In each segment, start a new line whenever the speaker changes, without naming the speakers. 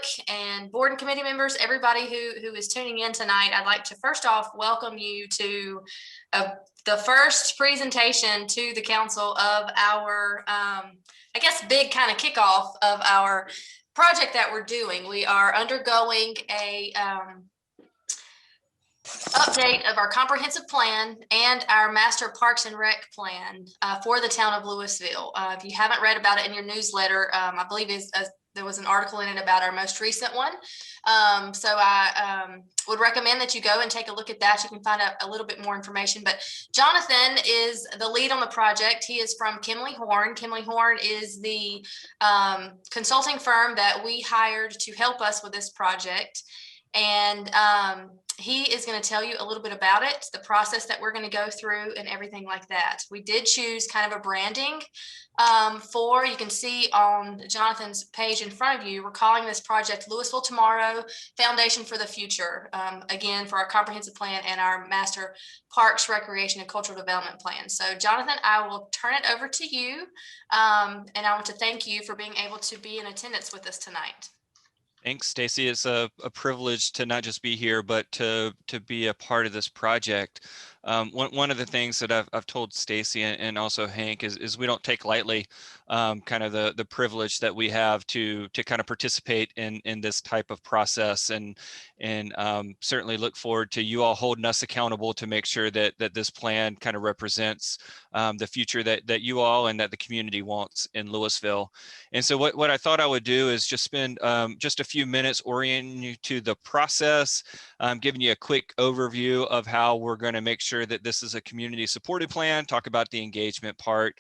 Public and board and committee members, everybody who is tuning in tonight. I'd like to first off welcome you to the first presentation to the council of our, I guess, big kind of kickoff of our project that we're doing. We are undergoing a update of our comprehensive plan and our master parks and rec plan for the town of Louisville. If you haven't read about it in your newsletter, I believe there was an article in it about our most recent one. So I would recommend that you go and take a look at that. You can find out a little bit more information. But Jonathan is the lead on the project. He is from Kimley Horn. Kimley Horn is the consulting firm that we hired to help us with this project. And he is going to tell you a little bit about it, the process that we're going to go through and everything like that. We did choose kind of a branding you can see on Jonathan's page in front of you, we're calling this project Louisville Tomorrow, Foundation for the Future, again, for our comprehensive plan and our master parks, recreation, and cultural development plan. So Jonathan, I will turn it over to you. And I want to thank you for being able to be in attendance with us tonight.
Thanks, Stacy. It's a privilege to not just be here, but to be a part of this project. One of the things that I've told Stacy and also Hank is we don't take lightly kind of the privilege that we have to kind of participate in this type of process, and certainly look forward to you all holding us accountable to make sure that this plan kind of represents the future that you all and that the community wants in Louisville. And so what I thought I would do is just spend just a few minutes orienting you to the process, giving you a quick overview of how we're going to make sure that this is a community supported plan, talk about the engagement part,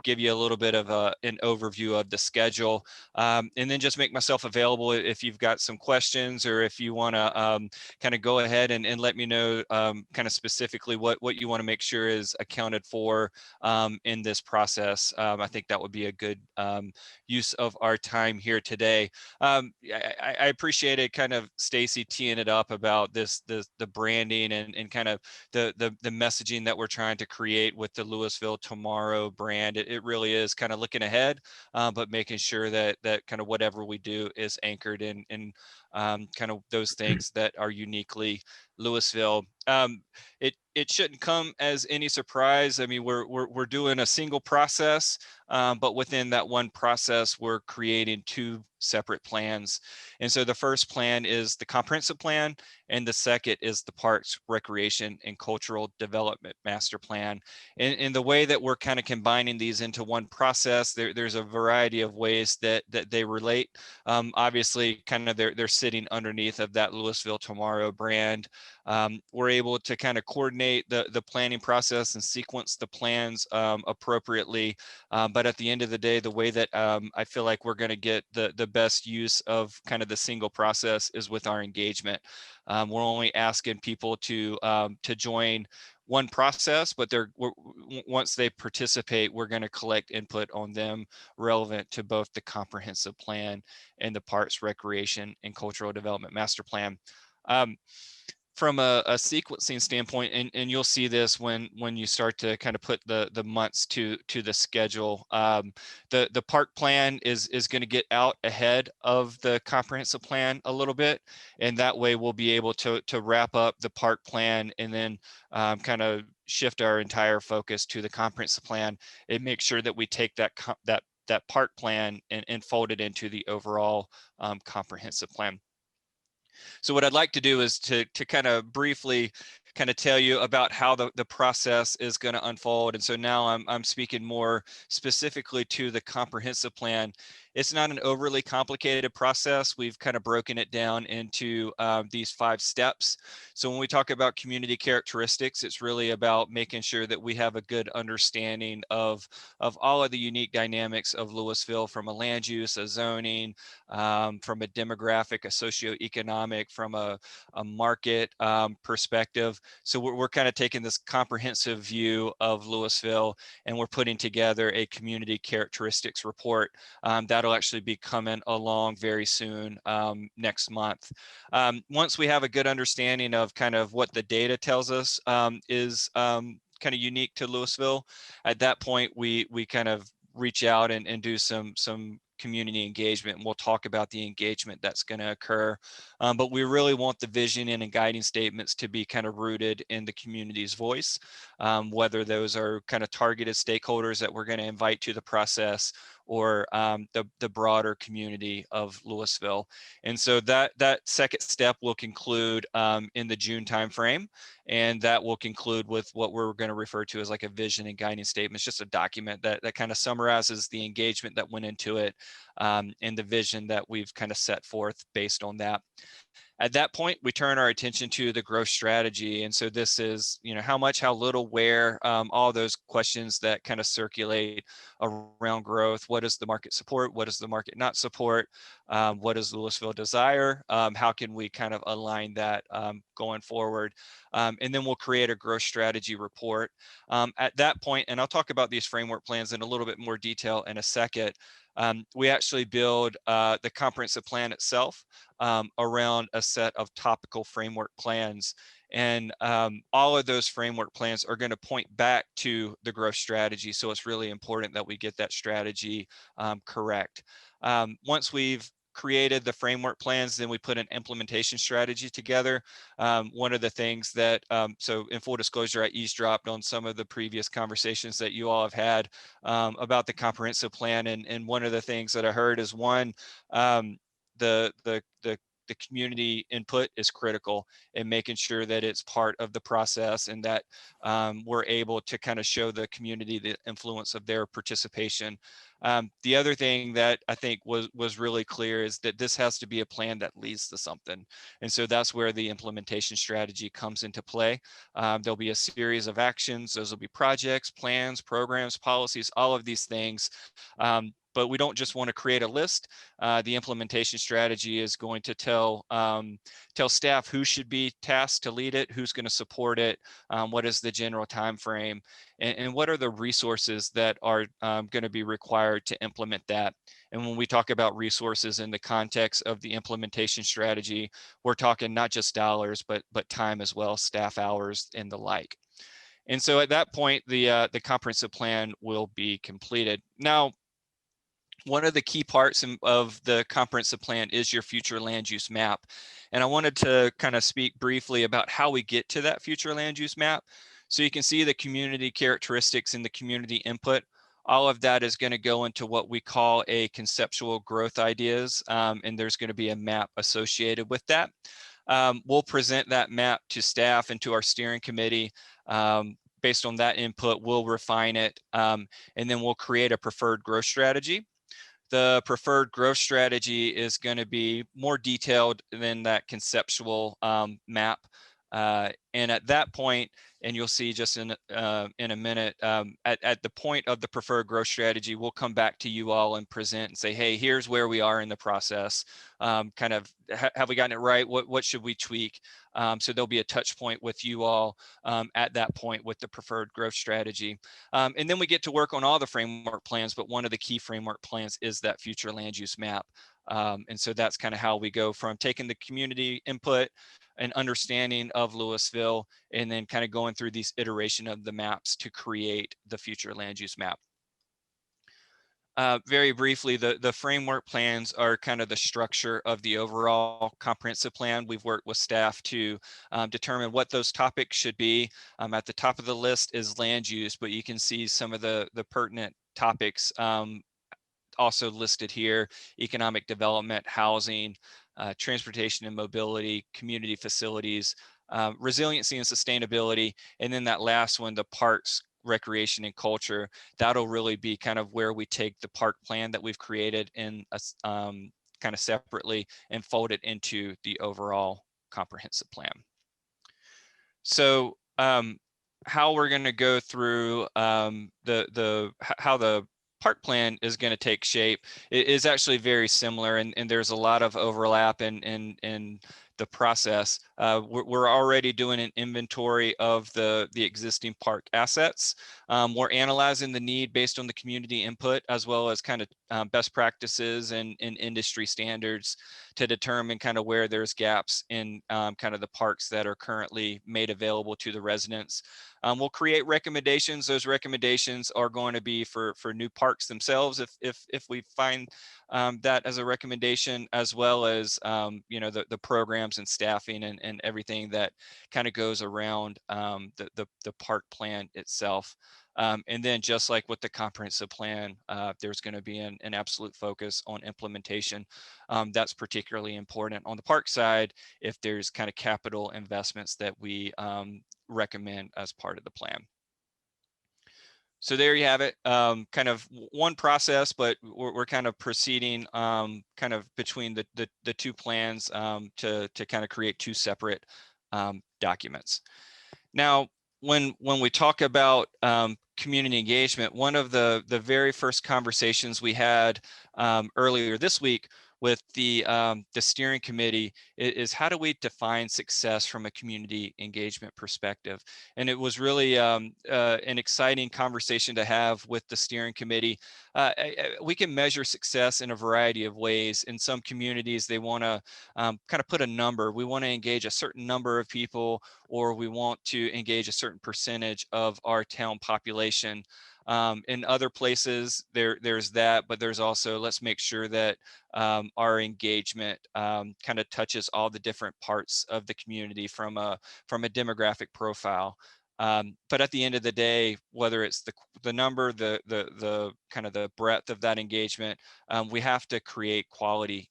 give you a little bit of an overview of the schedule, and then just make myself available if you've got some questions, or if you want to kind of go ahead and let me know kind of specifically what you want to make sure is accounted for in this process. I think that would be a good use of our time here today. I appreciated kind of Stacy teeing it up about the branding and kind of the messaging that we're trying to create with the Louisville Tomorrow brand. It really is kind of looking ahead, but making sure that kind of whatever we do is anchored in kind of those things that are uniquely Louisville. It shouldn't come as any surprise. I mean, we're doing a single process, but within that one process, we're creating two separate plans. And so the first plan is the comprehensive plan, and the second is the Parks, Recreation, and Cultural Development Master Plan. And the way that we're kind of combining these into one process, there's a variety of ways that they relate. Obviously, kind of they're sitting underneath of that Louisville Tomorrow brand. We're able to kind of coordinate the planning process and sequence the plans appropriately. But at the end of the day, the way that I feel like we're going to get the best use of kind of the single process is with our engagement. We're only asking people to join one process, but once they participate, we're going to collect input on them relevant to both the comprehensive plan and the Parks, Recreation, and Cultural Development Master Plan. From a sequencing standpoint, and you'll see this when you start to kind of put the months to the schedule, the park plan is going to get out ahead of the comprehensive plan a little bit, and that way we'll be able to wrap up the park plan and then kind of shift our entire focus to the comprehensive plan and make sure that we take that park plan and fold it into the overall comprehensive plan. So what I'd like to do is to kind of briefly kind of tell you about how the process is going to unfold. And so now I'm speaking more specifically to the comprehensive plan. It's not an overly complicated process. We've kind of broken it down into these 5 steps. So when we talk about community characteristics, it's really about making sure that we have a good understanding of all of the unique dynamics of Louisville, from a land use, a zoning, from a demographic, a socioeconomic, from a market perspective. So we're kind of taking this comprehensive view of Louisville, and we're putting together a community characteristics report that'll actually be coming along very soon next month. Once we have a good understanding of kind of what the data tells us is kind of unique to Louisville, at that point we kind of reach out and do some community engagement, and we'll talk about the engagement that's going to occur. But we really want the vision and guiding statements to be kind of rooted in the community's voice, whether those are kind of targeted stakeholders that we're going to invite to the process, or the broader community of Louisville. And so that second step will conclude in the June timeframe, and that will conclude with what we're going to refer to as like a vision and guiding statement. It's just a document that kind of summarizes the engagement that went into it, and the vision that we've kind of set forth based on that. At that point, we turn our attention to the growth strategy. And so this is, how much, how little, where, all those questions that kind of circulate around growth. What does the market support? What does the market not support? What does Louisville desire? How can we kind of align that going forward? And then we'll create a growth strategy report. At that point, and I'll talk about these framework plans in a little bit more detail in a second, we actually build the comprehensive plan itself around a set of topical framework plans. And all of those framework plans are going to point back to the growth strategy. So it's really important that we get that strategy correct. Once we've created the framework plans, then we put an implementation strategy together. One of the things that, so in full disclosure, I eavesdropped on some of the previous conversations that you all have had about the comprehensive plan. And one of the things that I heard is, one, the community input is critical in making sure that it's part of the process, and that we're able to kind of show the community the influence of their participation. The other thing that I think was really clear is that this has to be a plan that leads to something. And so that's where the implementation strategy comes into play. There'll be a series of actions. Those will be projects, plans, programs, policies, all of these things. But we don't just want to create a list. The implementation strategy is going to tell staff who should be tasked to lead it, who's going to support it, what is the general time frame, and what are the resources that are going to be required to implement that. And when we talk about resources in the context of the implementation strategy, we're talking not just dollars, but time as well, staff hours and the like. And so at that point, the comprehensive plan will be completed. Now, one of the key parts of the comprehensive plan is your future land use map. And I wanted to kind of speak briefly about how we get to that future land use map. So you can see the community characteristics and the community input. All of that is going to go into what we call a conceptual growth ideas, and there's going to be a map associated with that. We'll present that map to staff and to our steering committee. Based on that input, we'll refine it, and then we'll create a preferred growth strategy. The preferred growth strategy is going to be more detailed than that conceptual map. And at that point, and you'll see just in a minute, at the point of the preferred growth strategy, we'll come back to you all and present and say, hey, here's where we are in the process. Kind of, have we gotten it right? What should we tweak? So there'll be a touch point with you all at that point with the preferred growth strategy. And then we get to work on all the framework plans, but one of the key framework plans is that future land use map. And so that's kind of how we go from taking the community input and understanding of Louisville, and then kind of going through these iteration of the maps to create the future land use map. Very briefly, the framework plans are kind of the structure of the overall comprehensive plan. We've worked with staff to determine what those topics should be. At the top of the list is land use, but you can see some of the pertinent topics also listed here: economic development, housing, transportation and mobility, community facilities, resiliency and sustainability. And then that last one, the parks, recreation and culture, that'll really be kind of where we take the park plan that we've created in a, kind of separately and fold it into the overall comprehensive plan. So how we're going to go through how the park plan is going to take shape is actually very similar, and there's a lot of overlap in the process. we're already doing an inventory of the existing park assets. We're analyzing the need based on the community input, as well as kind of best practices and industry standards to determine kind of where there's gaps in kind of the parks that are currently made available to the residents. We'll create recommendations. Those recommendations are going to be for new parks themselves, if we find that as a recommendation, as well as you know, the programs and staffing and everything that kind of goes around the park plan itself. And then just like with the comprehensive plan, there's going to be an absolute focus on implementation. That's particularly important on the park side if there's kind of capital investments that we recommend as part of the plan. So there you have it, kind of one process, but we're kind of proceeding kind of between the two plans to kind of create two separate documents. Now, when we talk about community engagement, one of the very first conversations we had earlier this week with the steering committee is how do we define success from a community engagement perspective? And it was really an exciting conversation to have with the steering committee. We can measure success in a variety of ways. In some communities, they want to kind of put a number. We want to engage a certain number of people, or we want to engage a certain percentage of our town population. In other places, there's that, but there's also, let's make sure that our engagement kind of touches all the different parts of the community from a demographic profile. But at the end of the day, whether it's the number, the kind of the breadth of that engagement, we have to create quality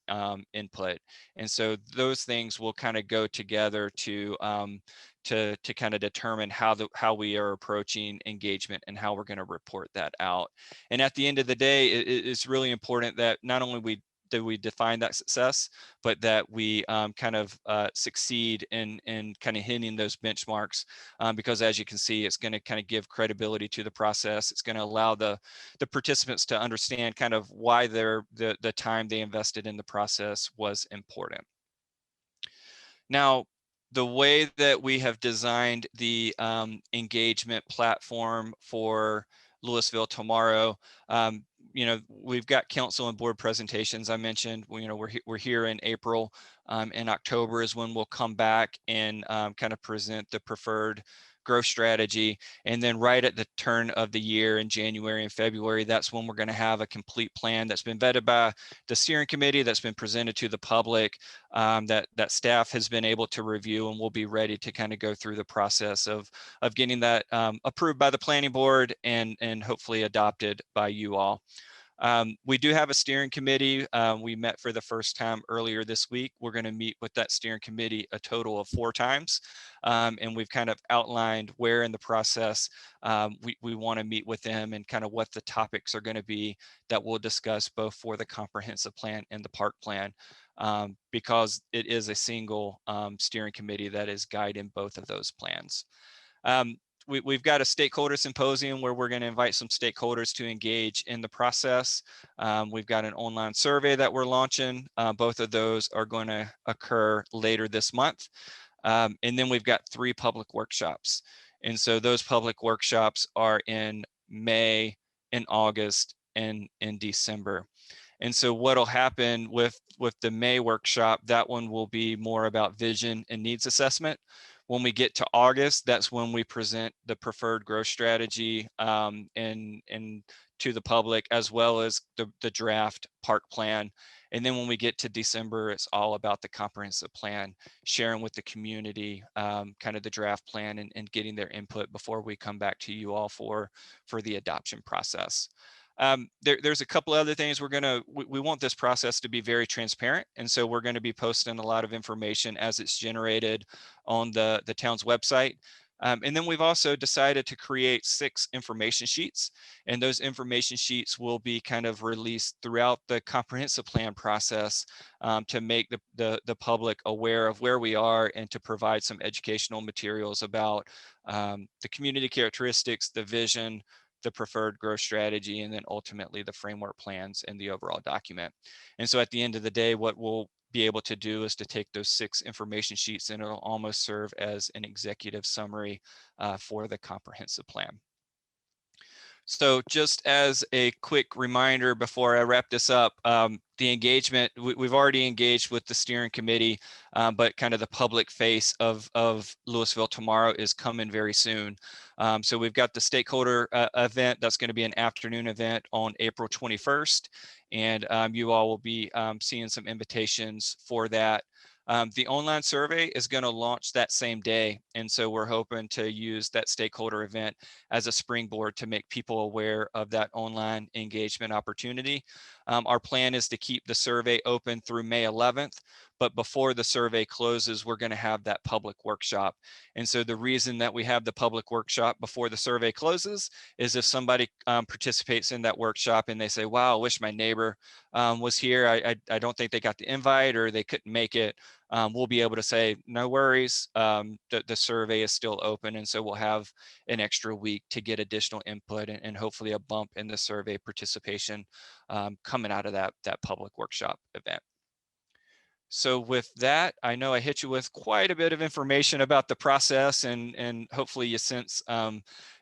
input. And so those things will kind of go together to kind of determine how we are approaching engagement and how we're going to report that out. And at the end of the day, it's really important that not only do we define that success, but that we kind of succeed in kind of hitting those benchmarks, because as you can see, it's going to kind of give credibility to the process. It's going to allow the participants to understand kind of why the time they invested in the process was important. Now, the way that we have designed the engagement platform for Louisville Tomorrow, you know, we've got council and board presentations. I mentioned, you know, we're here in April. In October is when we'll come back and kind of present the preferred growth strategy. And then right at the turn of the year in January and February, that's when we're going to have a complete plan that's been vetted by the steering committee, that's been presented to the public, that staff has been able to review, and we'll be ready to kind of go through the process of getting that approved by the planning board and hopefully adopted by you all. We do have a steering committee. We met for the first time earlier this week. We're going to meet with that steering committee a total of 4 times. And we've kind of outlined where in the process we want to meet with them and kind of what the topics are going to be that we'll discuss both for the comprehensive plan and the park plan, because it is a single steering committee that is guiding both of those plans. We've got a stakeholder symposium where we're going to invite some stakeholders to engage in the process. We've got an online survey that we're launching. Both of those are going to occur later this month. And then we've got 3 public workshops. And so those public workshops are in May, in August, and in December. And so what'll happen with the May workshop, that one will be more about vision and needs assessment. When we get to August, that's when we present the preferred growth strategy and to the public, as well as the draft park plan. And then when we get to December, it's all about the comprehensive plan, sharing with the community kind of the draft plan and getting their input before we come back to you all for the adoption process. There's a couple other things we want this process to be very transparent. And so we're going to be posting a lot of information as it's generated on the town's website. And then we've also decided to create 6 information sheets, and those information sheets will be kind of released throughout the comprehensive plan process to make the public aware of where we are and to provide some educational materials about the community characteristics, the vision, the preferred growth strategy, and then ultimately the framework plans and the overall document. And so at the end of the day, what we'll be able to do is to take those 6 information sheets, and it'll almost serve as an executive summary for the comprehensive plan. So just as a quick reminder before I wrap this up, the engagement, we've already engaged with the steering committee, but kind of the public face of Louisville Tomorrow is coming very soon. So we've got the stakeholder event that's going to be an afternoon event on April 21st, and you all will be seeing some invitations for that. The online survey is going to launch that same day, and so we're hoping to use that stakeholder event as a springboard to make people aware of that online engagement opportunity. Our plan is to keep the survey open through May 11th, but before the survey closes, we're going to have that public workshop. And so the reason that we have the public workshop before the survey closes is if somebody participates in that workshop and they say, wow, I wish my neighbor was here. I don't think they got the invite or they couldn't make it. We'll be able to say, no worries, the survey is still open. And so we'll have an extra week to get additional input and hopefully a bump in the survey participation coming out of that public workshop event. So with that, I know I hit you with quite a bit of information about the process, and hopefully you sense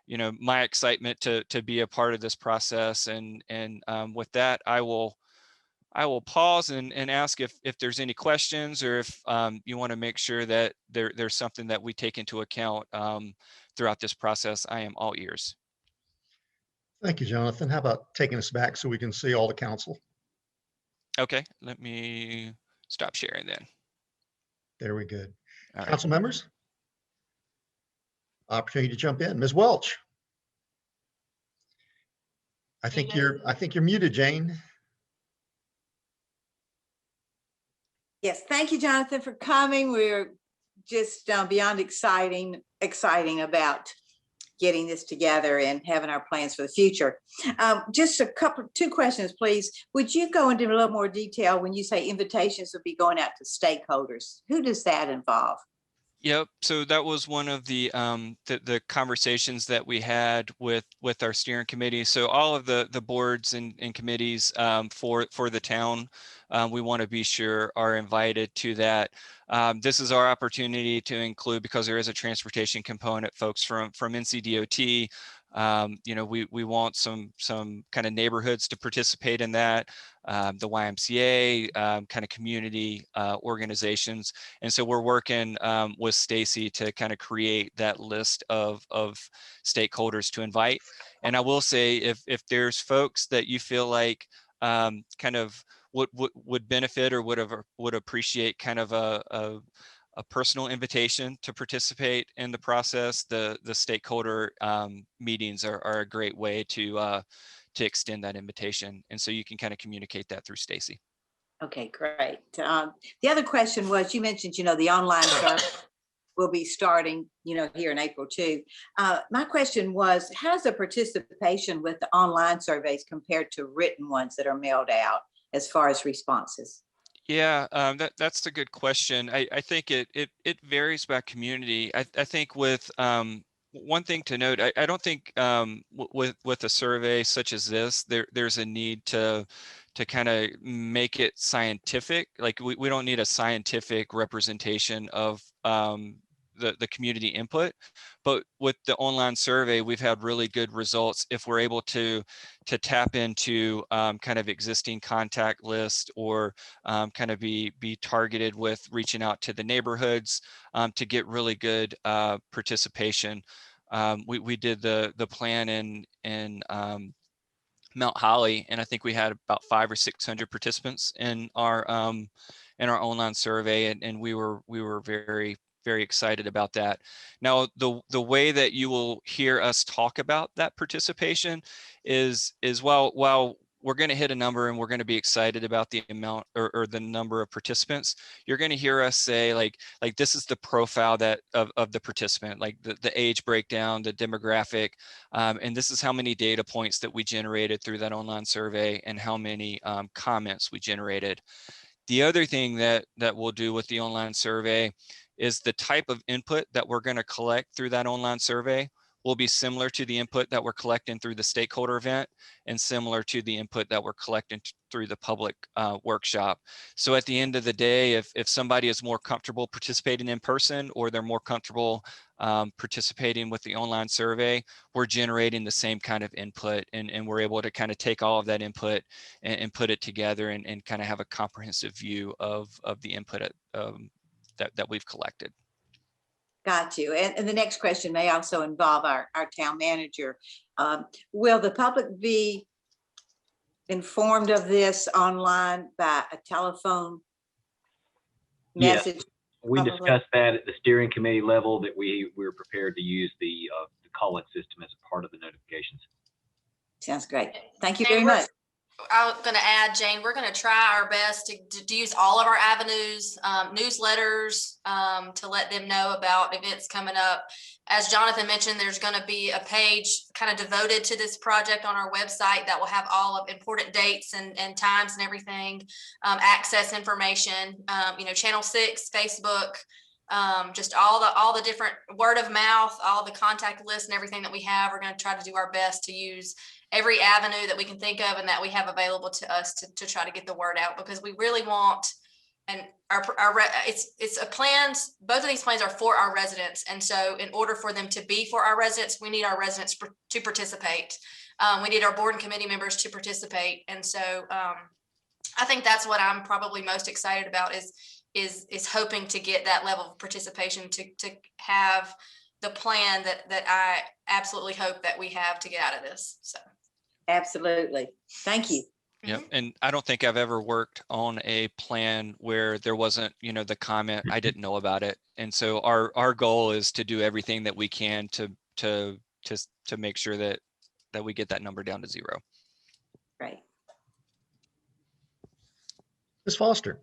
you know, my excitement to be a part of this process. And with that, I will pause and ask if there's any questions, or if you want to make sure that there's something that we take into account throughout this process. I am all ears.
Thank you, Jonathan. How about taking us back so we can see all the council?
Okay, let me stop sharing then.
There we go.
All right.
Council members, opportunity to jump in. Ms. Welch. I think you're muted, Jane.
Yes, thank you, Jonathan, for coming. We're just beyond exciting about getting this together and having our plans for the future. Just two questions, please. Would you go into a little more detail when you say invitations will be going out to stakeholders? Who does that involve?
Yep. So that was one of the conversations that we had with our steering committee. So all of the boards and committees for the town, we want to be sure are invited to that. This is our opportunity to include, because there is a transportation component, folks from NCDOT. You know, we want some kind of neighborhoods to participate in that, the YMCA, kind of community organizations. And so we're working with Stacy to kind of create that list of stakeholders to invite. And I will say, if there's folks that you feel like kind of would benefit or would appreciate kind of a personal invitation to participate in the process, the stakeholder meetings are a great way to extend that invitation. And so you can kind of communicate that through Stacy.
Okay, great. The other question was, you mentioned, you know, the online survey will be starting, you know, here in April too. My question was, how's the participation with the online surveys compared to written ones that are mailed out as far as responses?
Yeah, that's a good question. I think it varies by community. I think with one thing to note, I don't think with a survey such as this, there's a need to kind of make it scientific. Like we don't need a scientific representation of the community input, but with the online survey, we've had really good results if we're able to tap into kind of existing contact list, or kind of be targeted with reaching out to the neighborhoods to get really good participation. We did the plan in Mount Holly, and I think we had about 500 or 600 participants in our online survey, and we were very excited about that. Now, the way that you will hear us talk about that participation is while we're going to hit a number and we're going to be excited about the amount or the number of participants, you're going to hear us say like this is the profile that of the participant, like the age breakdown, the demographic, and this is how many data points that we generated through that online survey and how many comments we generated. The other thing that we'll do with the online survey is the type of input that we're going to collect through that online survey will be similar to the input that we're collecting through the stakeholder event and similar to the input that we're collecting through the public workshop. So at the end of the day, if somebody is more comfortable participating in person or they're more comfortable participating with the online survey, we're generating the same kind of input, and we're able to kind of take all of that input and put it together and kind of have a comprehensive view of the input that we've collected.
Got you. And the next question may also involve our town manager. Will the public be informed of this online by a telephone
Yes.
message?
We
Probably.
discussed that at the steering committee level, that we're prepared to use the call-in system as a part of the notifications.
Sounds great. Thank you
And
very
we're-
much.
I'm going to add, Jane, we're going to try our best to use all of our avenues, newsletters, to let them know about events coming up. As Jonathan mentioned, there's going to be a page kind of devoted to this project on our website that will have all of important dates and times and everything, access information, Channel 6, Facebook, just all the different word of mouth, all the contact lists and everything that we have. We're going to try to do our best to use every avenue that we can think of and that we have available to us to try to get the word out, because we really want, and it's a plans. Both of these plans are for our residents. And so in order for them to be for our residents, we need our residents to participate. We need our board and committee members to participate. And so I think that's what I'm probably most excited about is hoping to get that level of participation to have the plan that I absolutely hope that we have to get out of this. So.
Absolutely. Thank you.
Yep. And I don't think I've ever worked on a plan where there wasn't, the comment, I didn't know about it. And so our goal is to do everything that we can to make sure that we get that number down to 0.
Right.
Ms. Foster.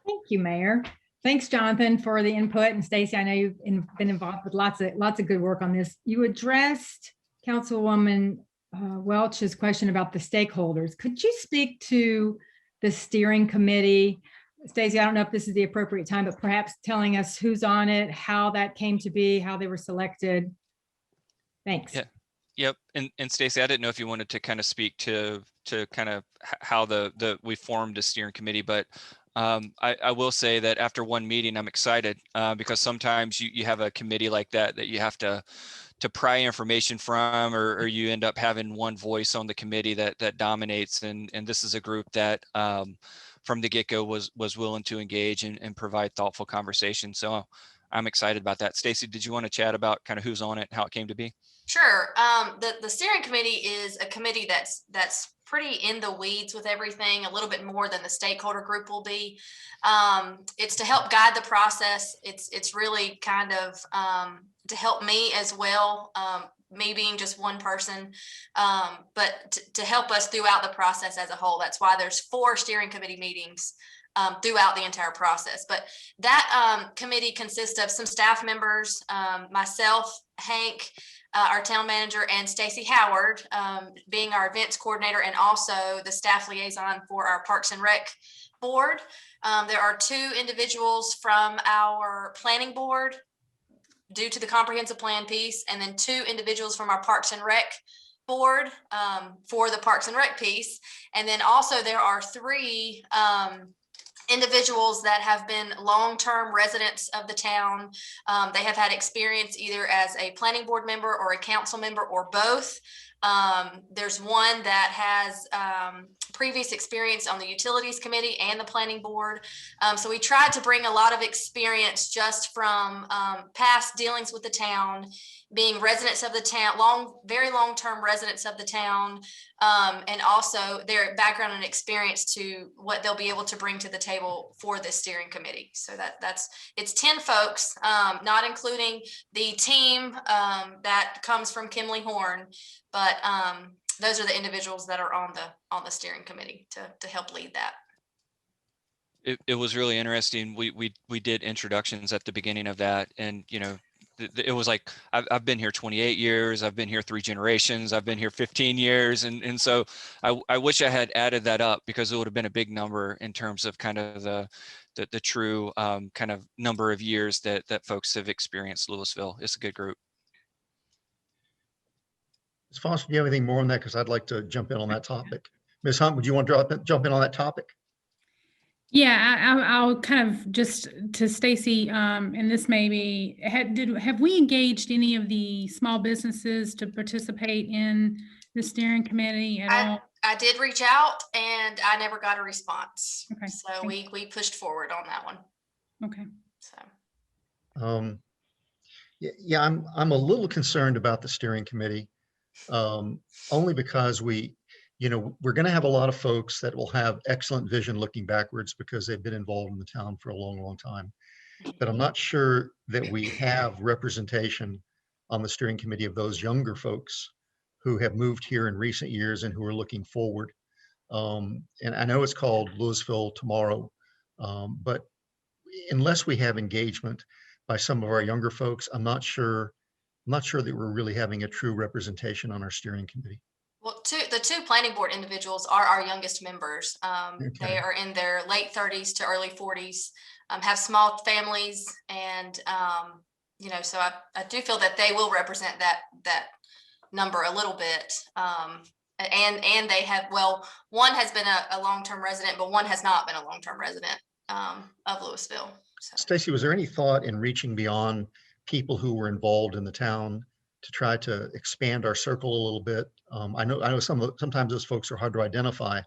Thank you, Mayor. Thanks, Jonathan, for the input. And Stacy, I know you've been involved with lots of good work on this. You addressed Councilwoman Welch's question about the stakeholders. Could you speak to the steering committee? Stacy, I don't know if this is the appropriate time, but perhaps telling us who's on it, how that came to be, how they were selected. Thanks.
Yeah. Yep. And Stacy, I didn't know if you wanted to kind of speak to kind of how we formed a steering committee, but I will say that after one meeting, I'm excited because sometimes you have a committee like that you have to pry information from, or you end up having one voice on the committee that dominates. And this is a group that from the get-go was willing to engage and provide thoughtful conversation. So I'm excited about that. Stacy, did you want to chat about kind of who's on it, how it came to be?
Sure. The steering committee is a committee that's pretty in the weeds with everything, a little bit more than the stakeholder group will be. It's to help guide the process. It's really kind of to help me as well, me being just one person, but to help us throughout the process as a whole. That's why there's 4 steering committee meetings throughout the entire process. But that committee consists of some staff members, myself, Hank, our town manager, and Stacy Howard, being our events coordinator and also the staff liaison for our Parks and Rec board. There are 2 individuals from our planning board due to the comprehensive plan piece, and then 2 individuals from our Parks and Rec board for the Parks and Rec piece. And then also there are 3 individuals that have been long-term residents of the town. They have had experience either as a planning board member or a council member or both. There's one that has previous experience on the utilities committee and the planning board. So we tried to bring a lot of experience just from past dealings with the town, being residents of the town, very long-term residents of the town, and also their background and experience to what they'll be able to bring to the table for this steering committee. So it's 10 folks, not including the team that comes from Kimley Horn, but those are the individuals that are on the steering committee to help lead that.
It was really interesting. We did introductions at the beginning of that, and it was like, I've been here 28 years. I've been here 3 generations. I've been here 15 years. And so I wish I had added that up, because it would have been a big number in terms of kind of the true kind of number of years that folks have experienced Louisville. It's a good group.
Ms. Foster, do you have anything more on that? Because I'd like to jump in on that topic. Ms. Hunt, would you want to jump in on that topic?
Yeah, I'll kind of just to Stacy, and this may be, have we engaged any of the small businesses to participate in the steering committee at all?
I did reach out and I never got a response.
Okay,
So
thank
we pushed forward on that one.
Okay.
So.
Yeah, I'm a little concerned about the steering committee, only because we're going to have a lot of folks that will have excellent vision looking backwards because they've been involved in the town for a long, long time. But I'm not sure that we have representation on the steering committee of those younger folks who have moved here in recent years and who are looking forward. And I know it's called Louisville Tomorrow, but unless we have engagement by some of our younger folks, I'm not sure that we're really having a true representation on our steering committee.
Well, the two planning board individuals are our youngest members.
Okay.
They are in their late 30s to early 40s, have small families, and so I do feel that they will represent that number a little bit. And they have, one has been a long-term resident, but one has not been a long-term resident of Louisville. So.
Stacy, was there any thought in reaching beyond people who were involved in the town to try to expand our circle a little bit? I know sometimes those folks are hard to identify,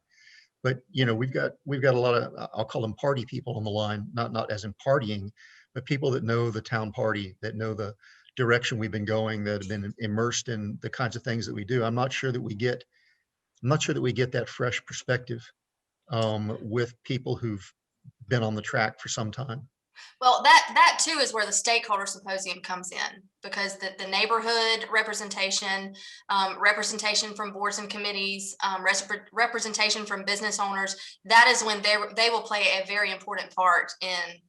but we've got a lot of, I'll call them party people on the line, not as in partying, but people that know the town party, that know the direction we've been going, that have been immersed in the kinds of things that we do. I'm not sure that we get that fresh perspective with people who've been on the track for some time.
Well, that too is where the stakeholder symposium comes in, because the neighborhood representation, representation from boards and committees, representation from business owners, that is when they will play a very important part in.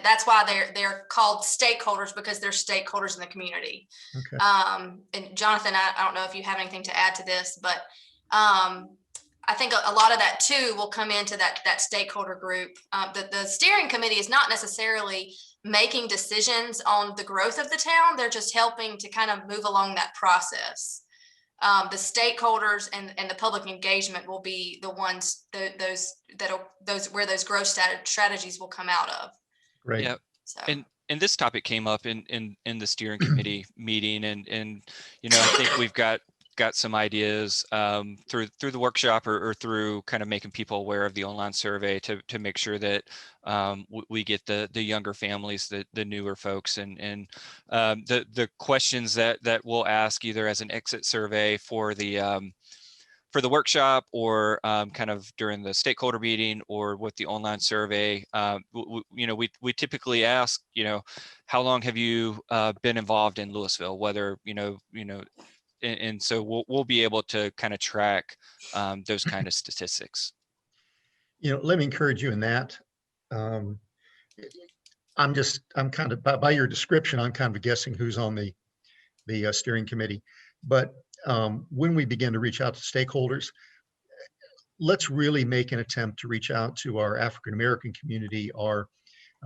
That's why they're called stakeholders, because they're stakeholders in the community.
Okay.
And Jonathan, I don't know if you have anything to add to this, but I think a lot of that too will come into that stakeholder group. The steering committee is not necessarily making decisions on the growth of the town. They're just helping to kind of move along that process. The stakeholders and the public engagement will be the ones, those where those growth strategies will come out of.
Great.
Yeah.
So.
And this topic came up in the steering committee meeting, and I think we've got some ideas through the workshop or through kind of making people aware of the online survey to make sure that we get the younger families, the newer folks, and the questions that we'll ask either as an exit survey for the workshop or kind of during the stakeholder meeting or with the online survey. We typically ask, how long have you been involved in Louisville, whether, and so we'll be able to kind of track those kind of statistics.
Let me encourage you in that. I'm kind of, by your description, I'm kind of guessing who's on the steering committee. But when we begin to reach out to stakeholders, let's really make an attempt to reach out to our African-American community.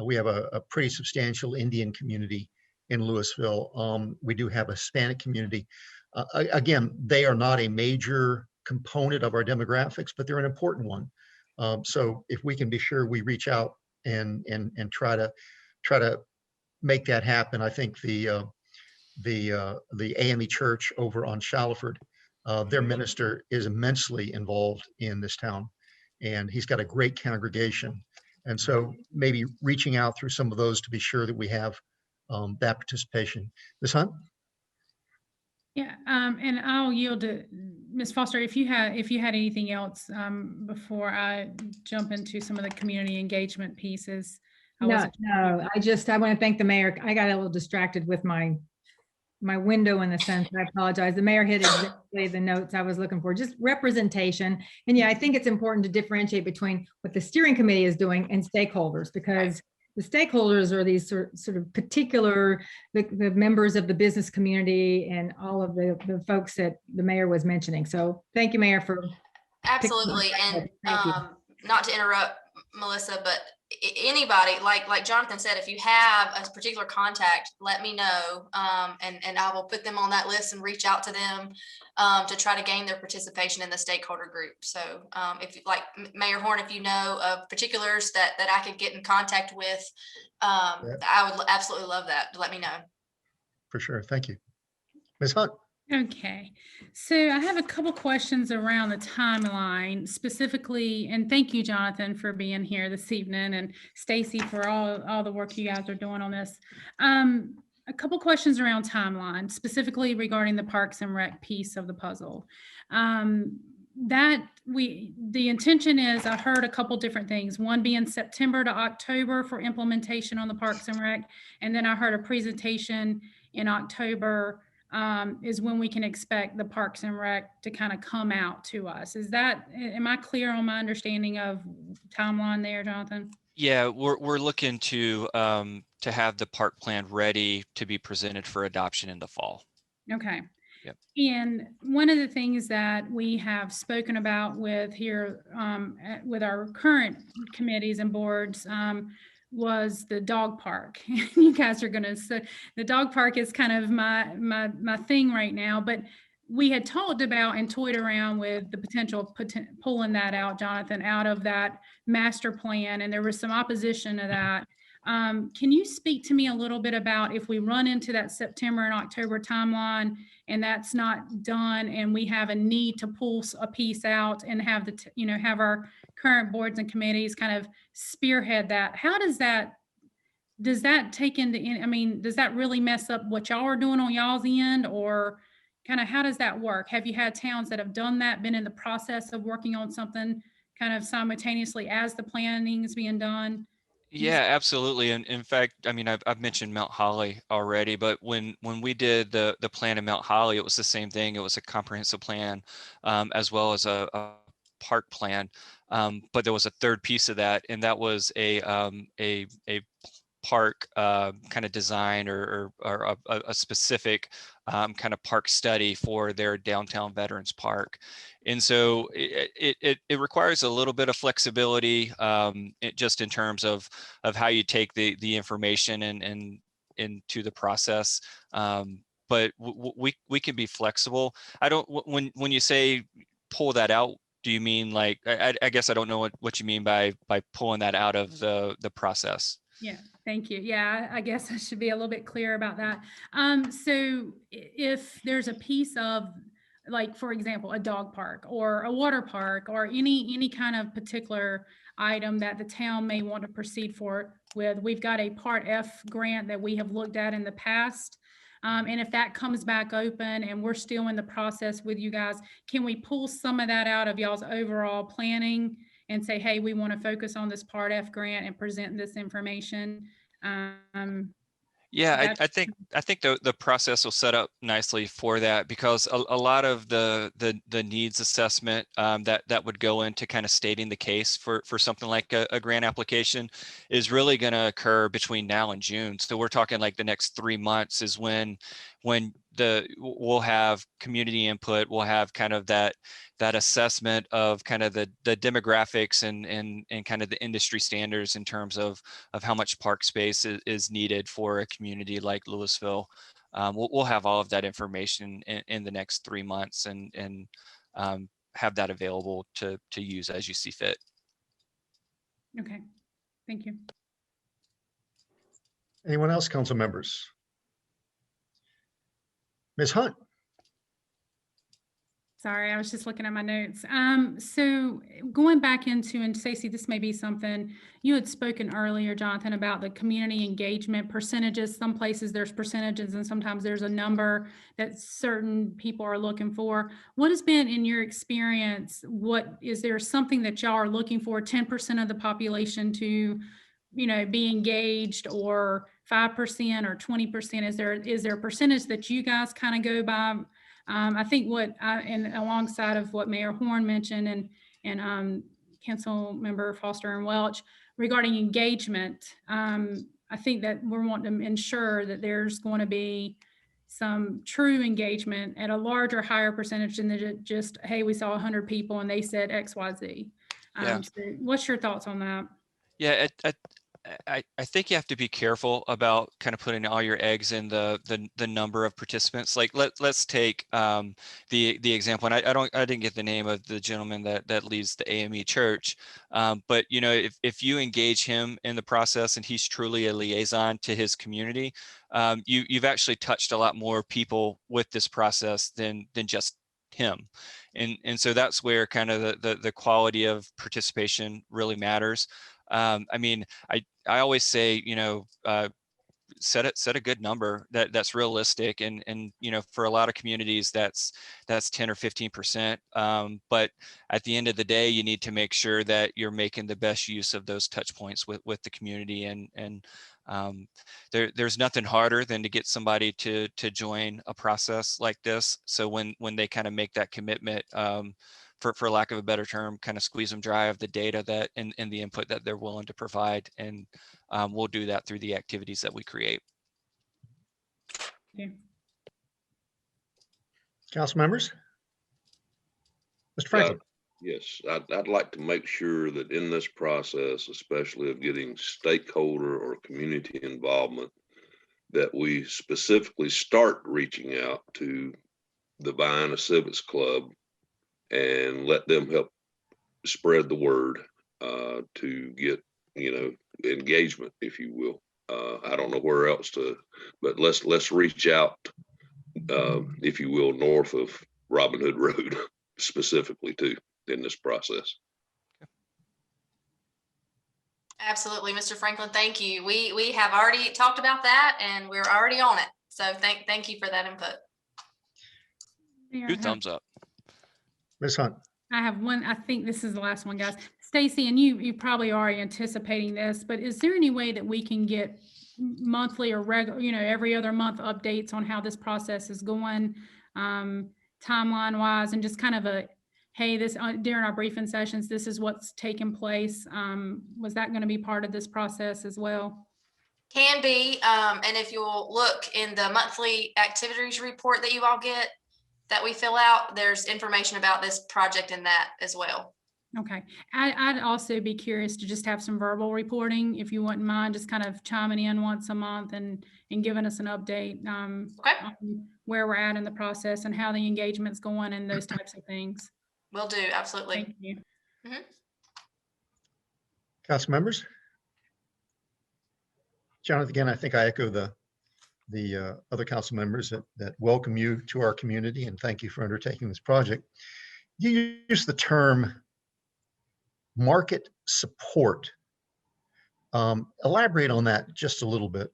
We have a pretty substantial Indian community in Louisville. We do have a Hispanic community. Again, they are not a major component of our demographics, but they're an important one. So if we can be sure we reach out and try to make that happen, I think the AME Church over on Shallowford, their minister is immensely involved in this town, and he's got a great congregation. And so maybe reaching out through some of those to be sure that we have that participation. Ms. Hunt?
Yeah, and I'll yield to Ms. Foster if you had anything else before I jump into some of the community engagement pieces.
No, I want to thank the mayor. I got a little distracted with my window in the sense. I apologize. The mayor hit exactly the notes I was looking for, just representation. And yeah, I think it's important to differentiate between what the steering committee is doing and stakeholders, because the stakeholders are these sort of particular, the members of the business community and all of the folks that the mayor was mentioning. So thank you, Mayor, for.
Absolutely. And not to interrupt Melissa, but anybody, like Jonathan said, if you have a particular contact, let me know. And I will put them on that list and reach out to them to try to gain their participation in the stakeholder group. So if like Mayor Horn, if you know of particulars that I could get in contact with, I would absolutely love that. Let me know.
For sure. Thank you. Ms. Hunt?
Okay, so I have a couple questions around the timeline specifically, and thank you, Jonathan, for being here this evening, and Stacy for all the work you guys are doing on this. A couple questions around timeline, specifically regarding the Parks and Rec piece of the puzzle. The intention is, I heard a couple different things, one being September to October for implementation on the Parks and Rec, and then I heard a presentation in October is when we can expect the Parks and Rec to kind of come out to us. Am I clear on my understanding of timeline there, Jonathan?
Yeah, we're looking to have the park plan ready to be presented for adoption in the fall.
Okay.
Yep.
And one of the things that we have spoken about with here with our current committees and boards was the dog park. You guys are gonna say the dog park is kind of my thing right now, but we had talked about and toyed around with the potential pulling that out, Jonathan, out of that master plan, and there was some opposition to that. Can you speak to me a little bit about if we run into that September and October timeline and that's not done and we have a need to pull a piece out and have have our current boards and committees kind of spearhead that? How does that take into, does that really mess up what y'all are doing on y'all's end, or kind of how does that work? Have you had towns that have done that, been in the process of working on something kind of simultaneously as the planning is being done?
Yeah, absolutely. And in fact, I've mentioned Mount Holly already, but when we did the plan in Mount Holly, it was the same thing. It was a comprehensive plan as well as a park plan. But there was a third piece of that, and that was a park kind of design or a specific kind of park study for their downtown Veterans Park. And so it requires a little bit of flexibility just in terms of how you take the information and into the process. But we can be flexible. I don't, when you say pull that out, do you mean like, I guess I don't know what you mean by pulling that out of the process.
Yeah, thank you. Yeah, I guess I should be a little bit clear about that. So if there's a piece of, like, for example, a dog park or a water park or any kind of particular item that the town may want to proceed with, we've got a Part F grant that we have looked at in the past. And if that comes back open and we're still in the process with you guys, can we pull some of that out of y'all's overall planning and say, hey, we want to focus on this Part F grant and present this information?
Yeah, I think the process will set up nicely for that, because a lot of the needs assessment that would go into kind of stating the case for something like a grant application is really going to occur between now and June. So we're talking like the next 3 months is when we'll have community input, we'll have kind of that assessment of kind of the demographics and kind of the industry standards in terms of how much park space is needed for a community like Louisville. We'll have all of that information in the next 3 months and have that available to use as you see fit.
Okay, thank you.
Anyone else, council members? Ms. Hunt?
Sorry, I was just looking at my notes. So going back into, and Stacey, this may be something you had spoken earlier, Jonathan, about the community engagement percentages. Some places there's percentages and sometimes there's a number that certain people are looking for. What has been, in your experience, is there something that y'all are looking for, 10% of the population to, be engaged, or 5% or 20%? Is there a percentage that you guys kind of go by? I think and alongside of what Mayor Horn mentioned and Council Member Foster and Welch regarding engagement, I think that we're wanting to ensure that there's going to be some true engagement at a larger, higher percentage than just, hey, we saw 100 people and they said X, Y, Z.
Yeah.
So what's your thoughts on that?
Yeah, I think you have to be careful about kind of putting all your eggs in the number of participants. Like let's take the example, and I didn't get the name of the gentleman that leads the AME Church, but you know, if you engage him in the process and he's truly a liaison to his community, you've actually touched a lot more people with this process than just him. And so that's where kind of the quality of participation really matters. I mean, I always say, you know, set a good number that's realistic, and you know, for a lot of communities that's 10 or 15%. But at the end of the day, you need to make sure that you're making the best use of those touch points with the community, and there's nothing harder than to get somebody to join a process like this. So when they kind of make that commitment, for lack of a better term, kind of squeeze them dry of the data that and the input that they're willing to provide. And we'll do that through the activities that we create.
Okay.
Council members? Mr. Franklin?
Yes, I'd like to make sure that in this process, especially of getting stakeholder or community involvement, that we specifically start reaching out to the Vienna Civics Club and let them help spread the word to get, you know, engagement, if you will. I don't know where else to, but let's reach out, if you will, north of Robin Hood Road specifically too in this process.
Absolutely, Mr. Franklin. Thank you. We have already talked about that and we're already on it. So thank you for that input.
Mayor,
Two thumbs up.
Ms. Hunt?
I have one. I think this is the last one, guys. Stacy, and you probably are anticipating this, but is there any way that we can get monthly or regular, you know, every other month updates on how this process is going, timeline wise, and just kind of a, hey, this during our briefing sessions, this is what's taking place. Was that going to be part of this process as well?
Can be, and if you'll look in the monthly activities report that you all get that we fill out, there's information about this project in that as well.
Okay. I'd also be curious to just have some verbal reporting, if you wouldn't mind, just kind of chiming in once a month and giving us an update
Okay,
on where we're at in the process and how the engagement's going and those types of things.
will do, absolutely.
Thank you.
Council members? Jonathan, again, I think I echo the other council members that welcome you to our community and thank you for undertaking this project. You use the term market support. Elaborate on that just a little bit.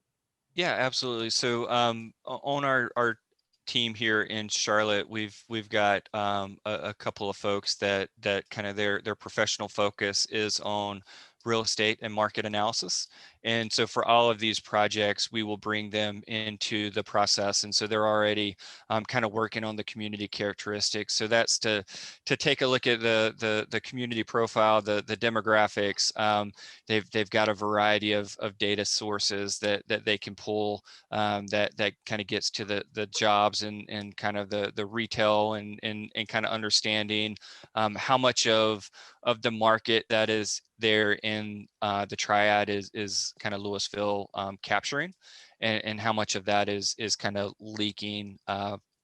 Yeah, absolutely. So on our team here in Charlotte, we've got a couple of folks that kind of their professional focus is on real estate and market analysis. And so for all of these projects, we will bring them into the process. And so they're already kind of working on the community characteristics. So that's to take a look at the community profile, the demographics. They've got a variety of data sources that they can pull that kind of gets to the jobs and kind of the retail and kind of understanding how much of the market that is there in the triad is kind of Louisville capturing, and how much of that is kind of leaking,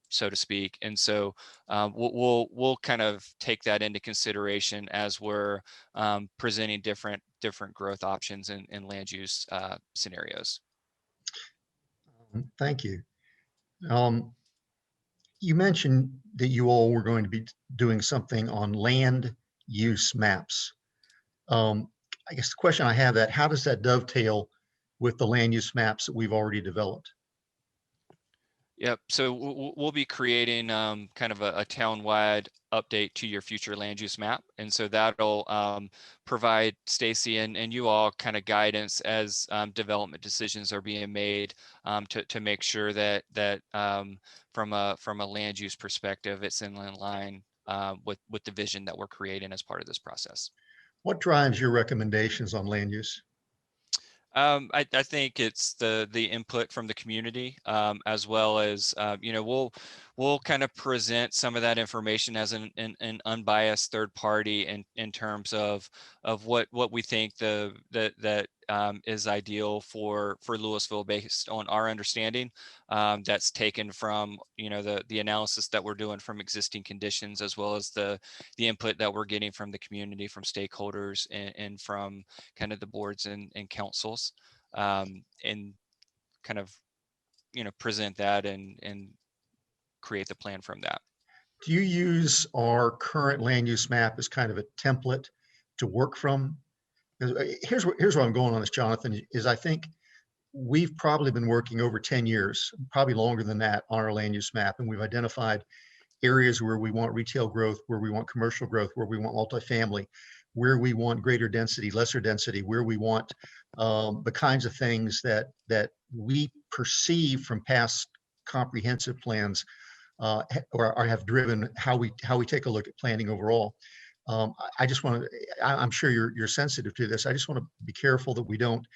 so to speak. And so we'll kind of take that into consideration as we're presenting different growth options in land use scenarios.
Thank you. You mentioned that you all were going to be doing something on land use maps. I guess the question I have that, how does that dovetail with the land use maps that we've already developed?
Yep. So we'll be creating kind of a town-wide update to your future land use map. And so that'll provide Stacy and you all kind of guidance as development decisions are being made to make sure that from a land use perspective, it's in line with the vision that we're creating as part of this process.
What drives your recommendations on land use?
I think it's the input from the community, as well as, we'll kind of present some of that information as an unbiased third party in terms of what we think that is ideal for Louisville based on our understanding. That's taken from, the analysis that we're doing from existing conditions, as well as the input that we're getting from the community, from stakeholders, and from kind of the boards and councils, and kind of, present that and create the plan from that.
Do you use our current land use map as kind of a template to work from? 'Cause, here's where I'm going on this, Jonathan, is I think we've probably been working over 10 years, probably longer than that, on our land use map. And we've identified areas where we want retail growth, where we want commercial growth, where we want multifamily, where we want greater density, lesser density, where we want the kinds of things that we perceive from past comprehensive plans, or have driven how we take a look at planning overall. I just want to, I'm sure you're sensitive to this. I just want to be careful that we don't,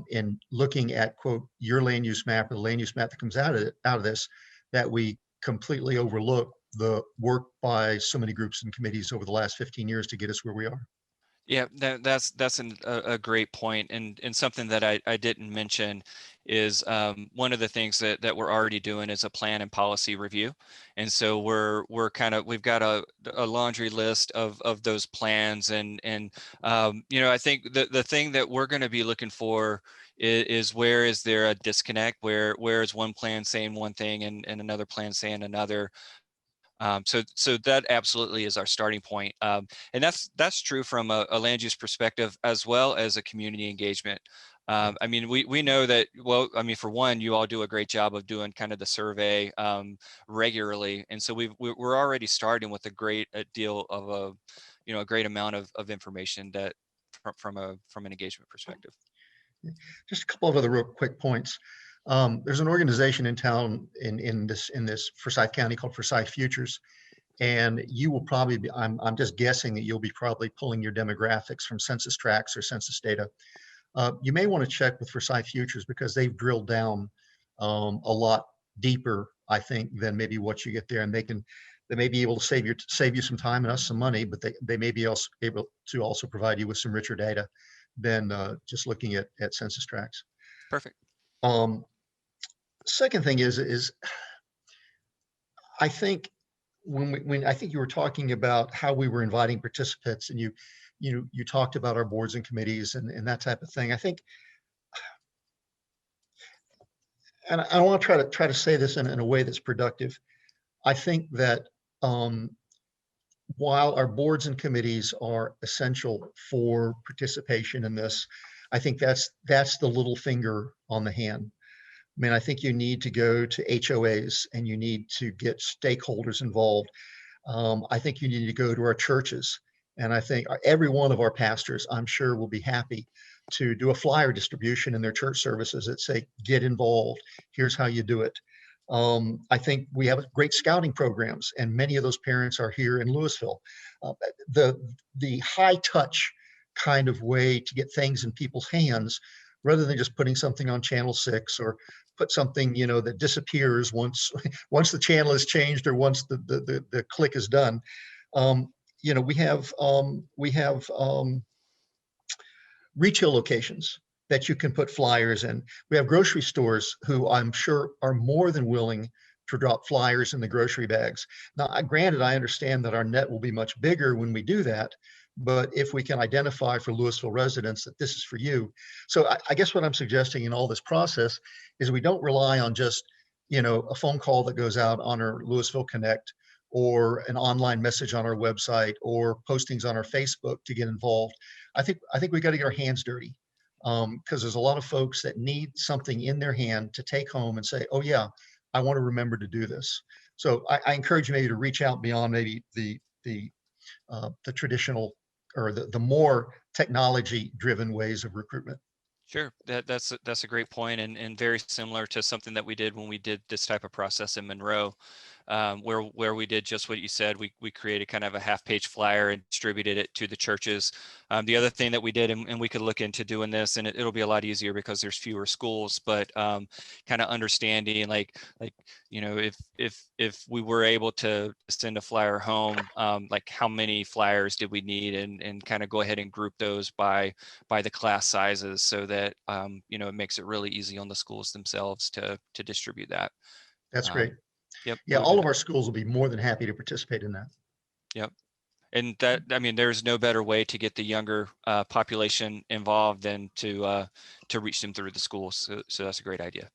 in looking at, quote, your land use map, or the land use map that comes out of this, that we completely overlook the work by so many groups and committees over the last 15 years to get us where we are.
Yeah, that's a great point, and something that I didn't mention is, one of the things that we're already doing is a plan and policy review, and so we've got a laundry list of those plans, and I think the thing that we're going to be looking for is where is there a disconnect, where is one plan saying one thing and another plan saying another. So that absolutely is our starting point. And that's true from a land use perspective, as well as a community engagement. I mean, we know that, well, I mean, for one, you all do a great job of doing kind of the survey regularly. And so we're already starting with a great deal of a great amount of information that from an engagement perspective.
Just a couple of other real quick points. There's an organization in town in this Forsyth County called Forsyth Futures, and you will probably be, I'm just guessing that you'll be probably pulling your demographics from census tracts or census data. You may want to check with Forsyth Futures, because they've drilled down a lot deeper, I think, than maybe what you get there, and they may be able to save you some time and us some money, but they may be also able to also provide you with some richer data than just looking at census tracts.
Perfect.
Second thing is I think when I think you were talking about how we were inviting participants, and you talked about our boards and committees and that type of thing. I think, and I want to try to say this in a way that's productive. I think that while our boards and committees are essential for participation in this, I think that's the little finger on the hand. I mean, I think you need to go to HOAs and you need to get stakeholders involved. I think you need to go to our churches. And I think every one of our pastors, I'm sure, will be happy to do a flyer distribution in their church services that say, get involved. Here's how you do it. I think we have great scouting programs, and many of those parents are here in Louisville. The high touch kind of way to get things in people's hands, rather than just putting something on Channel 6 or put something, that disappears once the channel is changed, or once the click is done. We have retail locations that you can put flyers in. We have grocery stores who I'm sure are more than willing to drop flyers in the grocery bags. Now, granted, I understand that our net will be much bigger when we do that, but if we can identify for Louisville residents that this is for you. So I guess what I'm suggesting in all this process is we don't rely on just, a phone call that goes out on our Louisville Connect, or an online message on our website, or postings on our Facebook to get involved. I think we got to get our hands dirty, because there's a lot of folks that need something in their hand to take home and say, oh yeah, I want to remember to do this. So I encourage you maybe to reach out beyond maybe the traditional, or the more technology-driven ways of recruitment.
Sure, that's a great point, and very similar to something that we did when we did this type of process in Monroe. where we did just what you said. We created kind of a half-page flyer and distributed it to the churches. The other thing that we did, and we could look into doing this, and it'll be a lot easier because there's fewer schools, but kind of understanding like if we were able to send a flyer home, like how many flyers did we need, and kind of go ahead and group those by the class sizes, so that it makes it really easy on the schools themselves to distribute that.
That's great.
Yep.
Yeah,
we'll
all
do
of our schools will be more than happy to participate in that.
Yep. And that, I mean, there's no better way to get the younger population involved than to reach them through the schools. So that's a great idea.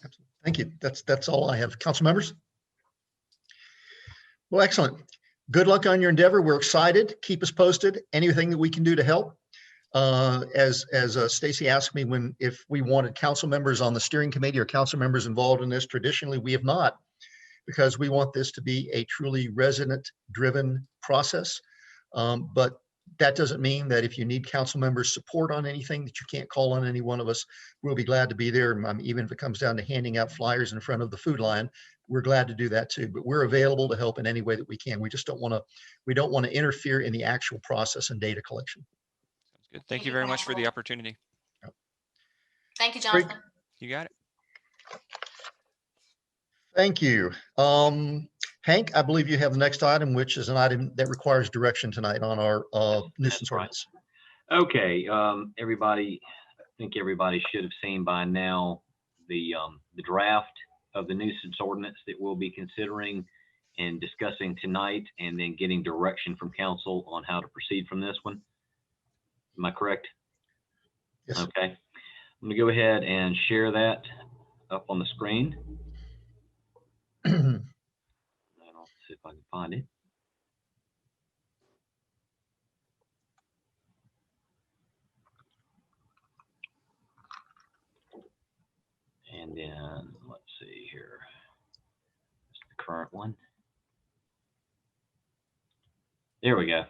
Absolutely. Thank you. That's all I have. Council members? Well, excellent. Good luck on your endeavor. We're excited. Keep us posted. Anything that we can do to help. As Stacy asked me if we wanted council members on the steering committee or council members involved in this, traditionally we have not, because we want this to be a truly resident-driven process. But that doesn't mean that if you need council members' support on anything, that you can't call on any one of us. We'll be glad to be there. Even if it comes down to handing out flyers in front of the food line, we're glad to do that too. But we're available to help in any way that we can. We just don't want to interfere in the actual process and data collection.
Sounds good. Thank you very much for the opportunity.
Thank you, Jonathan.
You got it.
Thank you. Hank, I believe you have the next item, which is an item that requires direction tonight on our nuisance ordinance.
Okay, everybody, I think everybody should have seen by now the draft of the nuisance ordinance that we'll be considering and discussing tonight, and then getting direction from council on how to proceed from this one. Am I correct?
Yes.
Okay. I'm going to go ahead and share that up on the screen. I'll see if I can find it. And then let's see here. This is the current one. There we go.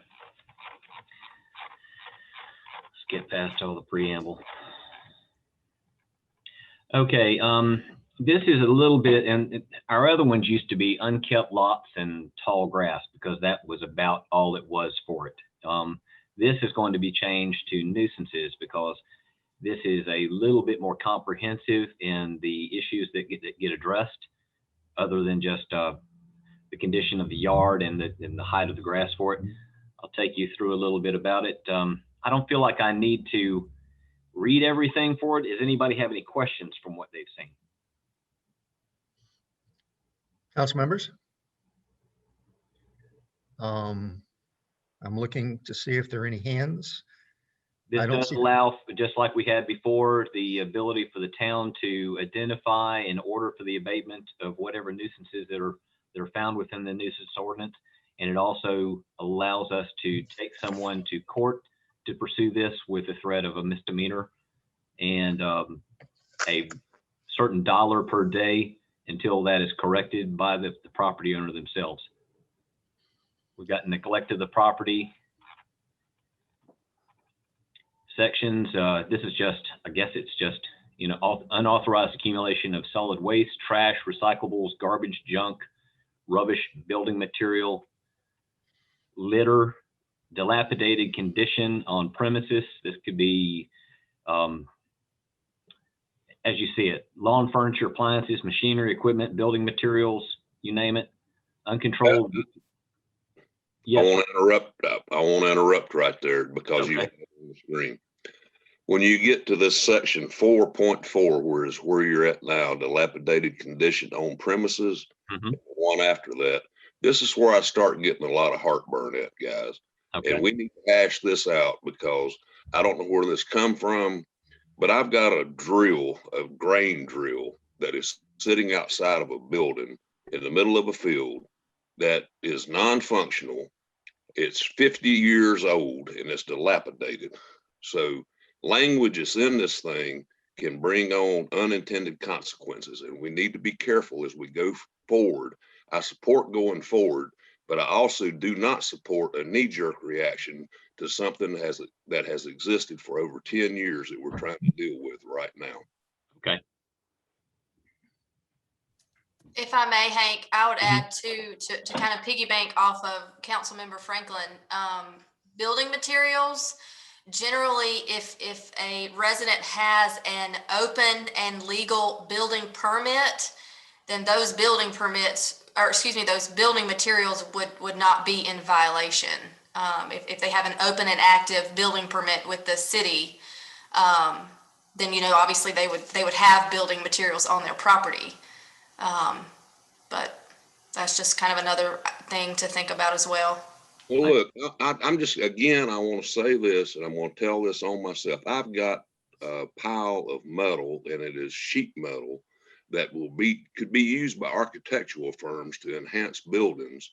Let's get past all the preamble. Okay, this is a little bit, and our other ones used to be unkept lots and tall grass, because that was about all it was for it. This is going to be changed to nuisances, because this is a little bit more comprehensive in the issues that get addressed, other than just the condition of the yard and the height of the grass for it. I'll take you through a little bit about it. I don't feel like I need to read everything for it. Does anybody have any questions from what they've seen?
Council members? I'm looking to see if there are any hands.
This
I don't
does
see-
allow, just like we had before, the ability for the town to identify and order for the abatement of whatever nuisances that are found within the nuisance ordinance. And it also allows us to take someone to court to pursue this with a threat of a misdemeanor and a certain dollar per day until that is corrected by the property owner themselves. We've got neglect of the property sections. This is just, I guess it's just, unauthorized accumulation of solid waste, trash, recyclables, garbage, junk, rubbish, building material, litter, dilapidated condition on premises. This could be, as you see it, lawn furniture, appliances, machinery, equipment, building materials, you name it, uncontrolled. Yes.
I want to interrupt right there, because you have it on the screen. When you get to this section 4.4, where you're at now, dilapidated condition on premises, one after that, this is where I start getting a lot of heartburn at, guys.
Okay.
And we need to hash this out, because I don't know where this come from, but I've got a grain drill that is sitting outside of a building in the middle of a field that is non-functional. It's 50 years old and it's dilapidated. So language is in this thing can bring on unintended consequences, and we need to be careful as we go forward. I support going forward, but I also do not support a knee-jerk reaction to something that has existed for over 10 years that we're trying to deal with right now.
Okay.
If I may, Hank, I would add to kind of piggyback off of Councilmember Franklin, building materials. Generally, if a resident has an open and legal building permit, then those building permits, or excuse me, those building materials would not be in violation. If they have an open and active building permit with the city, then, you know, obviously they would have building materials on their property. But that's just kind of another thing to think about as well.
Well, look, I'm just, again, I want to say this, and I'm going to tell this on myself. I've got a pile of metal, and it is sheet metal that could be used by architectural firms to enhance buildings,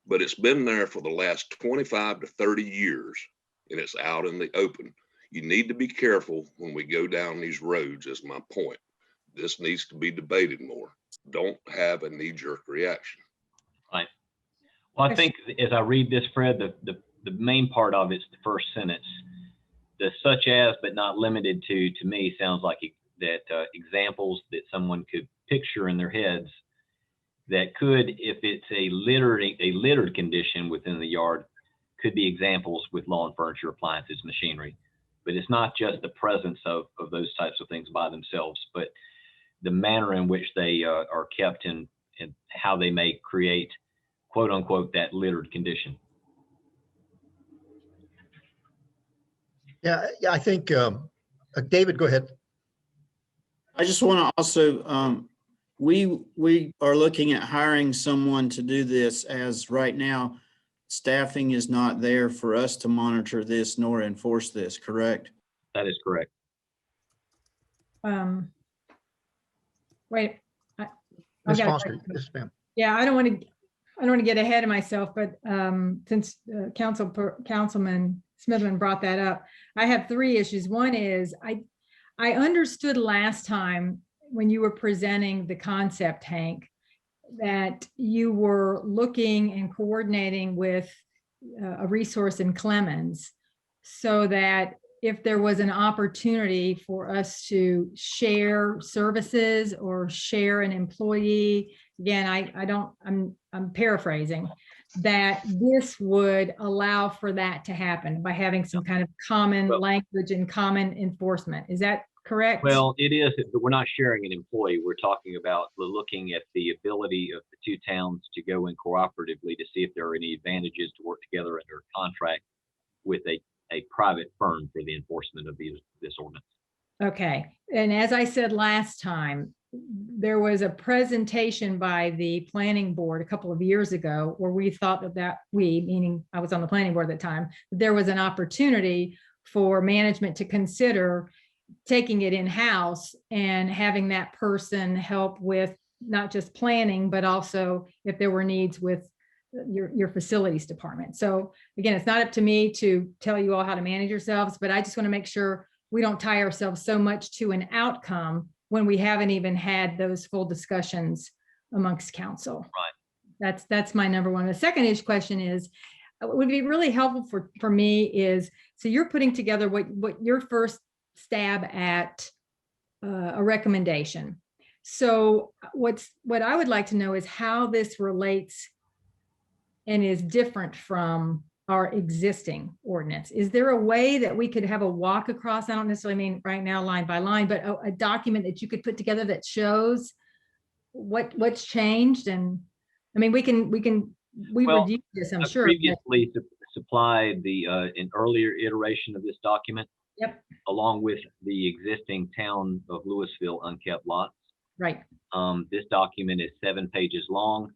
but it's been there for the last 25 to 30 years, and it's out in the open. You need to be careful when we go down these roads, is my point. This needs to be debated more. Don't have a knee-jerk reaction.
Right. Well, I think as I read this, Fred, the main part of it's the first sentence. The such as but not limited to me sounds like that examples that someone could picture in their heads that could, if it's a littered condition within the yard, could be examples with lawn, furniture, appliances, machinery. But it's not just the presence of those types of things by themselves, but the manner in which they are kept and how they may create, quote unquote, that littered condition.
Yeah, I think, David, go ahead.
I just want to also, we are looking at hiring someone to do this, as right now, staffing is not there for us to monitor this nor enforce this, correct?
That is correct.
Wait.
Ms. Foster, yes, ma'am.
Yeah, I don't want to get ahead of myself, but since Councilman Smithman brought that up, I have 3 issues. One is I understood last time when you were presenting the concept, Hank, that you were looking and coordinating with a resource in Clemens so that if there was an opportunity for us to share services or share an employee, again, I'm paraphrasing, that this would allow for that to happen by having some kind of common language and common enforcement. Is that correct?
Well, it is, but we're not sharing an employee. We're talking about looking at the ability of the 2 towns to go in cooperatively to see if there are any advantages to work together under a contract with a private firm for the enforcement of this ordinance.
Okay. And as I said last time, there was a presentation by the planning board a couple of years ago where we thought that meaning I was on the planning board at the time, there was an opportunity for management to consider taking it in-house and having that person help with not just planning, but also if there were needs with your facilities department. So again, it's not up to me to tell you all how to manage yourselves, but I just want to make sure we don't tie ourselves so much to an outcome when we haven't even had those full discussions amongst council.
Right.
That's my number one. The second question is, what would be really helpful for me is, so you're putting together what your first stab at a recommendation. So what I would like to know is how this relates and is different from our existing ordinance. Is there a way that we could have a walk across? I don't necessarily mean right now line by line, but a document that you could put together that shows what's changed. And I mean, we reviewed this, I'm sure.
Previously supplied an earlier iteration of this document.
Yep.
Along with the existing town of Louisville unkept lots.
Right.
This document is 7 pages long.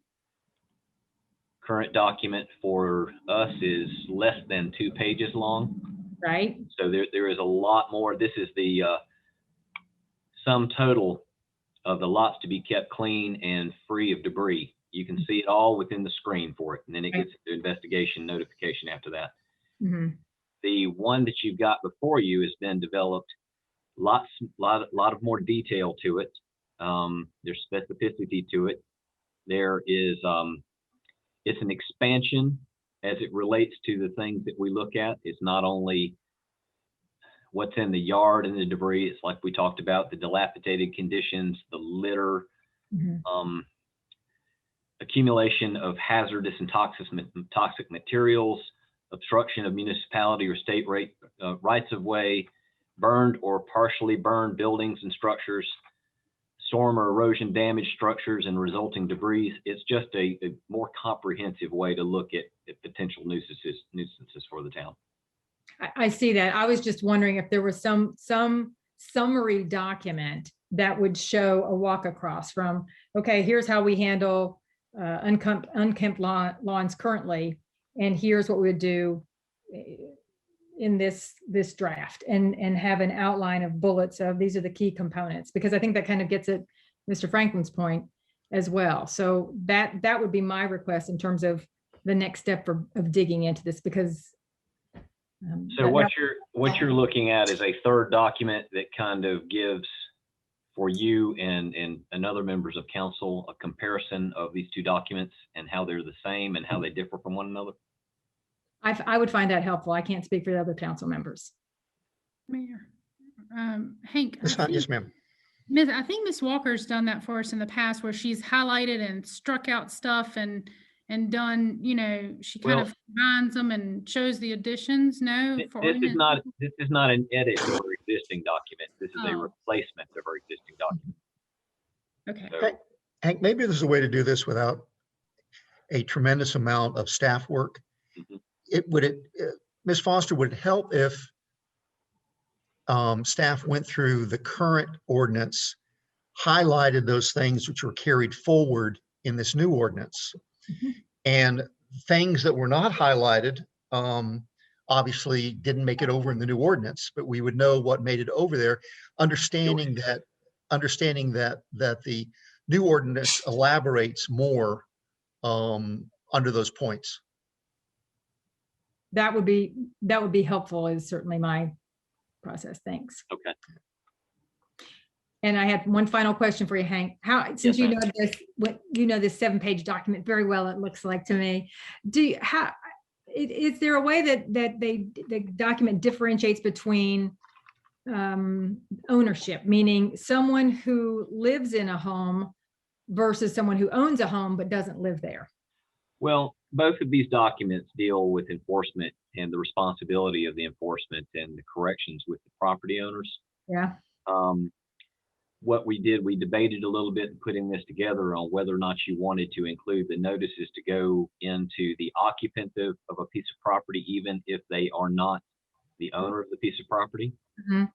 Current document for us is less than 2 pages long.
Right.
So there is a lot more. This is the sum total of the lots to be kept clean and free of debris. You can see it all within the screen for it, and then it gets the investigation notification after that.
Mm-hmm.
The one that you've got before you has been developed, lot of more detail to it. There's specificity to it. There is, it's an expansion as it relates to the things that we look at. It's not only what's in the yard and the debris. It's like we talked about, the dilapidated conditions, the litter,
Mm-hmm.
accumulation of hazardous and toxic materials, obstruction of municipality or state rights of way, burned or partially burned buildings and structures, storm or erosion damaged structures and resulting debris. It's just a more comprehensive way to look at potential nuisances for the town.
I see that. I was just wondering if there was some summary document that would show a walk across from, okay, here's how we handle unkempt lawns currently, and here's what we would do in this draft, and have an outline of bullets of these are the key components, because I think that kind of gets at Mr. Franklin's point as well. So that would be my request in terms of the next step of digging into this, because
so what you're looking at is a third document that kind of gives for you and other members of council a comparison of these two documents and how they're the same and how they differ from one another.
I would find that helpful. I can't speak for the other council members.
Mayor, Hank.
Yes, ma'am.
I think Ms. Walker's done that for us in the past, where she's highlighted and struck out stuff and done, she kind of combines them and shows the additions. No,
this is not an edit to our existing document. This is a replacement of our existing document.
Okay.
So,
Hank, maybe there's a way to do this without a tremendous amount of staff work. Ms. Foster, would it help if staff went through the current ordinance, highlighted those things which were carried forward in this new ordinance, and things that were not highlighted obviously didn't make it over in the new ordinance, but we would know what made it over there, understanding that the new ordinance elaborates more under those points.
That would be helpful, is certainly my process. Thanks.
Okay.
And I had one final question for you, Hank. Since you know this, this 7-page document very well, it looks like to me. Is there a way that the document differentiates between ownership, meaning someone who lives in a home versus someone who owns a home but doesn't live there?
Well, both of these documents deal with enforcement and the responsibility of the enforcement and the corrections with the property owners.
Yeah.
What we did, we debated a little bit in putting this together on whether or not you wanted to include the notices to go into the occupant of a piece of property, even if they are not the owner of the piece of property.
Mm-hmm.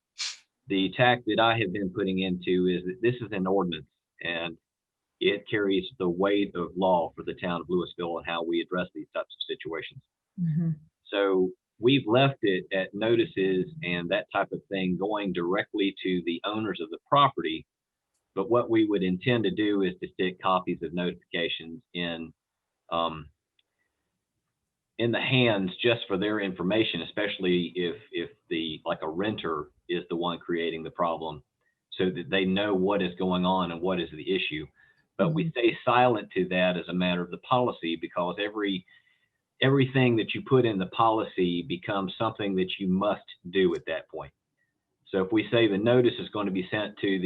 The tack that I have been putting into is that this is an ordinance and it carries the weight of law for the town of Louisville and how we address these types of situations.
Mm-hmm.
So we've left it at notices and that type of thing going directly to the owners of the property. But what we would intend to do is to stick copies of notifications in the hands just for their information, especially if like a renter is the one creating the problem, so that they know what is going on and what is the issue. But we stay silent to that as a matter of the policy, because everything that you put in the policy becomes something that you must do at that point. So if we say the notice is going to be sent to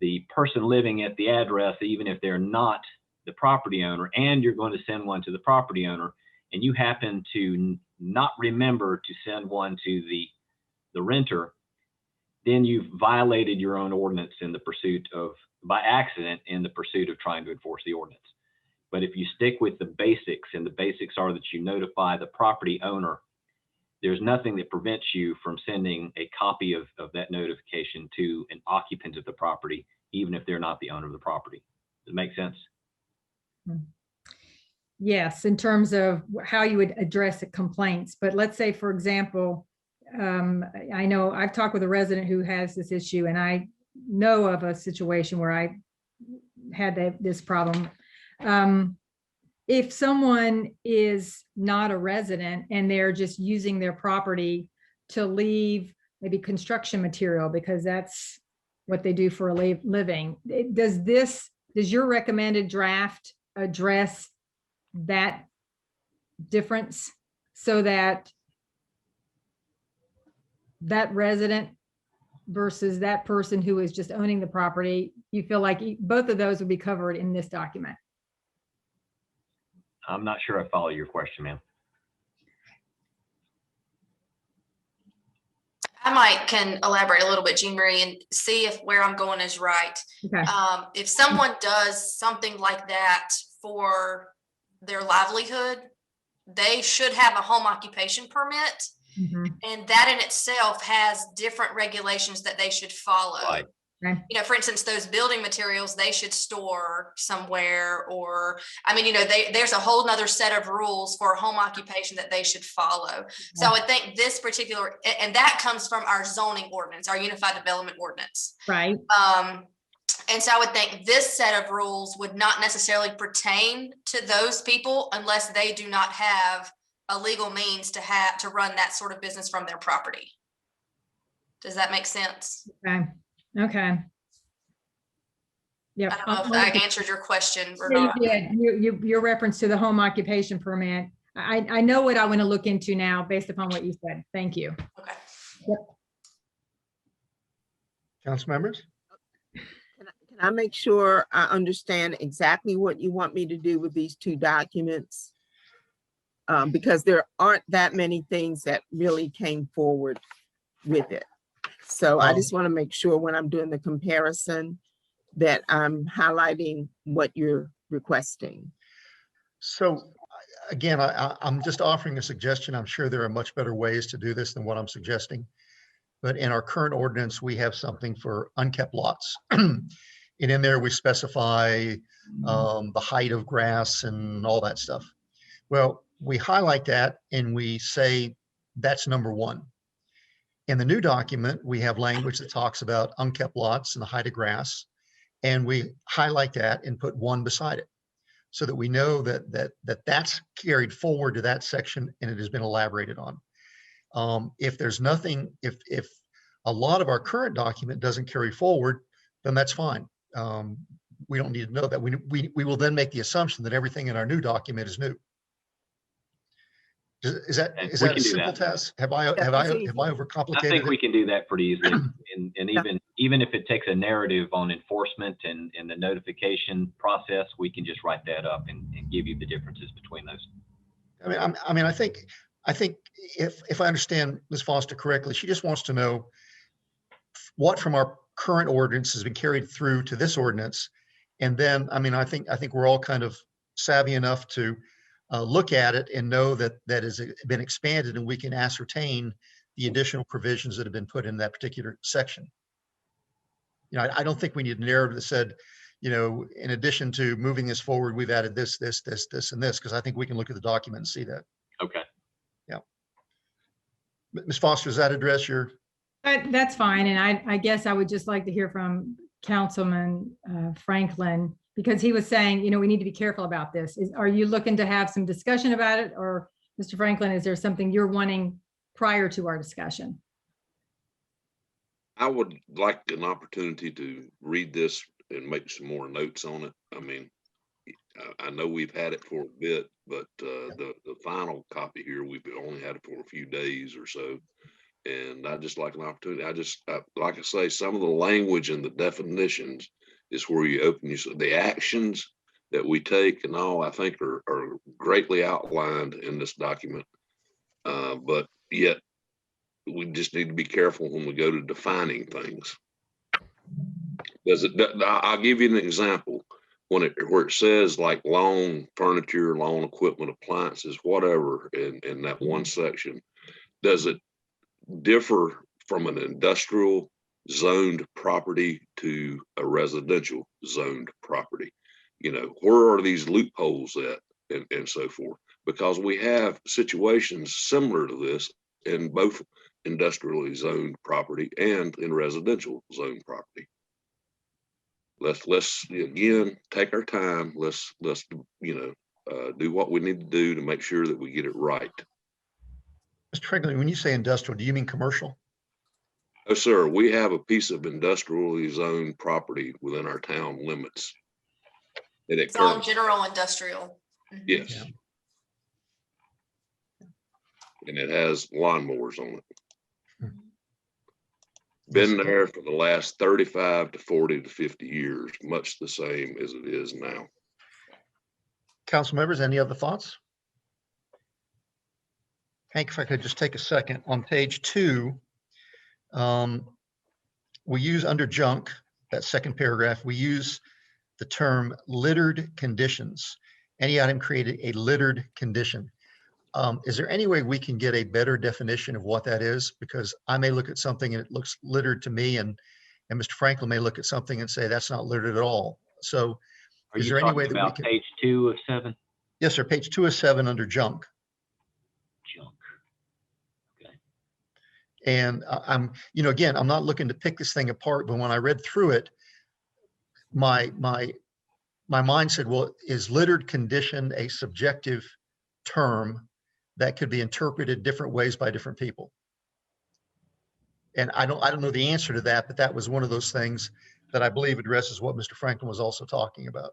the person living at the address, even if they're not the property owner, and you're going to send one to the property owner, and you happen to not remember to send one to the renter, then you've violated your own ordinance in the pursuit of, by accident, in the pursuit of trying to enforce the ordinance. But if you stick with the basics, and the basics are that you notify the property owner, there's nothing that prevents you from sending a copy of that notification to an occupant of the property, even if they're not the owner of the property. Does it make sense?
Yes, in terms of how you would address complaints. But let's say, for example, I know I've talked with a resident who has this issue, and I know of a situation where I had this problem. If someone is not a resident and they're just using their property to leave maybe construction material, because that's what they do for a living, does your recommended draft address that difference, so that that resident versus that person who is just owning the property, you feel like both of those would be covered in this document?
I'm not sure I follow your question, ma'am.
I might can elaborate a little bit, Jean Marie, and see if where I'm going is right.
Okay,
If someone does something like that for their livelihood, they should have a home occupation permit.
mhm,
And that in itself has different regulations that they should follow.
Right.
okay,
You know, for instance, those building materials, they should store somewhere, or, I mean, you know, there's a whole nother set of rules for home occupation that they should follow. So I think this particular, and that comes from our zoning ordinance, our Unified Development Ordinance.
right,
And so I would think this set of rules would not necessarily pertain to those people unless they do not have a legal means to run that sort of business from their property. Does that make sense?
okay, okay. Yep.
I don't know if I answered your question or
Yeah,
not.
you did. Your reference to the home occupation permit. I know what I want to look into now based upon what you said. Thank you.
Okay.
Council members?
Can I make sure I understand exactly what you want me to do with these two documents? Because there aren't that many things that really came forward with it. So I just want to make sure when I'm doing the comparison that I'm highlighting what you're requesting.
So again, I'm just offering a suggestion. I'm sure there are much better ways to do this than what I'm suggesting. But in our current ordinance, we have something for unkept lots. And in there, we specify the height of grass and all that stuff. Well, we highlight that and we say that's number one. In the new document, we have language that talks about unkept lots and the height of grass. And we highlight that and put one beside it so that we know that's carried forward to that section and it has been elaborated on. If there's nothing, if a lot of our current document doesn't carry forward, then that's fine. We don't need to know that. We will then make the assumption that everything in our new document is new. Is that
We
a
can do
simple
that.
test? Have I
that's easy.
overcomplicated
I think
it?
we can do that pretty easily. And even if it takes a narrative on enforcement and the notification process, we can just write that up and give you the differences between those.
I mean, I think if I understand Ms. Foster correctly, she just wants to know what from our current ordinance has been carried through to this ordinance. And then, I mean, I think we're all kind of savvy enough to look at it and know that has been expanded and we can ascertain the additional provisions that have been put in that particular section. You know, I don't think we need a narrative that said, you know, in addition to moving this forward, we've added this, and this, because I think we can look at the document and see that.
Okay.
Yeah. Ms. Foster, does that address your?
That's fine. And I guess I would just like to hear from Councilman Franklin, because he was saying, you know, we need to be careful about this. Are you looking to have some discussion about it? Or Mr. Franklin, is there something you're wanting prior to our discussion?
I would like an opportunity to read this and make some more notes on it. I mean, I know we've had it for a bit, but the final copy here, we've only had it for a few days or so. And I just like an opportunity. Like I say, some of the language and the definitions is where you open the actions that we take and all, I think are greatly outlined in this document. But yet we just need to be careful when we go to defining things. I'll give you an example. Where it says like lawn furniture, lawn equipment, appliances, whatever, in that one section, does it differ from an industrial zoned property to a residential zoned property? You know, where are these loopholes at and so forth? Because we have situations similar to this in both industrially zoned property and in residential zoned property. Let's again take our time. Let's do what we need to do to make sure that we get it right.
Mr. Franklin, when you say industrial, do you mean commercial?
Oh, sir, we have a piece of industrially zoned property within our town limits. And
It's all general industrial.
Yes.
Yeah.
And it has lawnmowers on it.
Mhm.
Been there for the last 35 to 40 to 50 years, much the same as it is now.
Council members, any other thoughts? Hank, if I could just take a second, on page 2, we use under junk, that second paragraph, we use the term littered conditions. Any item created a littered condition. Is there any way we can get a better definition of what that is? Because I may look at something and it looks littered to me, and Mr. Franklin may look at something and say that's not littered at all. So
Are
is
you
there any way
talking
that we
about
can?
page 2 of 7?
Yes, sir. Page 2 of 7 under junk.
Junk.
And I'm, again, I'm not looking to pick this thing apart, but when I read through it, my mind said, well, is littered condition a subjective term that could be interpreted different ways by different people? And I don't know the answer to that, but that was one of those things that I believe addresses what Mr. Franklin was also talking about.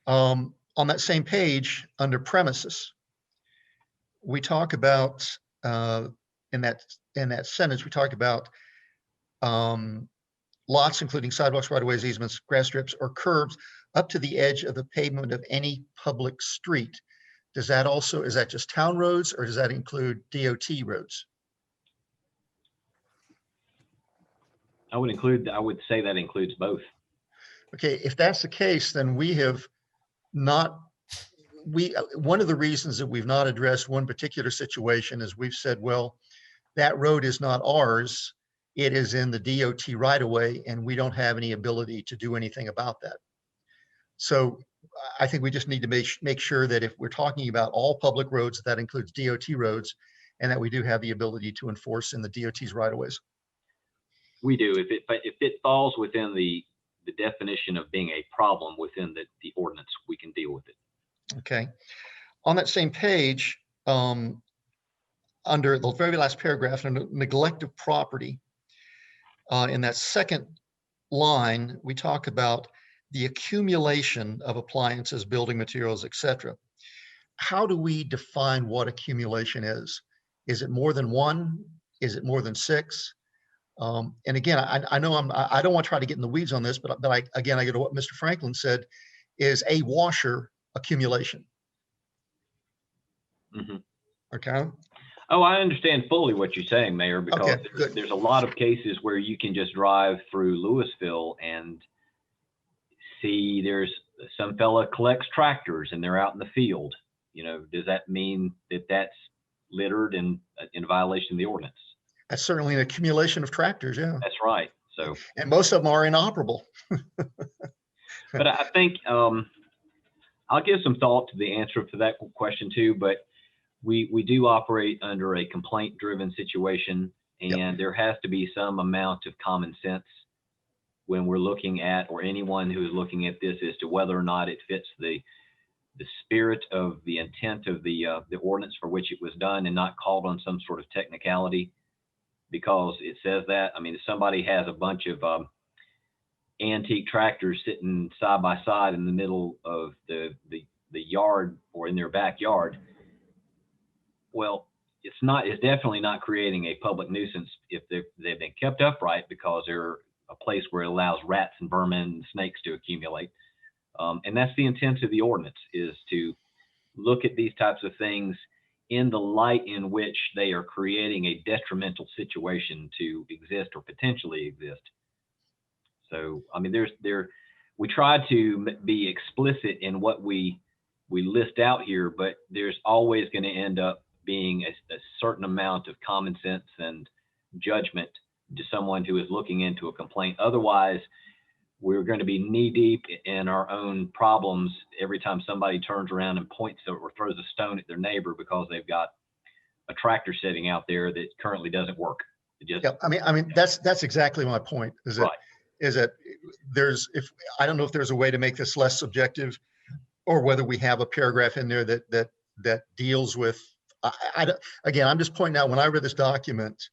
On that same page, under premises, we talk about, in that sentence, we talk about lots including sidewalks, right-of-ways, easements, grass strips, or curbs up to the edge of the pavement of any public street. Does that also, is that just town roads, or does that include DOT roads?
I would say that includes both.
Okay, if that's the case, then we have not, one of the reasons that we've not addressed one particular situation is we've said, well, that road is not ours. It is in the DOT right of way, and we don't have any ability to do anything about that. So I think we just need to make sure that if we're talking about all public roads, that includes DOT roads, and that we do have the ability to enforce in the DOT's right of ways.
We do. If it falls within the definition of being a problem within the ordinance, we can deal with it.
Okay. On that same page, under the very last paragraph, under neglect of property, in that second line, we talk about the accumulation of appliances, building materials, etc. How do we define what accumulation is? Is it more than one? Is it more than 6? And again, I know I don't want to try to get in the weeds on this, but I go to what Mr. Franklin said, is a washer accumulation.
Mm-hmm.
Okay.
Oh, I understand fully what you're saying, Mayor, because
Okay,
there's a lot of cases where you can just drive through Louisville and see there's some fella collects tractors and they're out in the field. Does that mean that that's littered and in violation of the ordinance?
That's certainly an accumulation of tractors, yeah.
That's right. So,
and most of them are inoperable.
but I think I'll give some thought to the answer to that question too, but we do operate under a complaint-driven situation, and there has to be some amount of common sense when we're looking at, or anyone who is looking at this, as to whether or not it fits the spirit of the intent of the ordinance for which it was done, and not called on some sort of technicality because it says that. I mean, if somebody has a bunch of antique tractors sitting side by side in the middle of the yard or in their backyard, well, it's definitely not creating a public nuisance if they've been kept upright, because they're a place where it allows rats and vermin and snakes to accumulate. And that's the intent of the ordinance, is to look at these types of things in the light in which they are creating a detrimental situation to exist or potentially exist. So, I mean, we try to be explicit in what we list out here, but there's always going to end up being a certain amount of common sense and judgment to someone who is looking into a complaint. Otherwise, we're going to be knee deep in our own problems every time somebody turns around and points or throws a stone at their neighbor because they've got a tractor sitting out there that currently doesn't work.
Yeah, I mean, that's exactly my point. Is that I don't know if there's a way to make this less subjective, or whether we have a paragraph in there that deals with. Again, I'm just pointing out, when I read this document,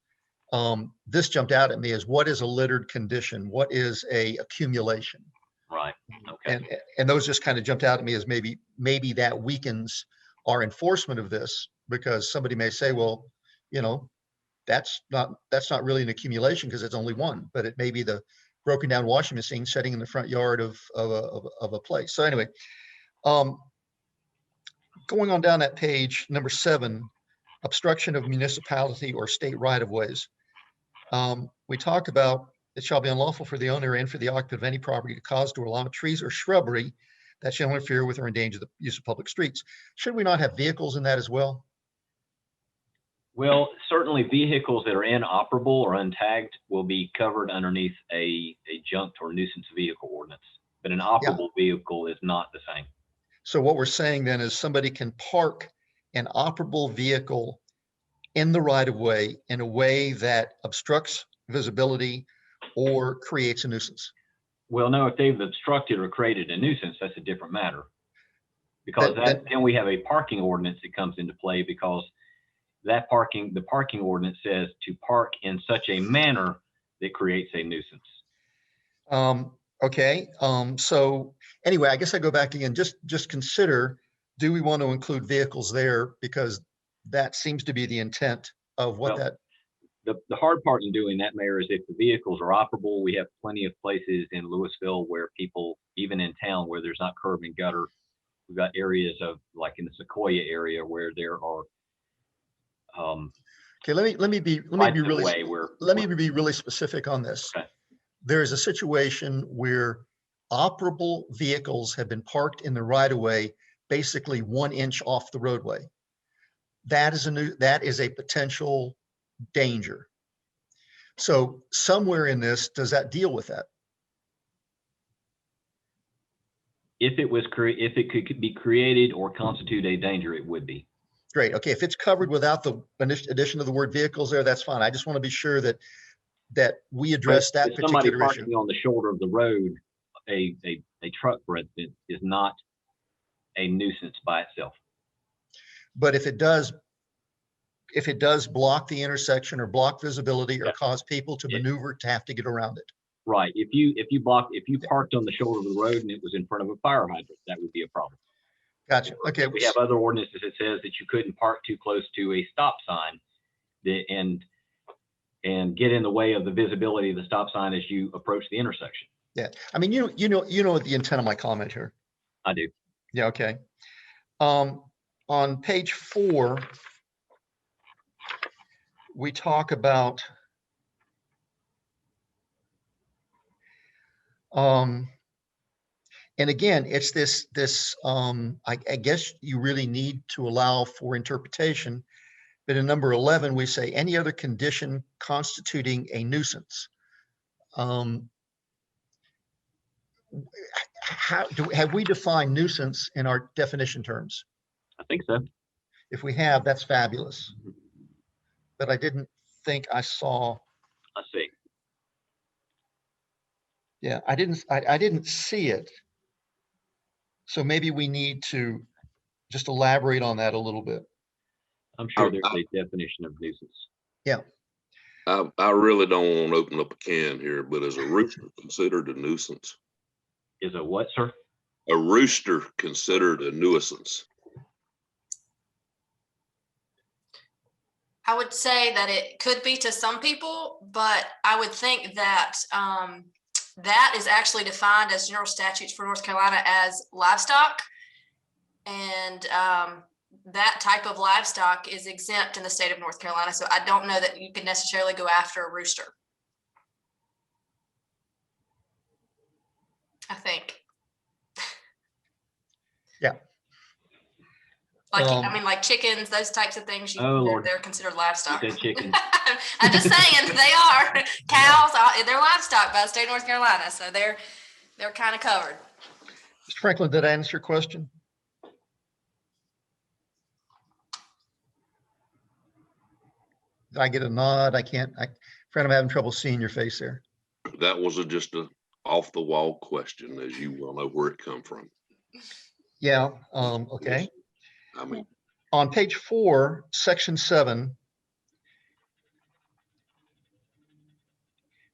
this jumped out at me as, what is a littered condition? What is a accumulation?
Right. Okay.
And those just kind of jumped out at me as maybe that weakens our enforcement of this, because somebody may say, well, that's not really an accumulation because it's only one, but it may be the broken down washing machine sitting in the front yard of a place. So anyway, Going on down that page, number 7, obstruction of municipality or state right-of-ways. We talk about it shall be unlawful for the owner and for the occupant of any property to cause to allow trees or shrubbery that shall interfere with or endanger the use of public streets. Should we not have vehicles in that as well?
Well, certainly vehicles that are inoperable or untagged will be covered underneath a junked or nuisance vehicle ordinance, but an operable vehicle is not the same.
So what we're saying then is somebody can park an operable vehicle in the right-of-way in a way that obstructs visibility or creates a nuisance.
Well, no, if they've obstructed or created a nuisance, that's a different matter. Because then we have a parking ordinance that comes into play, because the parking ordinance says to park in such a manner that creates a nuisance.
Okay, so anyway, I guess I go back again, just consider, do we want to include vehicles there? Because that seems to be the intent of what
Well, the hard part in doing that, Mayor, is if the vehicles are operable. We have plenty of places in Louisville where people, even in town where there's not curb and gutter, we've got areas of, like in the Sequoia area, where there are
okay, let me be really specific on this.
Okay.
There is a situation where operable vehicles have been parked in the right-of-way, basically 1 inch off the roadway. That is a potential danger. So somewhere in this, does that deal with that?
If it could be created or constitute a danger, it would be.
Great. Okay, if it's covered without the addition of the word vehicles there, that's fine. I just want to be sure that we address that
If somebody
particular issue.
parking on the shoulder of the road, a truck, for instance, is not a nuisance by itself.
But if it does block the intersection or block visibility or cause people to maneuver to have to get around it.
Right. If you parked on the shoulder of the road and it was in front of a fire hydrant, that would be a problem.
Gotcha. Okay.
We have other ordinances that says that you couldn't park too close to a stop sign and get in the way of the visibility of the stop sign as you approach the intersection.
Yeah. I mean, you know the intent of my comment here.
I do.
Yeah. Okay. On page 4, we talk about and again, it's this I guess you really need to allow for interpretation. But in number 11, we say any other condition constituting a nuisance. Have we defined nuisance in our definition terms?
I think so.
If we have, that's fabulous. But I didn't think I saw.
I see.
Yeah, I didn't see it. So maybe we need to just elaborate on that a little bit.
I'm sure there's a definition of nuisance.
Yeah.
I really don't want to open up a can here, but is a rooster considered a nuisance?
Is a what, sir?
A rooster considered a nuisance?
I would say that it could be to some people, but I would think that that is actually defined as general statutes for North Carolina as livestock. And that type of livestock is exempt in the state of North Carolina. So I don't know that you could necessarily go after a rooster. I think.
Yeah.
Like, I mean, like chickens, those types of things, they're considered livestock.
Chickens.
I'm just saying they are. Cows, they're livestock by the state of North Carolina. So they're kind of covered.
Mr. Franklin, did I answer your question? Did I get a nod? Fred, I'm having trouble seeing your face there.
That was just a off the wall question, as you well know where it come from.
Yeah. Okay.
I mean,
on page 4, section 7,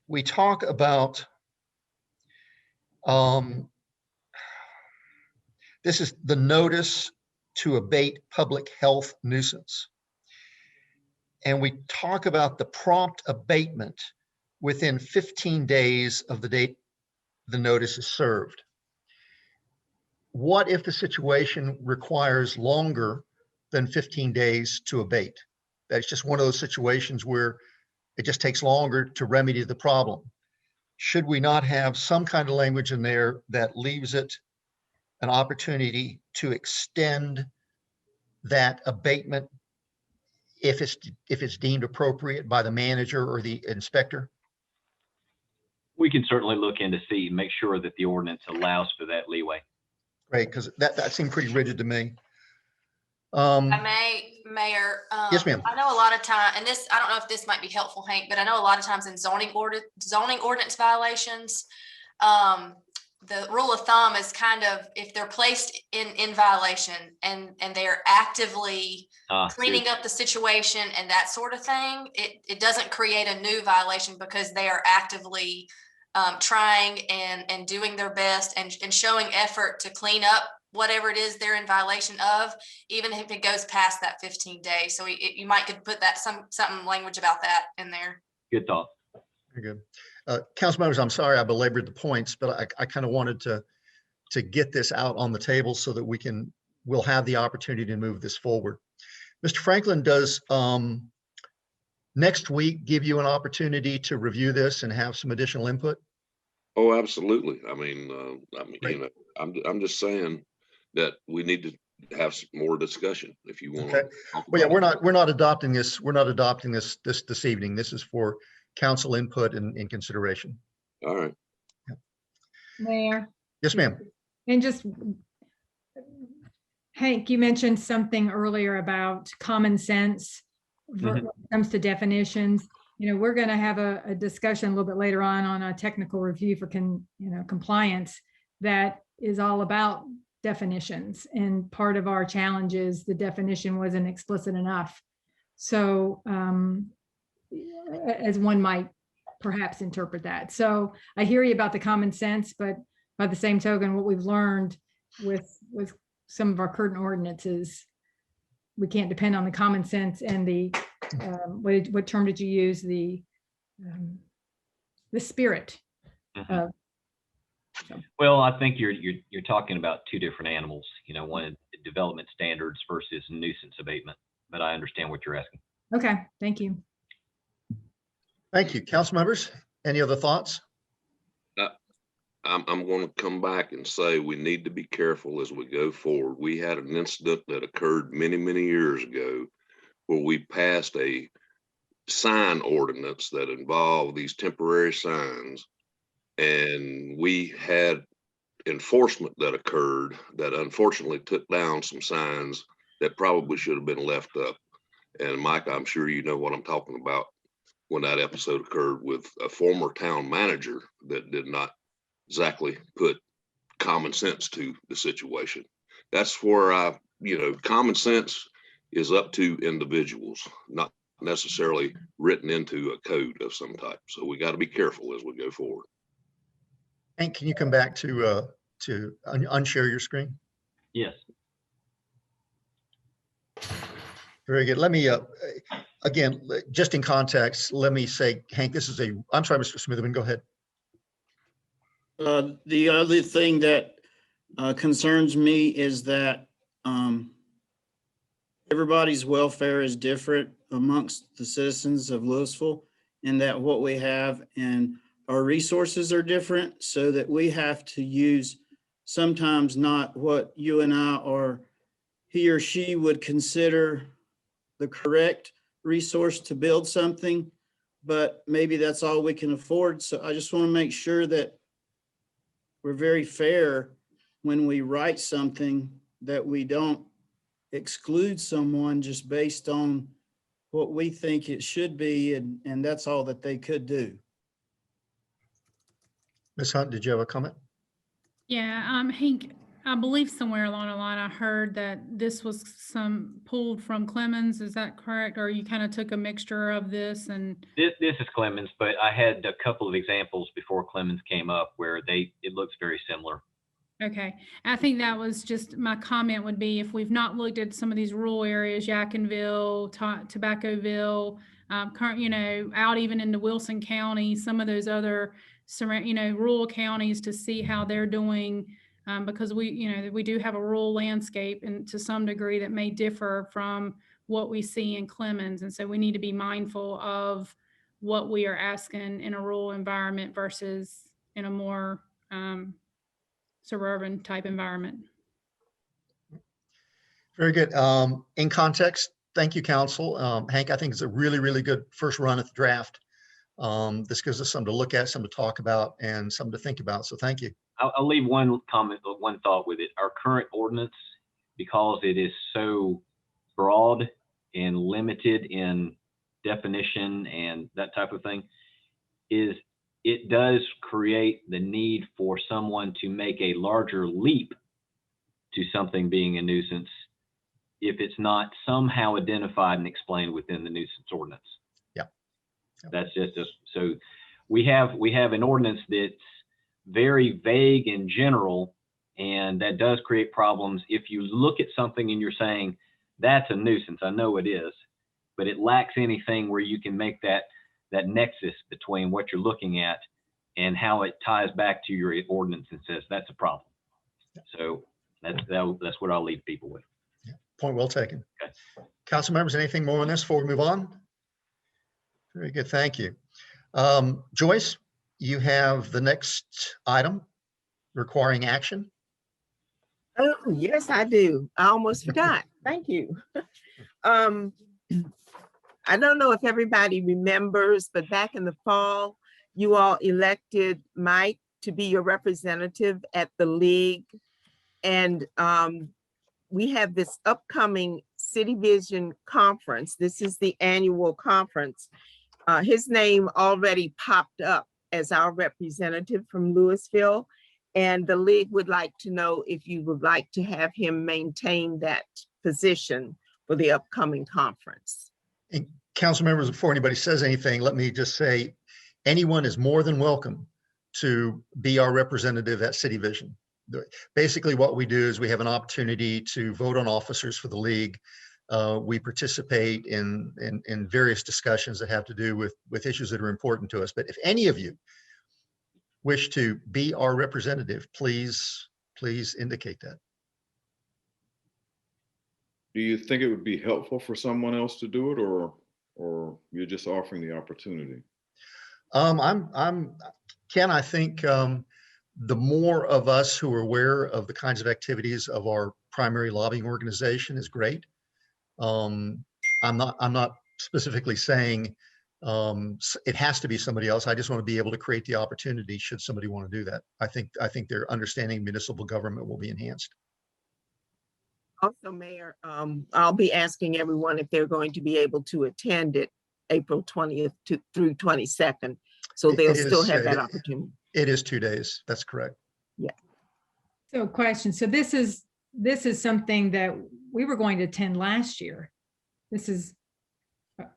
we talk about this is the notice to abate public health nuisance. And we talk about the prompt abatement within 15 days of the date the notice is served. what if the situation requires longer than 15 days to abate? That's just one of those situations where it just takes longer to remedy the problem. Should we not have some kind of language in there that leaves it an opportunity to extend that abatement if it's deemed appropriate by the manager or the inspector?
We can certainly look into make sure that the ordinance allows for that leeway.
Right, because that seemed pretty rigid to me.
Mayor.
Yes, ma'am.
I know a lot of time, and this, I don't know if this might be helpful, Hank, but I know a lot of times in zoning ordinance violations, the rule of thumb is kind of, if they're placed in violation and they're actively cleaning up the situation and that sort of thing, it doesn't create a new violation because they are actively trying and doing their best and showing effort to clean up whatever it is they're in violation of, even if it goes past that 15 days. So you might could put that something language about that in there.
Good thought.
Very good. Council members, I'm sorry I belabored the points, but I kind of wanted to get this out on the table so that we'll have the opportunity to move this forward. Mr. Franklin, does next week give you an opportunity to review this and have some additional input?
Oh, absolutely. I mean,
Right.
you know, I'm just saying that we need to have some more discussion if you want.
Okay. Well, yeah, we're not adopting this. We're not adopting this evening. This is for council input and in consideration.
All right.
Mayor,
Yes, ma'am.
and just, Hank, you mentioned something earlier about common sense when it comes to definitions. You know, we're going to have a discussion a little bit later on a technical review for compliance that is all about definitions. And part of our challenge is the definition wasn't explicit enough. So as one might perhaps interpret that. So I hear you about the common sense, but by the same token, what we've learned with some of our current ordinances, we can't depend on the common sense and the what term did you use? The spirit.
Mhm. Well, I think you're talking about two different animals. You know, one is development standards versus nuisance abatement. But I understand what you're asking.
Okay, thank you.
Thank you. Council members, any other thoughts?
I'm going to come back and say we need to be careful as we go forward. We had an incident that occurred many, many years ago where we passed a sign ordinance that involved these temporary signs. And we had enforcement that occurred that unfortunately took down some signs that probably should have been left up. And Mike, I'm sure you know what I'm talking about when that episode occurred with a former town manager that did not exactly put common sense to the situation. That's where common sense is up to individuals, not necessarily written into a code of some type. So we got to be careful as we go forward.
Hank, can you come back to unshare your screen?
Yes.
Very good. Let me, again, just in context, let me say, Hank, I'm sorry, Mr. Smitherman, go ahead.
The other thing that concerns me is that everybody's welfare is different amongst the citizens of Louisville, and that what we have and our resources are different, so that we have to use sometimes not what you and I or he or she would consider the correct resource to build something, but maybe that's all we can afford. So I just want to make sure that we're very fair when we write something, that we don't exclude someone just based on what we think it should be, and that's all that they could do.
Ms. Hunt, did you have a comment?
Yeah, Hank, I believe somewhere along the line, I heard that this was pulled from Clemens. Is that correct? Or you kind of took a mixture of this and?
This is Clemens, but I had a couple of examples before Clemens came up where it looks very similar.
Okay, I think that was just my comment would be, if we've not looked at some of these rural areas, Yadkinville, Tobaccoville, out even into Wilson County, some of those other rural counties, to see how they're doing because we do have a rural landscape and to some degree that may differ from what we see in Clemens. And so we need to be mindful of what we are asking in a rural environment versus in a more suburban type environment.
Very good. In context, thank you, council. Hank, I think it's a really, really good first run at the draft. This gives us something to look at, something to talk about, and something to think about. So thank you.
I'll leave one comment, one thought with it. Our current ordinance, because it is so broad and limited in definition and that type of thing, it does create the need for someone to make a larger leap to something being a nuisance if it's not somehow identified and explained within the nuisance ordinance.
Yeah.
That's just so we have an ordinance that's very vague in general, and that does create problems. If you look at something and you're saying that's a nuisance, I know it is, but it lacks anything where you can make that nexus between what you're looking at and how it ties back to your ordinance and says that's a problem. So that's what I'll leave people with.
Point well taken.
Okay.
Council members, anything more on this before we move on? Very good, thank you. Joyce, you have the next item requiring action.
Oh, yes, I do. I almost forgot. Thank you. I don't know if everybody remembers, but back in the fall, you all elected Mike to be your representative at the league. And we have this upcoming City Vision Conference. This is the annual conference. His name already popped up as our representative from Louisville. And the league would like to know if you would like to have him maintain that position for the upcoming conference.
And council members, before anybody says anything, let me just say, anyone is more than welcome to be our representative at City Vision. Basically, what we do is we have an opportunity to vote on officers for the league. We participate in various discussions that have to do with issues that are important to us. But if any of you wish to be our representative, please indicate that.
Do you think it would be helpful for someone else to do it, or you're just offering the opportunity?
Ken, I think the more of us who are aware of the kinds of activities of our primary lobbying organization is great. I'm not specifically saying it has to be somebody else. I just want to be able to create the opportunity should somebody want to do that. I think their understanding of municipal government will be enhanced.
Also, Mayor, I'll be asking everyone if they're going to be able to attend it April 20th through 22nd. So they'll still have that opportunity.
It is 2 days. That's correct.
Yeah.
So question, so this is something that we were going to attend last year. This is,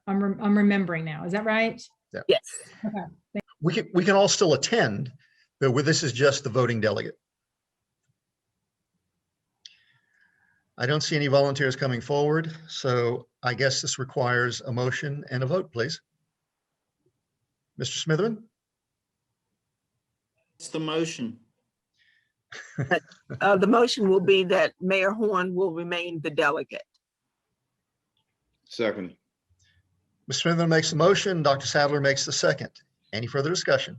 I'm remembering now. Is that right?
Yeah.
Yes.
Okay.
We can all still attend, but this is just the voting delegate. I don't see any volunteers coming forward, so I guess this requires a motion and a vote, please. Mr. Smitherman?
It's the motion.
The motion will be that Mayor Horn will remain the delegate.
Second.
Mr. Smitherman makes the motion, Dr. Sadler makes the second. Any further discussion?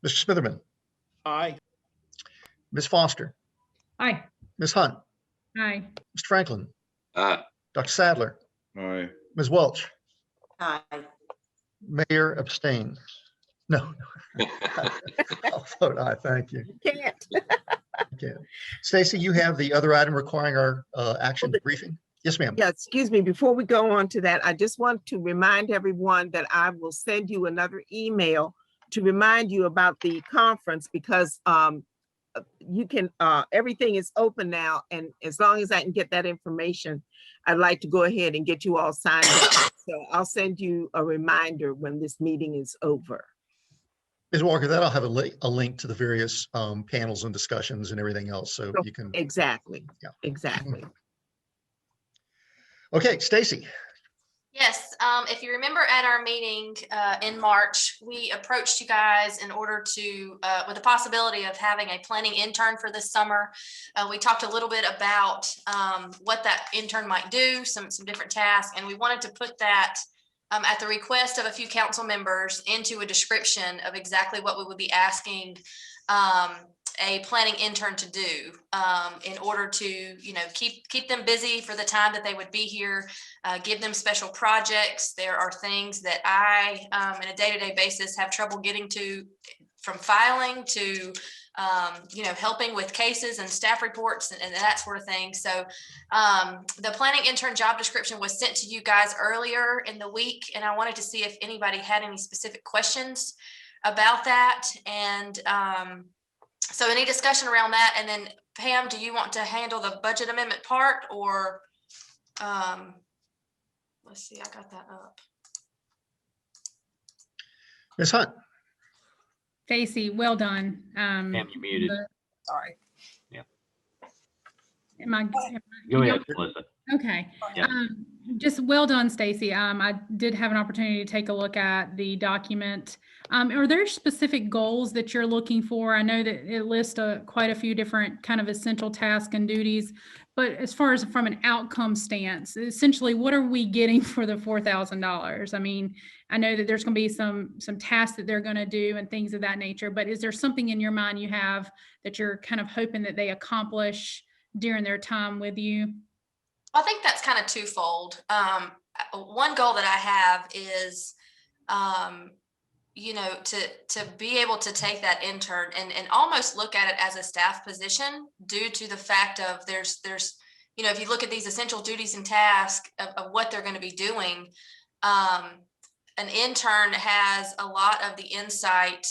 Mr. Smitherman?
Aye.
Ms. Foster?
Aye.
Ms. Hunt?
Aye.
Mr. Franklin?
Aye.
Dr. Sadler?
Aye.
Ms. Welch?
Aye.
Mayor abstains. No. I'll vote aye, thank you.
Can't.
Okay. Stacy, you have the other item requiring our action briefing? Yes, ma'am.
Yeah, excuse me, before we go on to that, I just want to remind everyone that I will send you another email to remind you about the conference, because you can, everything is open now, and as long as I can get that information, I'd like to go ahead and get you all signed up. So I'll send you a reminder when this meeting is over.
Ms. Walker, that'll have a link to the various panels and discussions and everything else, so you can.
Exactly.
Yeah.
Exactly.
Okay, Stacy.
Yes, if you remember at our meeting in March, we approached you guys in order to, with the possibility of having a planning intern for this summer. We talked a little bit about what that intern might do, some different tasks, and we wanted to put that at the request of a few council members into a description of exactly what we would be asking a planning intern to do in order to, you know, keep them busy for the time that they would be here, give them special projects. There are things that I, in a day-to-day basis, have trouble getting to, from filing to, you know, helping with cases and staff reports and that sort of thing. So the planning intern job description was sent to you guys earlier in the week, and I wanted to see if anybody had any specific questions about that. And so any discussion around that? And then Pam, do you want to handle the budget amendment part, or let's see, I got that up.
Ms. Hunt?
Stacy, well done.
Pam, you muted.
Sorry.
Yeah.
Am I?
Go ahead, Melissa.
Okay.
Yeah.
Just well done, Stacy. I did have an opportunity to take a look at the document. Are there specific goals that you're looking for? I know that it lists quite a few different kind of essential tasks and duties, but as far as from an outcome stance, essentially, what are we getting for the $4,000? I mean, I know that there's going to be some tasks that they're going to do and things of that nature, but is there something in your mind you have that you're kind of hoping that they accomplish during their time with you?
I think that's kind of twofold. One goal that I have is, you know, to be able to take that intern and almost look at it as a staff position, due to the fact of there's, you know, if you look at these essential duties and tasks of what they're going to be doing, an intern has a lot of the insight,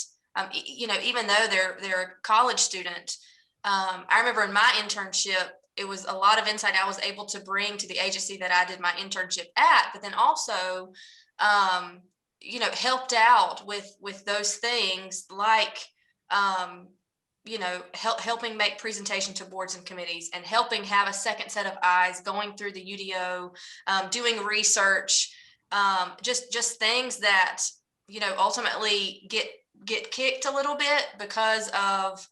you know, even though they're a college student. I remember in my internship, it was a lot of insight I was able to bring to the agency that I did my internship at, but then also, you know, helped out with those things like, you know, helping make presentation to boards and committees, and helping have a second set of eyes going through the UDO, doing research, just things that, you know, ultimately get kicked a little bit because of,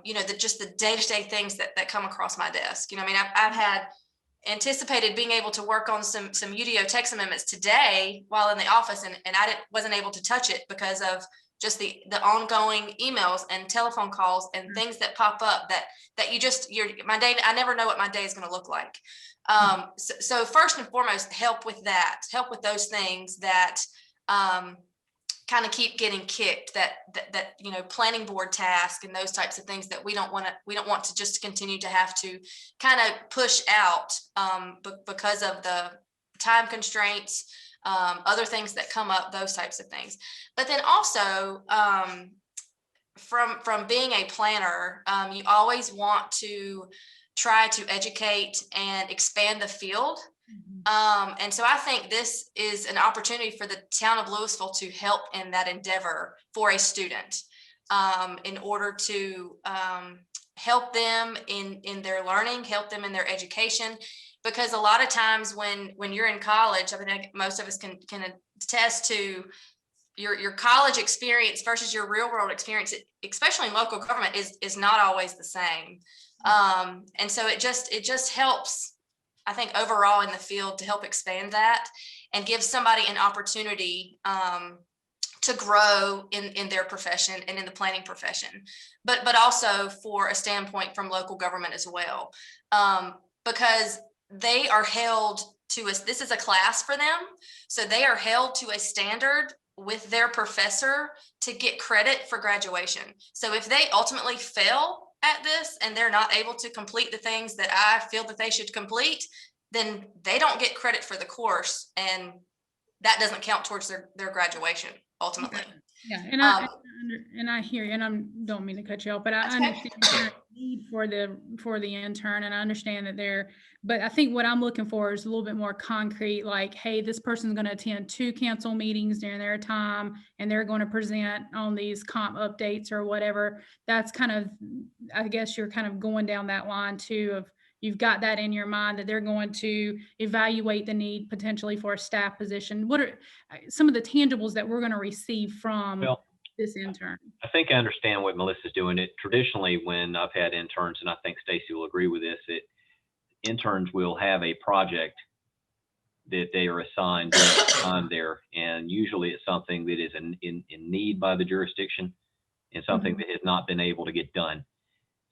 you know, just the day-to-day things that come across my desk. You know, I mean, I've had anticipated being able to work on some UDO text amendments today while in the office, and I wasn't able to touch it because of just the ongoing emails and telephone calls and things that pop up that my day, I never know what my day is going to look like. So first and foremost, help with those things that kind of keep getting kicked, that you know, planning board task and those types of things that we don't want to just continue to have to kind of push out because of the time constraints, other things that come up, those types of things. But then also from being a planner, you always want to try to educate and expand the field. And so I think this is an opportunity for the town of Louisville to help in that endeavor for a student, in order to help them in their learning, help them in their education. Because a lot of times when you're in college, I mean, most of us can attest to your college experience versus your real world experience, especially in local government, is not always the same. And so it just helps, I think, overall in the field to help expand that and give somebody an opportunity to grow in their profession and in the planning profession, but also for a standpoint from local government as well, because they are held to this is a class for them, so they are held to a standard with their professor to get credit for graduation. So if they ultimately fail at this and they're not able to complete the things that I feel that they should complete, then they don't get credit for the course, and that doesn't count towards their graduation ultimately.
Yeah, and I hear you, and I don't mean to cut you off, but I understand the need for the intern, and I understand that but I think what I'm looking for is a little bit more concrete, like, hey, this person's going to attend 2 council meetings during their time, and they're going to present on these comp updates or whatever. That's kind of, I guess you're kind of going down that line too of, you've got that in your mind that they're going to evaluate the need potentially for a staff position. What are some of the tangibles that we're going to receive from
Well,
this intern?
I think I understand what Melissa's doing. It traditionally, when I've had interns, and I think Stacy will agree with this, that interns will have a project that they are assigned during the time there, and usually it's something that is in need by the jurisdiction and something that has not been able to get done.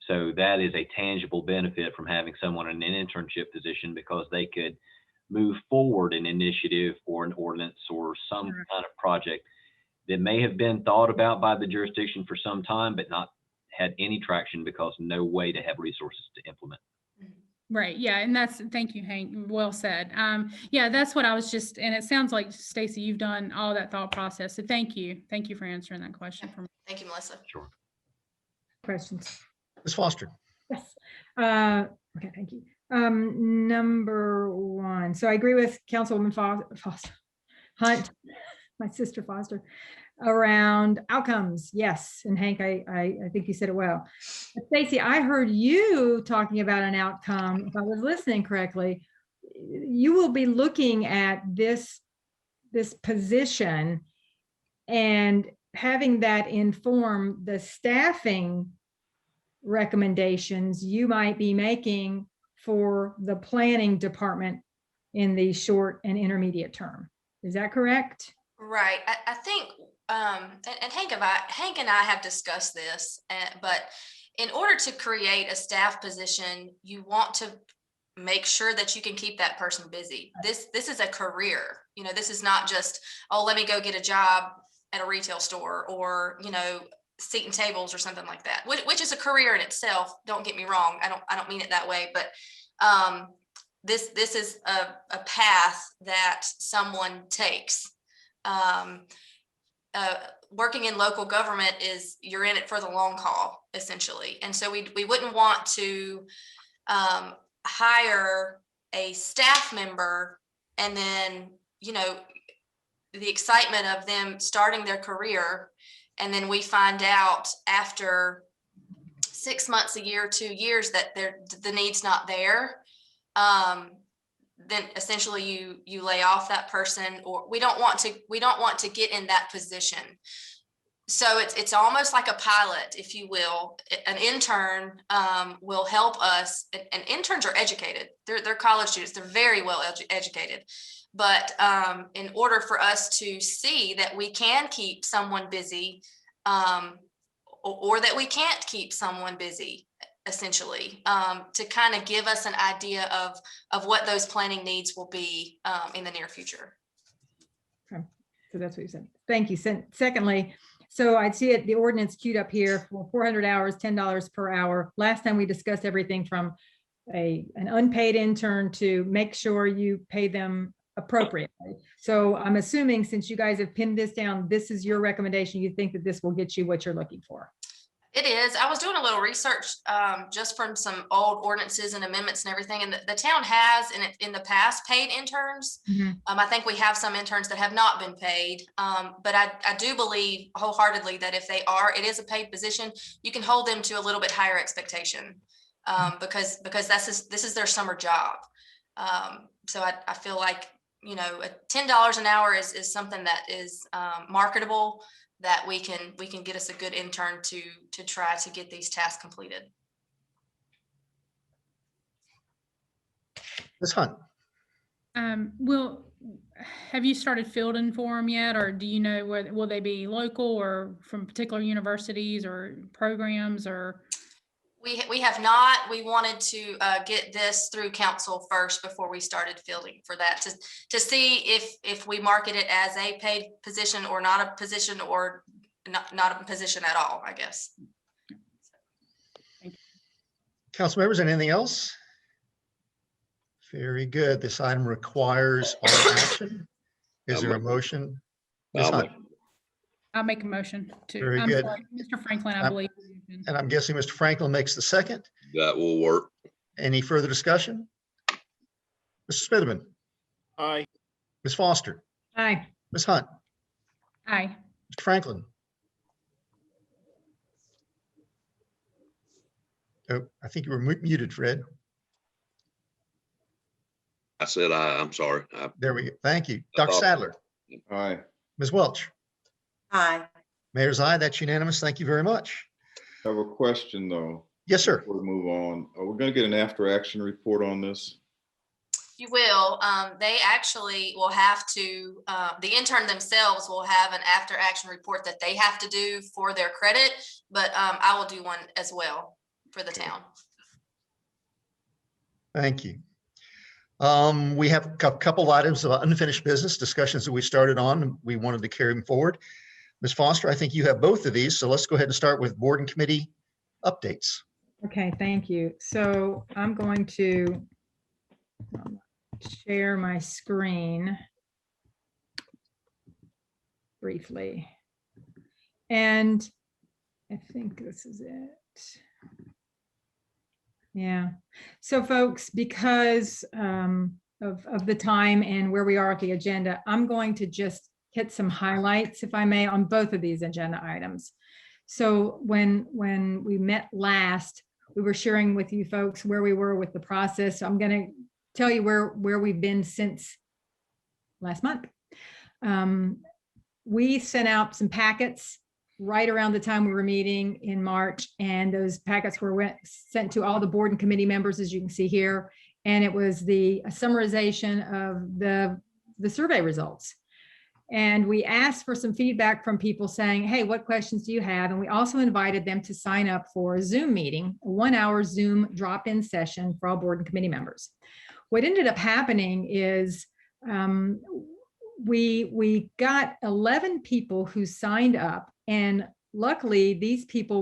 So that is a tangible benefit from having someone in an internship position, because they could move forward an initiative or an ordinance or some kind of project that may have been thought about by the jurisdiction for some time, but not had any traction because no way to have resources to implement.
Right. Yeah. And thank you, Hank. Well said. Yeah, that's what I was just, and it sounds like, Stacy, you've done all that thought process. So thank you. Thank you for answering that question for me.
Thank you, Melissa.
Sure.
Questions?
Ms. Foster.
Yes. Okay, thank you. Number one. So I agree with Councilwoman Foster, Hunt, my sister Foster, around outcomes. Yes. And Hank, I think you said it well. Stacy, I heard you talking about an outcome. If I was listening correctly, you will be looking at this position and having that inform the staffing recommendations you might be making for the planning department in the short and intermediate term. Is that correct?
Right. I think, and Hank and I have discussed this, but in order to create a staff position, you want to make sure that you can keep that person busy. This is a career. You know, this is not just, oh, let me go get a job at a retail store, or, you know, seat and tables or something like that, which is a career in itself. Don't get me wrong. I don't mean it that way, but this is a path that someone takes. Working in local government is, you're in it for the long haul, essentially. And so we wouldn't want to hire a staff member and then, you know, the excitement of them starting their career, and then we find out after 6 months, a year, 2 years that the need's not there. Then essentially you lay off that person, or we don't want to get in that position. So it's almost like a pilot, if you will. An intern will help us, and interns are educated. They're college students. They're very well educated. But in order for us to see that we can keep someone busy, or that we can't keep someone busy, essentially, to kind of give us an idea of what those planning needs will be in the near future.
Okay. So that's what you said. Thank you. Secondly, so I see it, the ordinance queued up here for 400 hours, $10 per hour. Last time we discussed everything from an unpaid intern to make sure you pay them appropriately. So I'm assuming, since you guys have pinned this down, this is your recommendation. You think that this will get you what you're looking for?
It is. I was doing a little research just from some old ordinances and amendments and everything. And the town has in the past paid interns. I think we have some interns that have not been paid. But I do believe wholeheartedly that if it is a paid position, you can hold them to a little bit higher expectation because this is their summer job. So I feel like, you know, $10 an hour is something that is marketable, that we can get us a good intern to try to get these tasks completed.
Ms. Hunt.
Have you started fielding for them yet, or do you know whether will they be local or from particular universities or programs? Or
we have not. We wanted to get this through council first before we started fielding for that, to see if we market it as a paid position or not a position, or not a position at all, I guess.
Council members, anything else? Very good. This item requires our action. Is there a motion? Ms. Hunt?
I'll make a motion to.
Very good.
Sorry, Mr. Franklin, I believe.
And I'm guessing Mr. Franklin makes the second.
That will work.
Any further discussion? Mr. Smitherman?
Aye.
Ms. Foster?
Aye.
Ms. Hunt?
Aye.
Mr. Franklin? Oh, I think you were muted, Fred.
I said aye, I'm sorry.
There we go. Thank you. Dr.
thought-
Sadler,
Aye.
Ms. Welch,
Aye.
Mayor's aye. That's unanimous. Thank you very much.
I have a question though.
Yes, sir.
Before we move on, are we gonna get an after action report on this?
You will. They actually will have to, the intern themselves will have an after action report that they have to do for their credit, but I will do one as well for the town.
Thank you. We have a couple items of unfinished business discussions that we started on. And we wanted to carry them forward. Ms. Foster, I think you have both of these. So let's go ahead and start with board and committee updates.
Okay, thank you. So I'm going to share my screen briefly. And I think this is it. Yeah. So folks, because of the time and where we are at the agenda, I'm going to just hit some highlights, if I may, on both of these agenda items. So when we met last, we were sharing with you folks where we were with the process. So I'm going to tell you where we've been since last month. We sent out some packets right around the time we were meeting in March, and those packets were sent to all the board and committee members, as you can see here. And it was a summarization of the survey results. And we asked for some feedback from people saying, hey, what questions do you have? And we also invited them to sign up for a Zoom meeting, a 1-hour Zoom drop-in session for all board and committee members. What ended up happening is we got 11 people who signed up, and luckily these people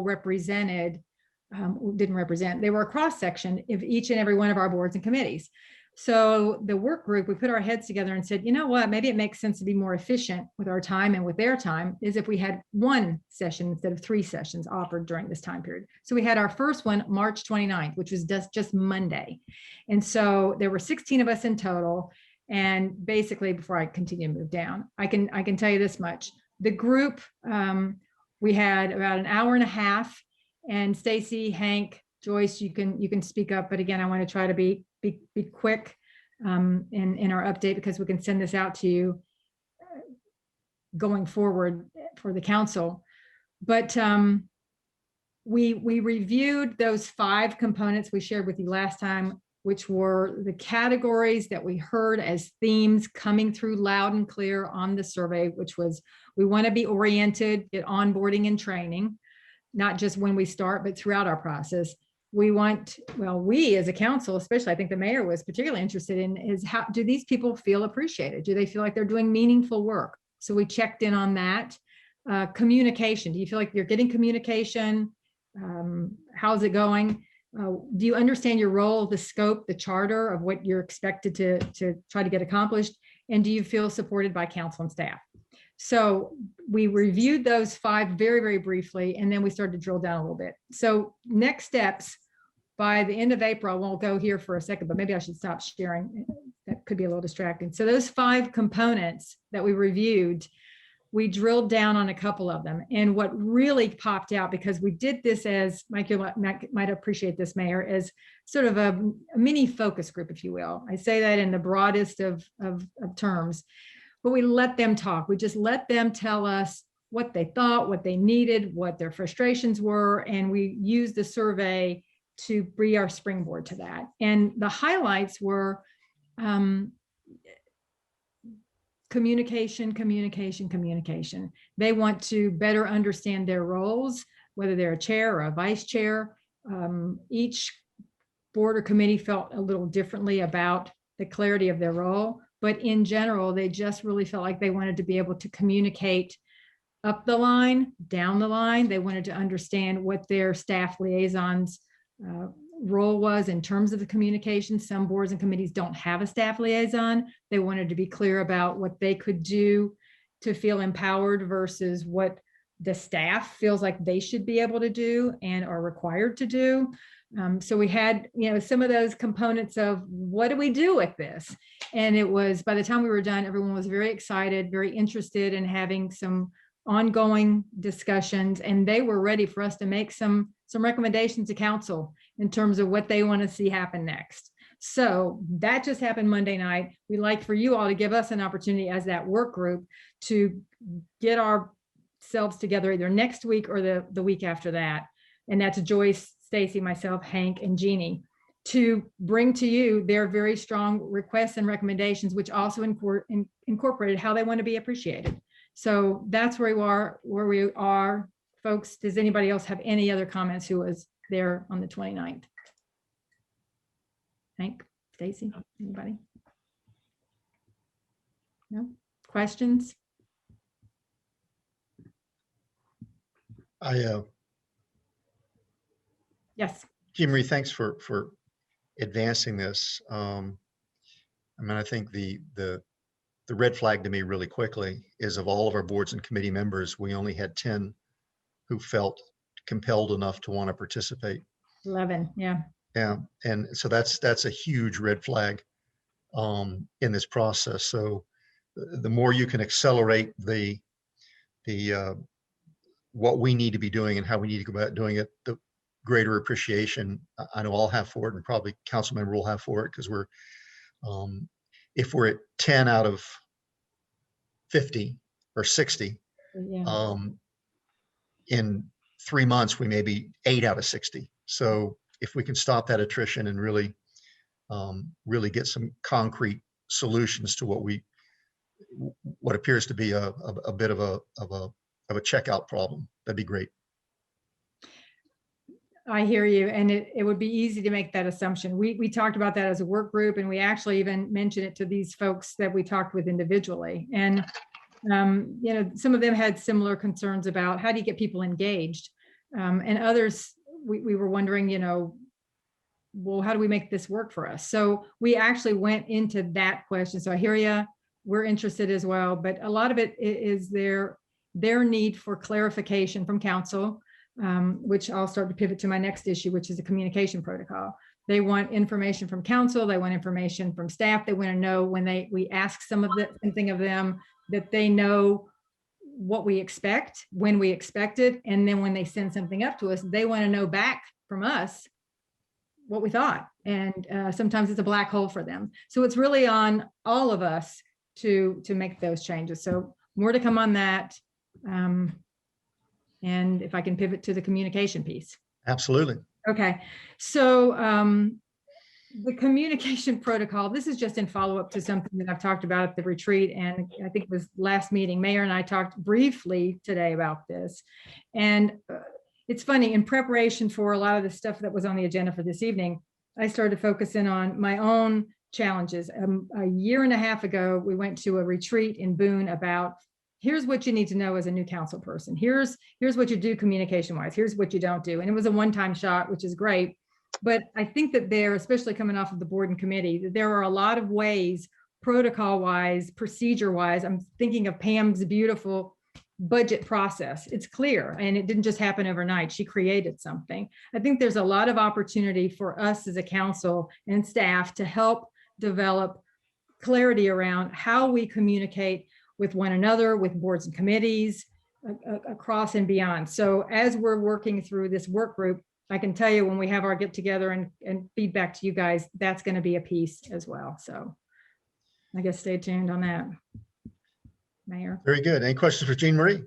didn't represent, they were a cross section of each and every one of our boards and committees. So the work group, we put our heads together and said, you know what, maybe it makes sense to be more efficient with our time and with their time is if we had one session instead of 3 sessions offered during this time period. So we had our first one March 29th, which was just Monday. And so there were 16 of us in total. And basically, before I continue to move down, I can tell you this much. The group, we had about an hour and a half, and Stacy, Hank, Joyce, you can speak up, but again, I want to try to be quick in our update because we can send this out to you going forward for the council. But we reviewed those 5 components we shared with you last time, which were the categories that we heard as themes coming through loud and clear on the survey, which was we want to be oriented at onboarding and training, not just when we start, but throughout our process. We want, well, we as a council, especially I think the mayor was particularly interested in, is how do these people feel appreciated? Do they feel like they're doing meaningful work? So we checked in on that. Communication, do you feel like you're getting communication? How's it going? Do you understand your role, the scope, the charter of what you're expected to try to get accomplished? And do you feel supported by council and staff? So we reviewed those 5 very, very briefly, and then we started to drill down a little bit. So next steps, by the end of April, I won't go here for a second, but maybe I should stop sharing. That could be a little distracting. So those 5 components that we reviewed, we drilled down on a couple of them. And what really popped out, because we did this as, Mike, you might appreciate this, Mayor, as sort of a mini focus group, if you will. I say that in the broadest of terms. But we let them talk. We just let them tell us what they thought, what they needed, what their frustrations were. And we used the survey to be our springboard to that. And the highlights were communication, communication, communication. They want to better understand their roles, whether they're a chair or a vice chair. Each board or committee felt a little differently about the clarity of their role. But in general, they just really felt like they wanted to be able to communicate up the line, down the line. They wanted to understand what their staff liaisons role was in terms of the communication. Some boards and committees don't have a staff liaison. They wanted to be clear about what they could do to feel empowered versus what the staff feels like they should be able to do and are required to do. So we had, some of those components of what do we do with this? And it was, by the time we were done, everyone was very excited, very interested in having some ongoing discussions, and they were ready for us to make some recommendations to council in terms of what they want to see happen next. So that just happened Monday night. We'd like for you all to give us an opportunity as that work group to get ourselves together either next week or the week after that. And that's Joyce, Stacy, myself, Hank, and Jeannie, to bring to you their very strong requests and recommendations, which also incorporated how they want to be appreciated. So that's where we are, folks. Does anybody else have any other comments who was there on the 29th? Hank, Stacy, anybody? No questions? Yes.
Jean Marie, thanks for advancing this. I mean, I think the red flag to me really quickly is of all of our boards and committee members, we only had 10 who felt compelled enough to want to participate.
11, yeah.
Yeah, and so that's a huge red flag in this process. So the more you can accelerate the what we need to be doing and how we need to go about doing it, the greater appreciation I know I'll have for it, and probably council member will have for it, because we're if we're at 10 out of 50 or 60,
Yeah.
in 3 months we may be 8 out of 60. So if we can stop that attrition and really really get some concrete solutions to what appears to be a bit of a checkout problem, that'd be great.
I hear you. And it would be easy to make that assumption. We talked about that as a work group, and we actually even mentioned it to these folks that we talked with individually. And, you know, some of them had similar concerns about how do you get people engaged? And others, we were wondering, you know, well, how do we make this work for us? So we actually went into that question. So I hear you, we're interested as well, but a lot of it is their need for clarification from council, which I'll start to pivot to my next issue, which is a communication protocol. They want information from council. They want information from staff. They want to know when we ask something of them, that they know what we expect, when we expect it. And then when they send something up to us, they want to know back from us what we thought. And sometimes it's a black hole for them. So it's really on all of us to make those changes. So more to come on that. And if I can pivot to the communication piece.
Absolutely.
Okay, so the communication protocol, this is just in follow-up to something that I've talked about at the retreat, and I think it was last meeting, Mayor and I talked briefly today about this. And it's funny, in preparation for a lot of the stuff that was on the agenda for this evening, I started to focus in on my own challenges. A year and a half ago, we went to a retreat in Boone about, here's what you need to know as a new council person. Here's what you do communication wise. Here's what you don't do. And it was a one-time shot, which is great. But I think that there, especially coming off of the board and committee, that there are a lot of ways, protocol wise, procedure wise. I'm thinking of Pam's beautiful budget process. It's clear, and it didn't just happen overnight. She created something. I think there's a lot of opportunity for us as a council and staff to help develop clarity around how we communicate with one another, with boards and committees, across and beyond. So as we're working through this work group, I can tell you when we have our get together and feedback to you guys, that's going to be a piece as well. So I guess stay tuned on that. Mayor.
Very good. Any questions for Jean Marie?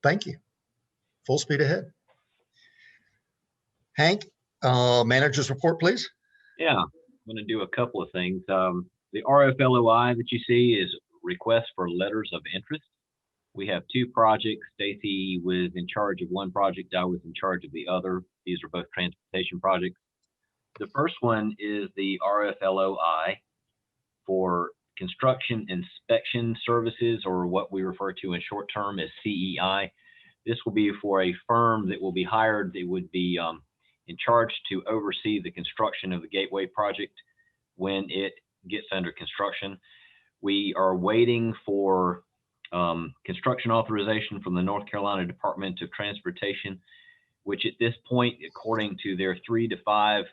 Thank you. Full speed ahead. Hank, manager's report, please.
Yeah, I'm going to do a couple of things. The RFLOI that you see is request for letters of interest. We have two projects. Stacy was in charge of one project. I was in charge of the other. These are both transportation projects. The first one is the RFLOI for construction inspection services, or what we refer to in short term as CEI. This will be for a firm that will be hired. They would be in charge to oversee the construction of the Gateway project when it gets under construction. We are waiting for construction authorization from the North Carolina Department of Transportation, which at this point, according to their 3 to 5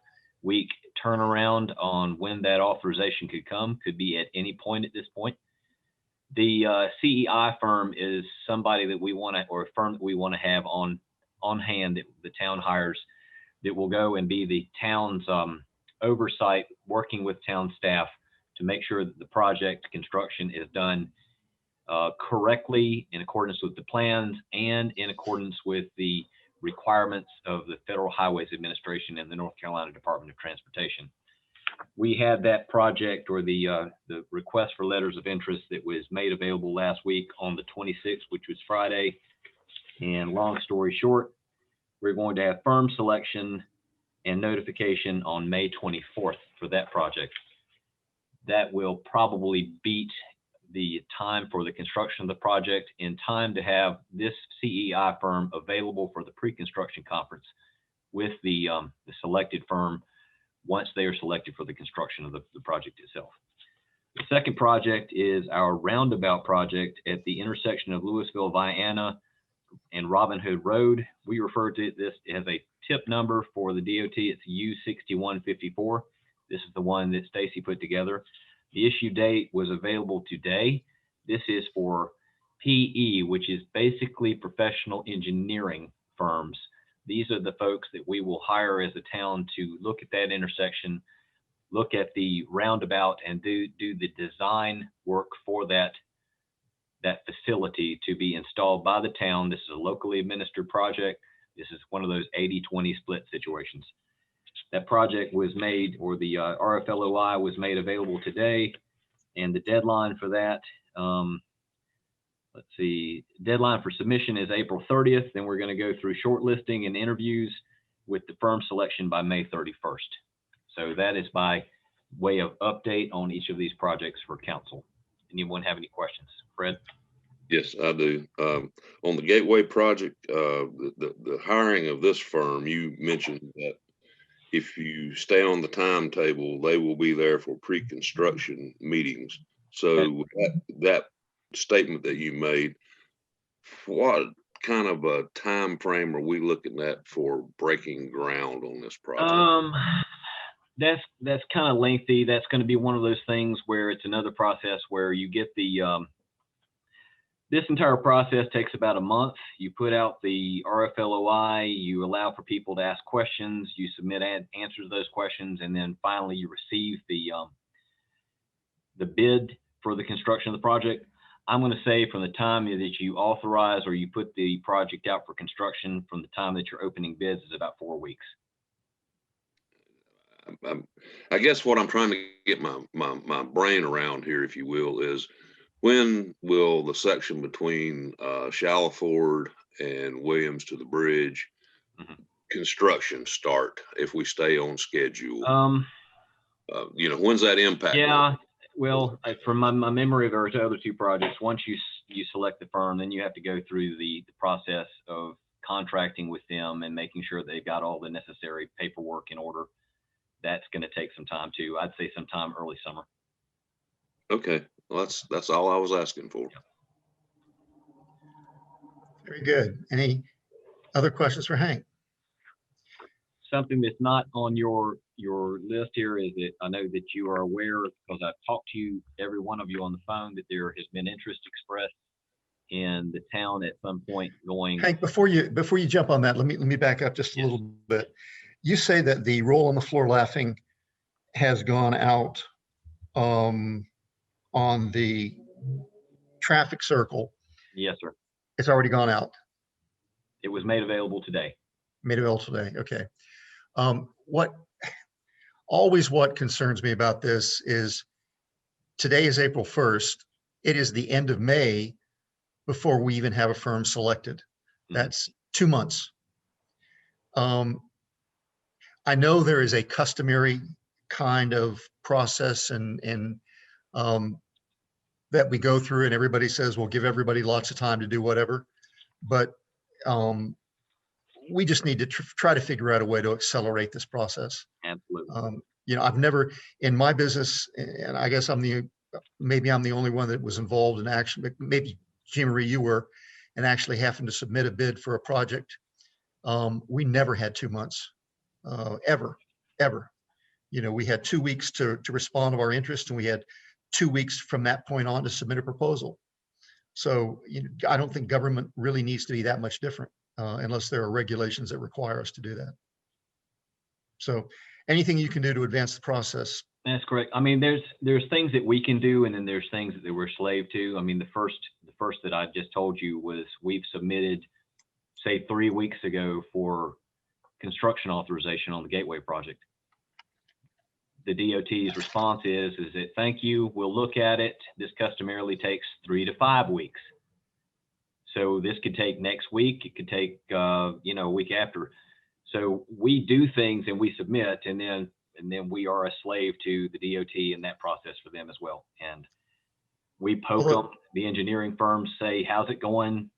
week turnaround on when that authorization could come, could be at any point at this point. The CEI firm is somebody that we want to, or a firm that we want to have on hand that the town hires that will go and be the town's oversight, working with town staff to make sure that the project construction is done correctly in accordance with the plans and in accordance with the requirements of the Federal Highways Administration and the North Carolina Department of Transportation. We had that project, or the request for letters of interest, that was made available last week on the 26th, which was Friday. And long story short, we're going to have firm selection and notification on May 24th for that project. That will probably beat the time for the construction of the project, in time to have this CEI firm available for the pre-construction conference with the selected firm once they are selected for the construction of the project itself. The second project is our roundabout project at the intersection of Louisville, Vienna, and Robin Hood Road. We refer to this as a tip number for the DOT. It's U6154. This is the one that Stacy put together. The issue date was available today. This is for PE, which is basically professional engineering firms. These are the folks that we will hire as a town to look at that intersection, look at the roundabout, and do the design work for that facility to be installed by the town. This is a locally administered project. This is one of those 80-20 split situations. That project was made, or the RFLOI was made available today, and the deadline for that, let's see, deadline for submission is April 30th. Then we're going to go through shortlisting and interviews with the firm selection by May 31st. So that is by way of update on each of these projects for council. Anyone have any questions? Fred?
Yes, I do. On the Gateway project, the hiring of this firm, you mentioned that if you stay on the timetable, they will be there for pre-construction meetings. So that statement that you made, what kind of a time frame are we looking at for breaking ground on this project?
That's kind of lengthy. That's going to be one of those things where it's another process where you get the this entire process takes about a month. You put out the RFLOI, you allow for people to ask questions, you submit answers to those questions, and then finally you receive the bid for the construction of the project. I'm going to say from the time that you authorize or you put the project out for construction, from the time that you're opening bids, is about 4 weeks.
I guess what I'm trying to get my brain around here, if you will, is when will the section between Shallowford and Williams to the bridge construction start if we stay on schedule? When's that impact?
Yeah, well, from my memory of those other two projects, once you select the firm, then you have to go through the process of contracting with them and making sure they've got all the necessary paperwork in order. That's going to take some time too. I'd say sometime early summer.
Okay, well, that's all I was asking for.
Very good. Any other questions for Hank?
Something that's not on your list here is that I know that you are aware, because I've talked to you, every one of you on the phone, that there has been interest expressed in the town at some point going.
Hank, before you jump on that, let me back up just a little bit. You say that the roll on the floor laughing has gone out on the traffic circle.
Yes, sir.
It's already gone out.
It was made available today.
Made available today. Okay. What concerns me about this is today is April 1st. It is the end of May before we even have a firm selected. That's 2 months. I know there is a customary kind of process and that we go through, and everybody says we'll give everybody lots of time to do whatever, but we just need to try to figure out a way to accelerate this process.
Absolutely.
I've never in my business, and I guess maybe I'm the only one that was involved in action, maybe Jean Marie, you were, and actually having to submit a bid for a project. We never had 2 months, ever. We had 2 weeks to respond to our interest, and we had 2 weeks from that point on to submit a proposal. So I don't think government really needs to be that much different unless there are regulations that require us to do that. So anything you can do to advance the process.
That's correct. I mean, there's things that we can do, and then there's things that we're slave to. I mean, the first that I just told you was we've submitted, say, 3 weeks ago for construction authorization on the Gateway project. The DOT's response is that thank you, we'll look at it. This customarily takes 3 to 5 weeks. So this could take next week. It could take a week after. So we do things and we submit, and then we are a slave to the DOT in that process for them as well. And we poke them. The engineering firms say, how's it going?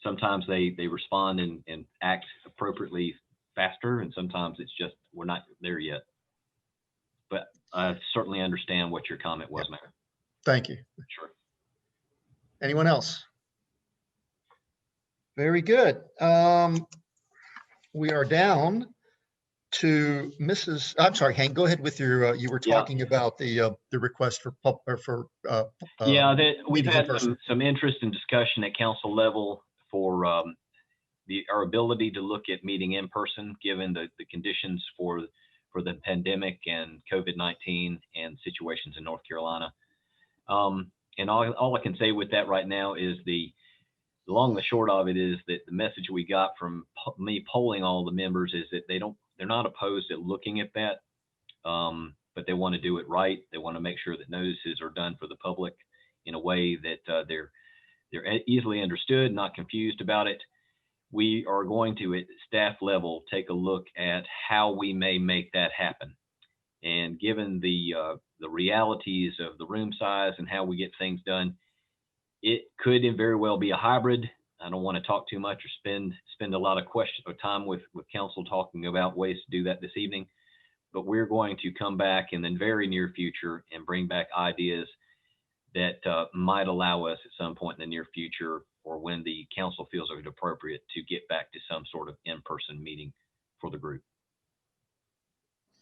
Sometimes they respond and act appropriately faster, and sometimes it's just, we're not there yet. But I certainly understand what your comment was, Mayor.
Thank you.
Sure.
Anyone else? Very good. We are down to I'm sorry, Hank, go ahead with your, you were talking about the request for
We've
meetings in
had
person.
some interest and discussion at council level for our ability to look at meeting in person, given the conditions for the pandemic and COVID-19 and situations in North Carolina. And all I can say with that right now is the long and the short of it is that the message we got from me polling all the members is that they're not opposed at looking at that, but they want to do it right. They want to make sure that notices are done for the public in a way that they're easily understood, not confused about it. We are going to, at staff level, take a look at how we may make that happen. And given the realities of the room size and how we get things done, it could very well be a hybrid. I don't want to talk too much or spend a lot of time with council talking about ways to do that this evening. But we're going to come back in the very near future and bring back ideas that might allow us at some point in the near future, or when the council feels it appropriate, to get back to some sort of in-person meeting for the group.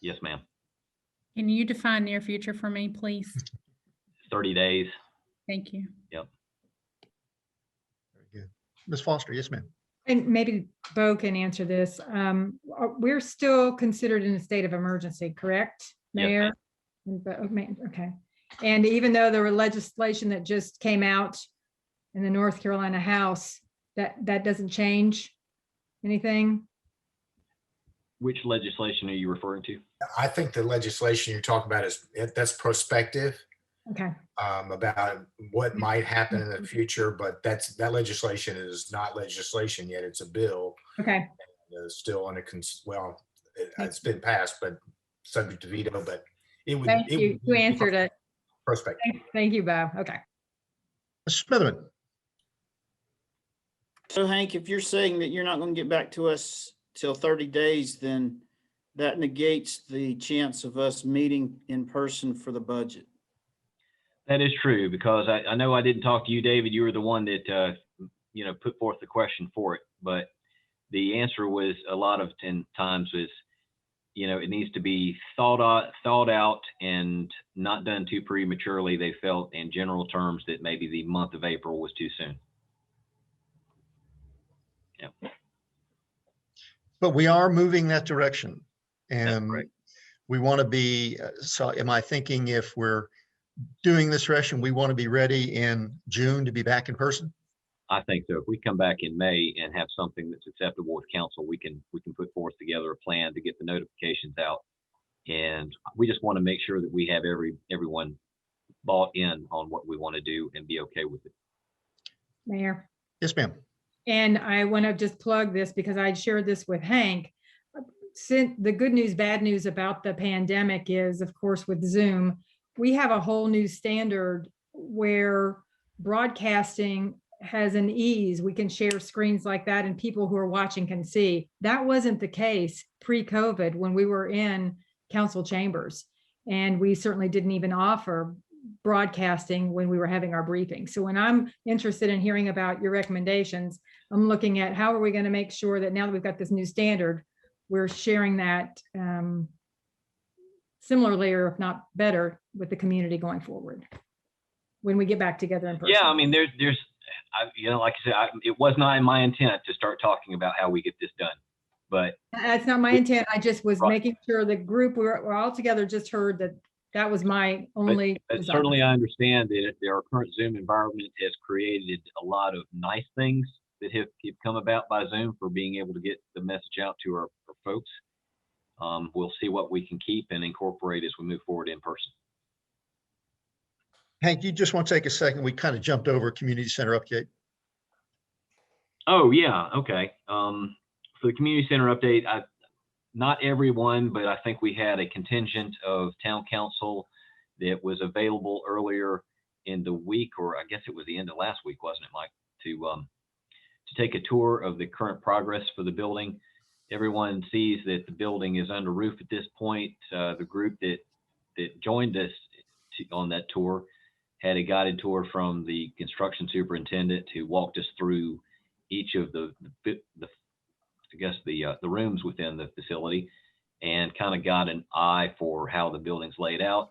Yes, ma'am.
Can you define near future for me, please?
30 days.
Thank you.
Yep.
Very good. Ms. Foster, yes, ma'am.
And maybe Bo can answer this. We're still considered in a state of emergency, correct,
Yes,
Mayor? Okay. And even though there were legislation that just came out in the North Carolina House, that doesn't change anything?
Which legislation are you referring to?
I think the legislation you're talking about that's prospective
Okay.
about what might happen in the future, but that legislation is not legislation yet. It's a bill.
Okay.
Still on it's been passed, but subject to veto. But it would.
Thank you. You answered it.
Prospective.
Thank you, Bo. Okay.
Mr. Smitherman.
So Hank, if you're saying that you're not going to get back to us till 30 days, then that negates the chance of us meeting in person for the budget.
That is true, because I know I didn't talk to you, David. You were the one that put forth the question for it, but the answer was a lot of times was, it needs to be thought out and not done too prematurely. They felt in general terms that maybe the month of April was too soon. Yeah.
But we are moving that direction, and
correct.
we want to be, so am I thinking if we're doing this session, we want to be ready in June to be back in person?
I think so. If we come back in May and have something that's acceptable with council, we can put forth together a plan to get the notifications out. And we just want to make sure that we have everyone bought in on what we want to do and be okay with it.
Mayor.
Yes, ma'am.
And I want to just plug this because I shared this with Hank. Since the good news, bad news about the pandemic is, of course, with Zoom, we have a whole new standard where broadcasting has an ease. We can share screens like that and people who are watching can see. That wasn't the case pre-COVID when we were in council chambers. And we certainly didn't even offer broadcasting when we were having our briefing. So when I'm interested in hearing about your recommendations, I'm looking at how are we going to make sure that now that we've got this new standard, we're sharing that similarly, or if not better, with the community going forward when we get back together in person.
Yeah, I mean, like I said, it was not in my intent to start talking about how we get this done. but
That's not my intent. I just was
Right.
making sure the group, we're all together, just heard that that was my only.
But
desire.
certainly I understand that our current Zoom environment has created a lot of nice things that have come about by Zoom for being able to get the message out to our folks. We'll see what we can keep and incorporate as we move forward in person.
Hank, you just want to take a second? We kind of jumped over community center update.
Oh, yeah, okay. For the community center update, not everyone, but I think we had a contingent of town council that was available earlier in the week, or I guess it was the end of last week, wasn't it, Mike? To take a tour of the current progress for the building. Everyone sees that the building is under roof at this point. The group that joined us on that tour had a guided tour from the construction superintendent who walked us through each of the rooms within the facility and kind of got an eye for how the building's laid out.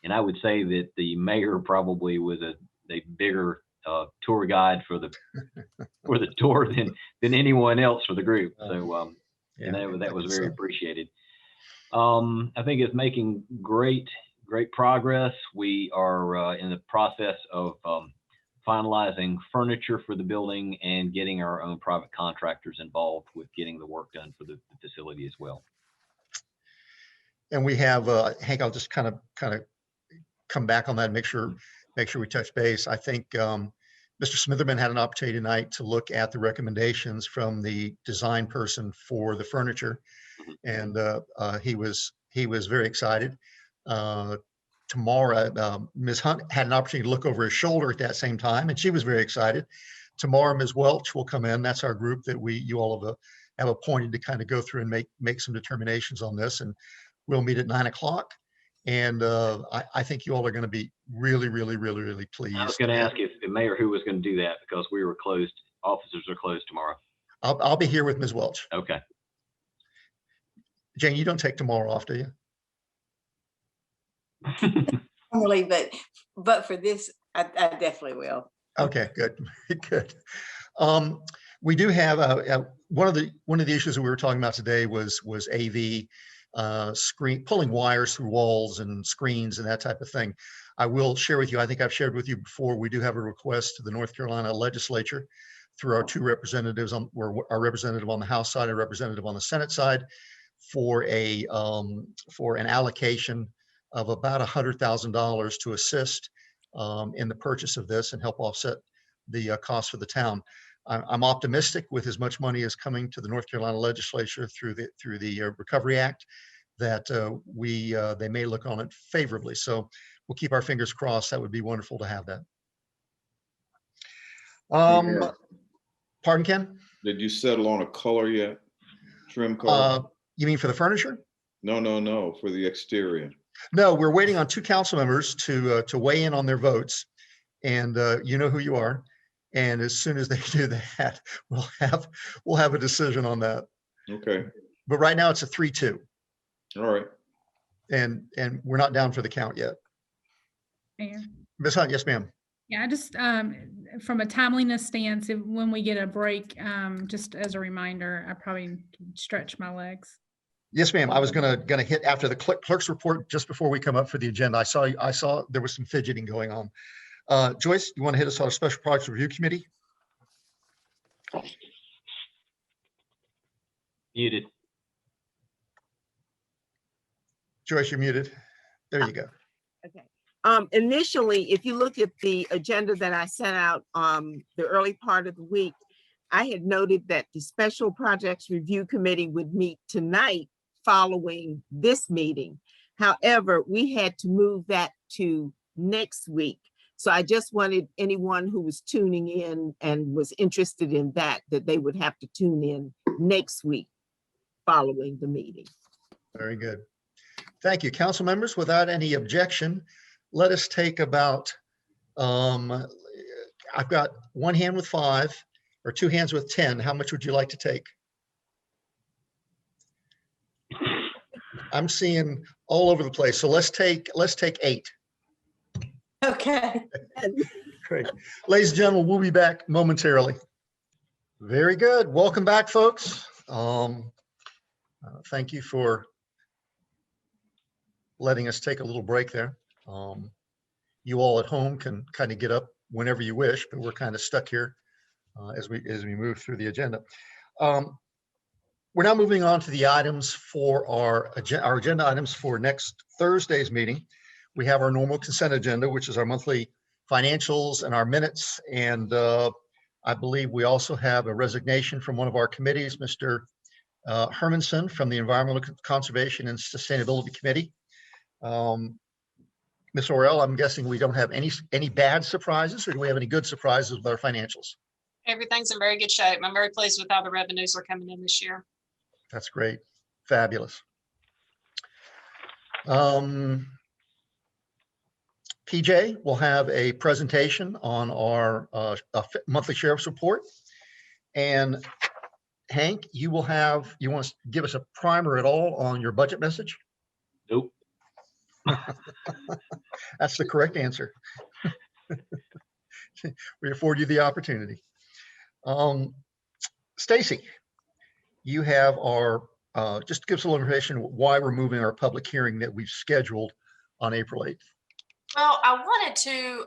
And I would say that the mayor probably was a bigger tour guide for the tour than anyone else for the group. So and that was very appreciated. I think it's making great progress. We are in the process of finalizing furniture for the building and getting our own private contractors involved with getting the work done for the facility as well.
And we have, Hank, I'll just kind of come back on that and make sure we touch base. I think Mr. Smitherman had an opportunity tonight to look at the recommendations from the design person for the furniture. And he was very excited. Tomorrow, Ms. Hunt had an opportunity to look over his shoulder at that same time, and she was very excited. Tomorrow, Ms. Welch will come in. That's our group that you all have appointed to kind of go through and make some determinations on this. And we'll meet at 9 o'clock. And I think you all are going to be really, really, really, really pleased.
I was going to ask if the mayor who was going to do that because we were closed. Offices are closed tomorrow.
I'll be here with Ms. Welch.
Okay.
Jane, you don't take tomorrow off, do you?
Normally, but for this, I definitely will.
Okay, good, good. We do have one of the issues that we were talking about today was AV screen pulling wires through walls and screens and that type of thing. I will share with you. I think I've shared with you before. We do have a request to the North Carolina legislature through our two representatives our representative on the House side and representative on the Senate side for an allocation of about $100,000 to assist in the purchase of this and help offset the cost for the town. I'm optimistic with as much money as coming to the North Carolina legislature through the Recovery Act that they may look on it favorably. So we'll keep our fingers crossed. That would be wonderful to have that. Pardon, Ken?
Did you settle on a color yet? Trim color?
You mean for the furniture?
No, for the exterior.
No, we're waiting on two council members to weigh in on their votes, and you know who you are. And as soon as they do that, we'll have a decision on that.
Okay.
But right now it's a 3-2.
All right.
And we're not down for the count yet.
Mayor.
Ms. Hunt, yes, ma'am.
Yeah, I just from a timeliness stance, when we get a break, just as a reminder, I probably can stretch my legs.
Yes, ma'am. I was gonna hit after the clerk's report just before we come up for the agenda. I saw there was some fidgeting going on. Joyce, you want to hit us on a special projects review committee?
Muted.
Joyce, you're muted. There you go.
Okay. Initially, if you look at the agenda that I sent out the early part of the week, I had noted that the Special Projects Review Committee would meet tonight following this meeting. However, we had to move that to next week. So I just wanted anyone who was tuning in and was interested in that they would have to tune in next week following the meeting.
Very good. Thank you. Council members, without any objection, let us take about, I've got one hand with 5 or 2 hands with 10. How much would you like to take? I'm seeing all over the place. So let's take 8.
Okay.
Great. Ladies and gentlemen, we'll be back momentarily. Very good. Welcome back, folks. Thank you for letting us take a little break there. You all at home can kind of get up whenever you wish, but we're kind of stuck here as we move through the agenda. We're now moving on to the items for our agenda items for next Thursday's meeting. We have our normal consent agenda, which is our monthly financials and our minutes. And I believe we also have a resignation from one of our committees, Mr. Hermanson from the Environmental Conservation and Sustainability Committee. Ms. Orell, I'm guessing we don't have any bad surprises, or do we have any good surprises with our financials?
Everything's in very good shape. I'm very pleased with how the revenues are coming in this year.
That's great. Fabulous. PJ will have a presentation on our monthly sheriff's report. And Hank, you want to give us a primer at all on your budget message?
Nope.
That's the correct answer. We afford you the opportunity. Stacy, you have our, just give us a little information why we're moving our public hearing that we've scheduled on April 8th.
Well, I wanted to,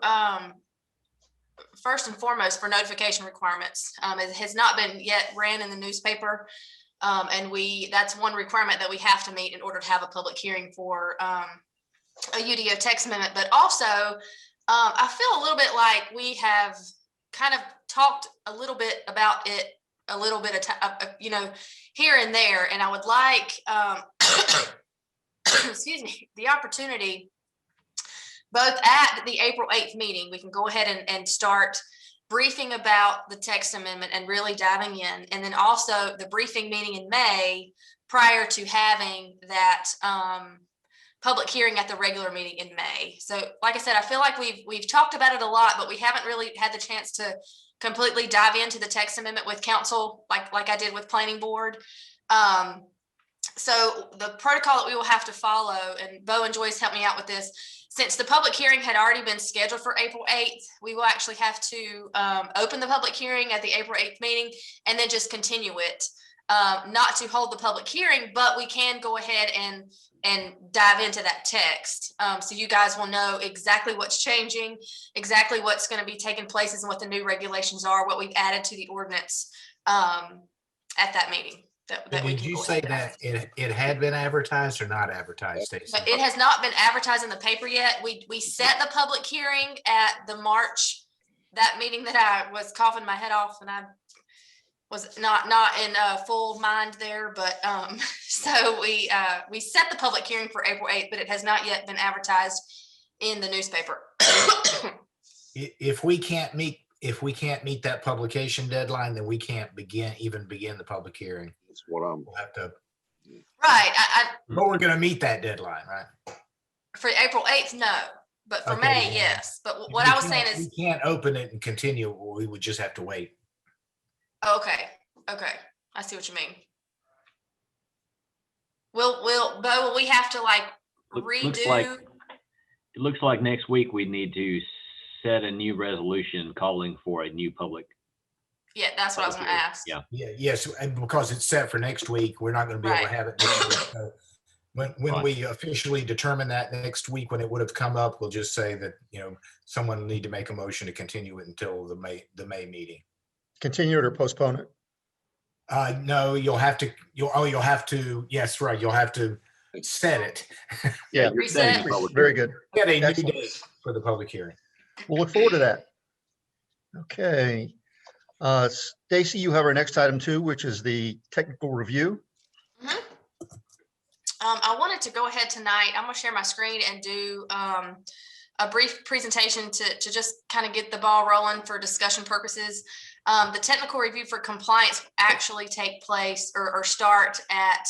first and foremost, for notification requirements, it has not been yet ran in the newspaper. And that's one requirement that we have to meet in order to have a public hearing for a UDO text amendment. But also, I feel a little bit like we have kind of talked a little bit about it a little bit of here and there. And I would like, excuse me, the opportunity, both at the April 8th meeting, we can go ahead and start briefing about the text amendment and really diving in. And then also the briefing meeting in May prior to having that public hearing at the regular meeting in May. So like I said, I feel like we've talked about it a lot, but we haven't really had the chance to completely dive into the text amendment with council like I did with planning board. So the protocol that we will have to follow, and Bo and Joyce helped me out with this, since the public hearing had already been scheduled for April 8th, we will actually have to open the public hearing at the April 8th meeting and then just continue it. Not to hold the public hearing, but we can go ahead and dive into that text. So you guys will know exactly what's changing, exactly what's going to be taking places and what the new regulations are, what we've added to the ordinance at that meeting.
Did you say that it had been advertised or not advertised, Stacey?
But it has not been advertised in the paper yet. We set the public hearing at the March, that meeting that I was coughing my head off and I was not in full mind there, but so we set the public hearing for April 8th, but it has not yet been advertised in the newspaper.
If we can't meet that publication deadline, then we can't even begin the public hearing.
That's what
We'll have to.
Right.
But we're going to meet that deadline, right?
For April 8th, no, but for
Okay,
May,
yeah.
yes. But what I was saying is,
we can't open it and continue. We would just have to wait.
okay, I see what you mean. Bo, will we have to redo?
It looks like next week we need to set a new resolution calling for a new public.
Yeah, that's what I was going to ask.
Yeah.
Yes, and because it's set for next week, we're not going to be able to
Right.
have it next week. So when
Right.
we officially determine that next week, when it would have come up, we'll just say that, someone will need to make a motion to continue it until the May meeting.
Continue it or postpone it?
No, you'll have to, yes, right, you'll have to set it.
Yeah,
You're setting
Reset.
a public
very
hearing.
good.
Get a new
Excellent.
date for the public hearing.
We'll look forward to that. Okay. Stacy, you have our next item too, which is the technical review.
I wanted to go ahead tonight. I'm going to share my screen and do a brief presentation to just kind of get the ball rolling for discussion purposes. The technical review for compliance actually take place or start at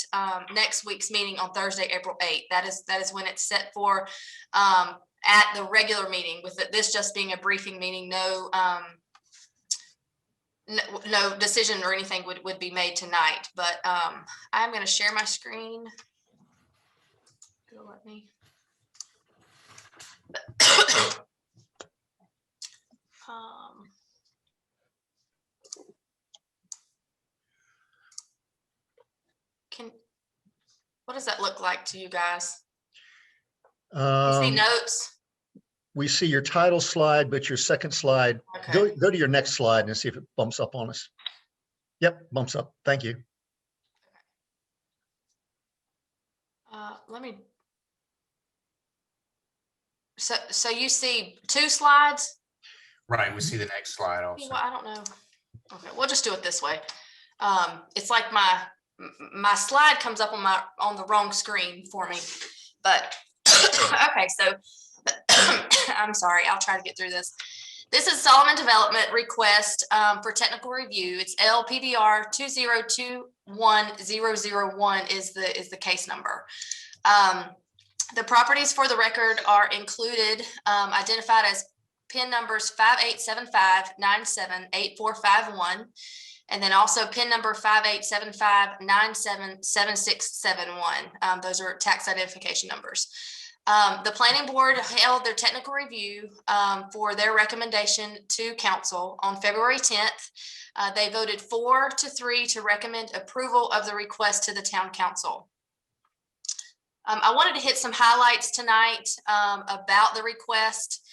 next week's meeting on Thursday, April 8th. That is when it's set for at the regular meeting, with this just being a briefing meeting. No decision or anything would be made tonight, but I'm going to share my screen. It'll let me. What does that look like to you guys? You see notes?
We see your title slide, but your second slide, go
Okay.
to your next slide and see if it bumps up on us. Yep, bumps up. Thank you.
Let me. So you see 2 slides?
Right, we see the next slide also.
Well, I don't know. Okay, we'll just do it this way. It's like my slide comes up on the wrong screen for me, but okay, so I'm sorry, I'll try to get through this. This is Solomon Development request for technical review. It's LPDR 2021001 is the case number. The properties for the record are included, identified as PIN numbers 5875978451, and then also PIN number 5875977671. Those are tax identification numbers. The planning board held their technical review for their recommendation to council on February 10th. They voted 4-3 to recommend approval of the request to the town council. I wanted to hit some highlights tonight about the request.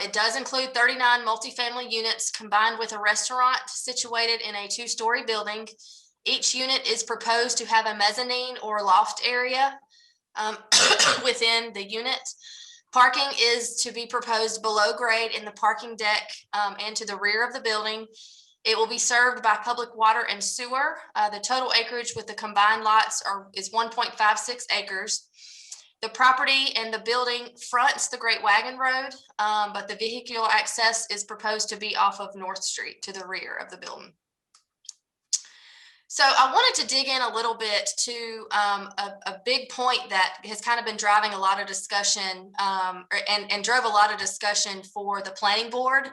It does include 39 multifamily units combined with a restaurant situated in a 2-story building. Each unit is proposed to have a mezzanine or loft area within the unit. Parking is to be proposed below grade in the parking deck and to the rear of the building. It will be served by public water and sewer. The total acreage with the combined lots is 1.56 acres. The property and the building fronts the Great Wagon Road, but the vehicular access is proposed to be off of North Street to the rear of the building. So I wanted to dig in a little bit to a big point that has kind of been driving a lot of discussion and drove a lot of discussion for the planning board.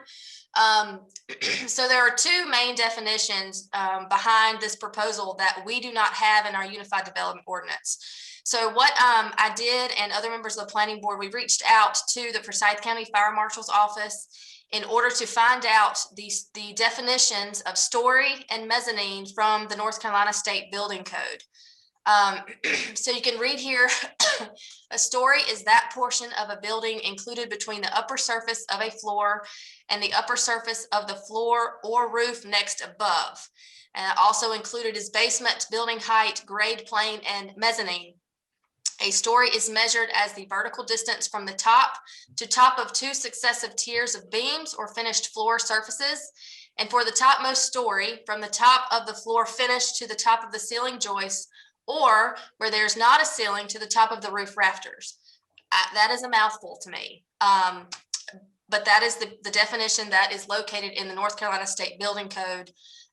So there are 2 main definitions behind this proposal that we do not have in our Unified Development Ordinance. So what I did and other members of the planning board, we reached out to the Forsyth County Fire Marshal's office in order to find out the definitions of story and mezzanine from the North Carolina State Building Code. So you can read here, a story is that portion of a building included between the upper surface of a floor and the upper surface of the floor or roof next above. And also included is basement, building height, grade plane, and mezzanine. A story is measured as the vertical distance from the top to top of 2 successive tiers of beams or finished floor surfaces. And for the topmost story, from the top of the floor finish to the top of the ceiling joist, or where there's not a ceiling to the top of the roof rafters. That is a mouthful to me. But that is the definition that is located in the North Carolina State Building Code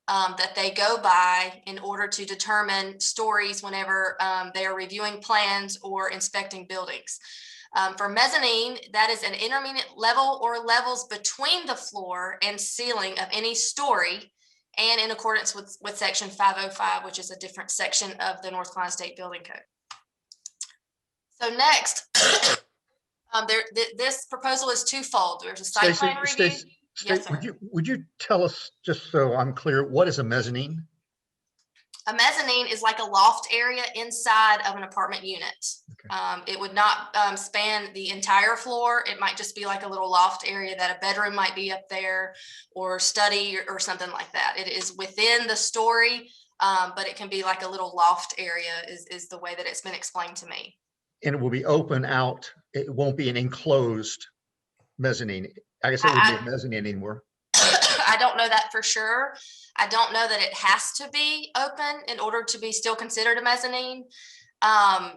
that they go by in order to determine stories whenever they are reviewing plans or inspecting buildings. For mezzanine, that is an intermediate level or levels between the floor and ceiling of any story, and in accordance with section 505, which is a different section of the North Carolina State Building Code. So next, this proposal is twofold. There's a site plan review. Yes, sir.
Would you tell us, just so I'm clear, what is a mezzanine?
A mezzanine is like a loft area inside of an apartment unit. Okay. It would not span the entire floor. It might just be like a little loft area that a bedroom might be up there, or study or something like that. It is within the story, but it can be like a little loft area is the way that it's been explained to me. And it will be open out. It won't be an enclosed mezzanine. I guess it would be a mezzanine anymore. I don't know that for sure. I don't know that it has to be open in order to be still considered a mezzanine,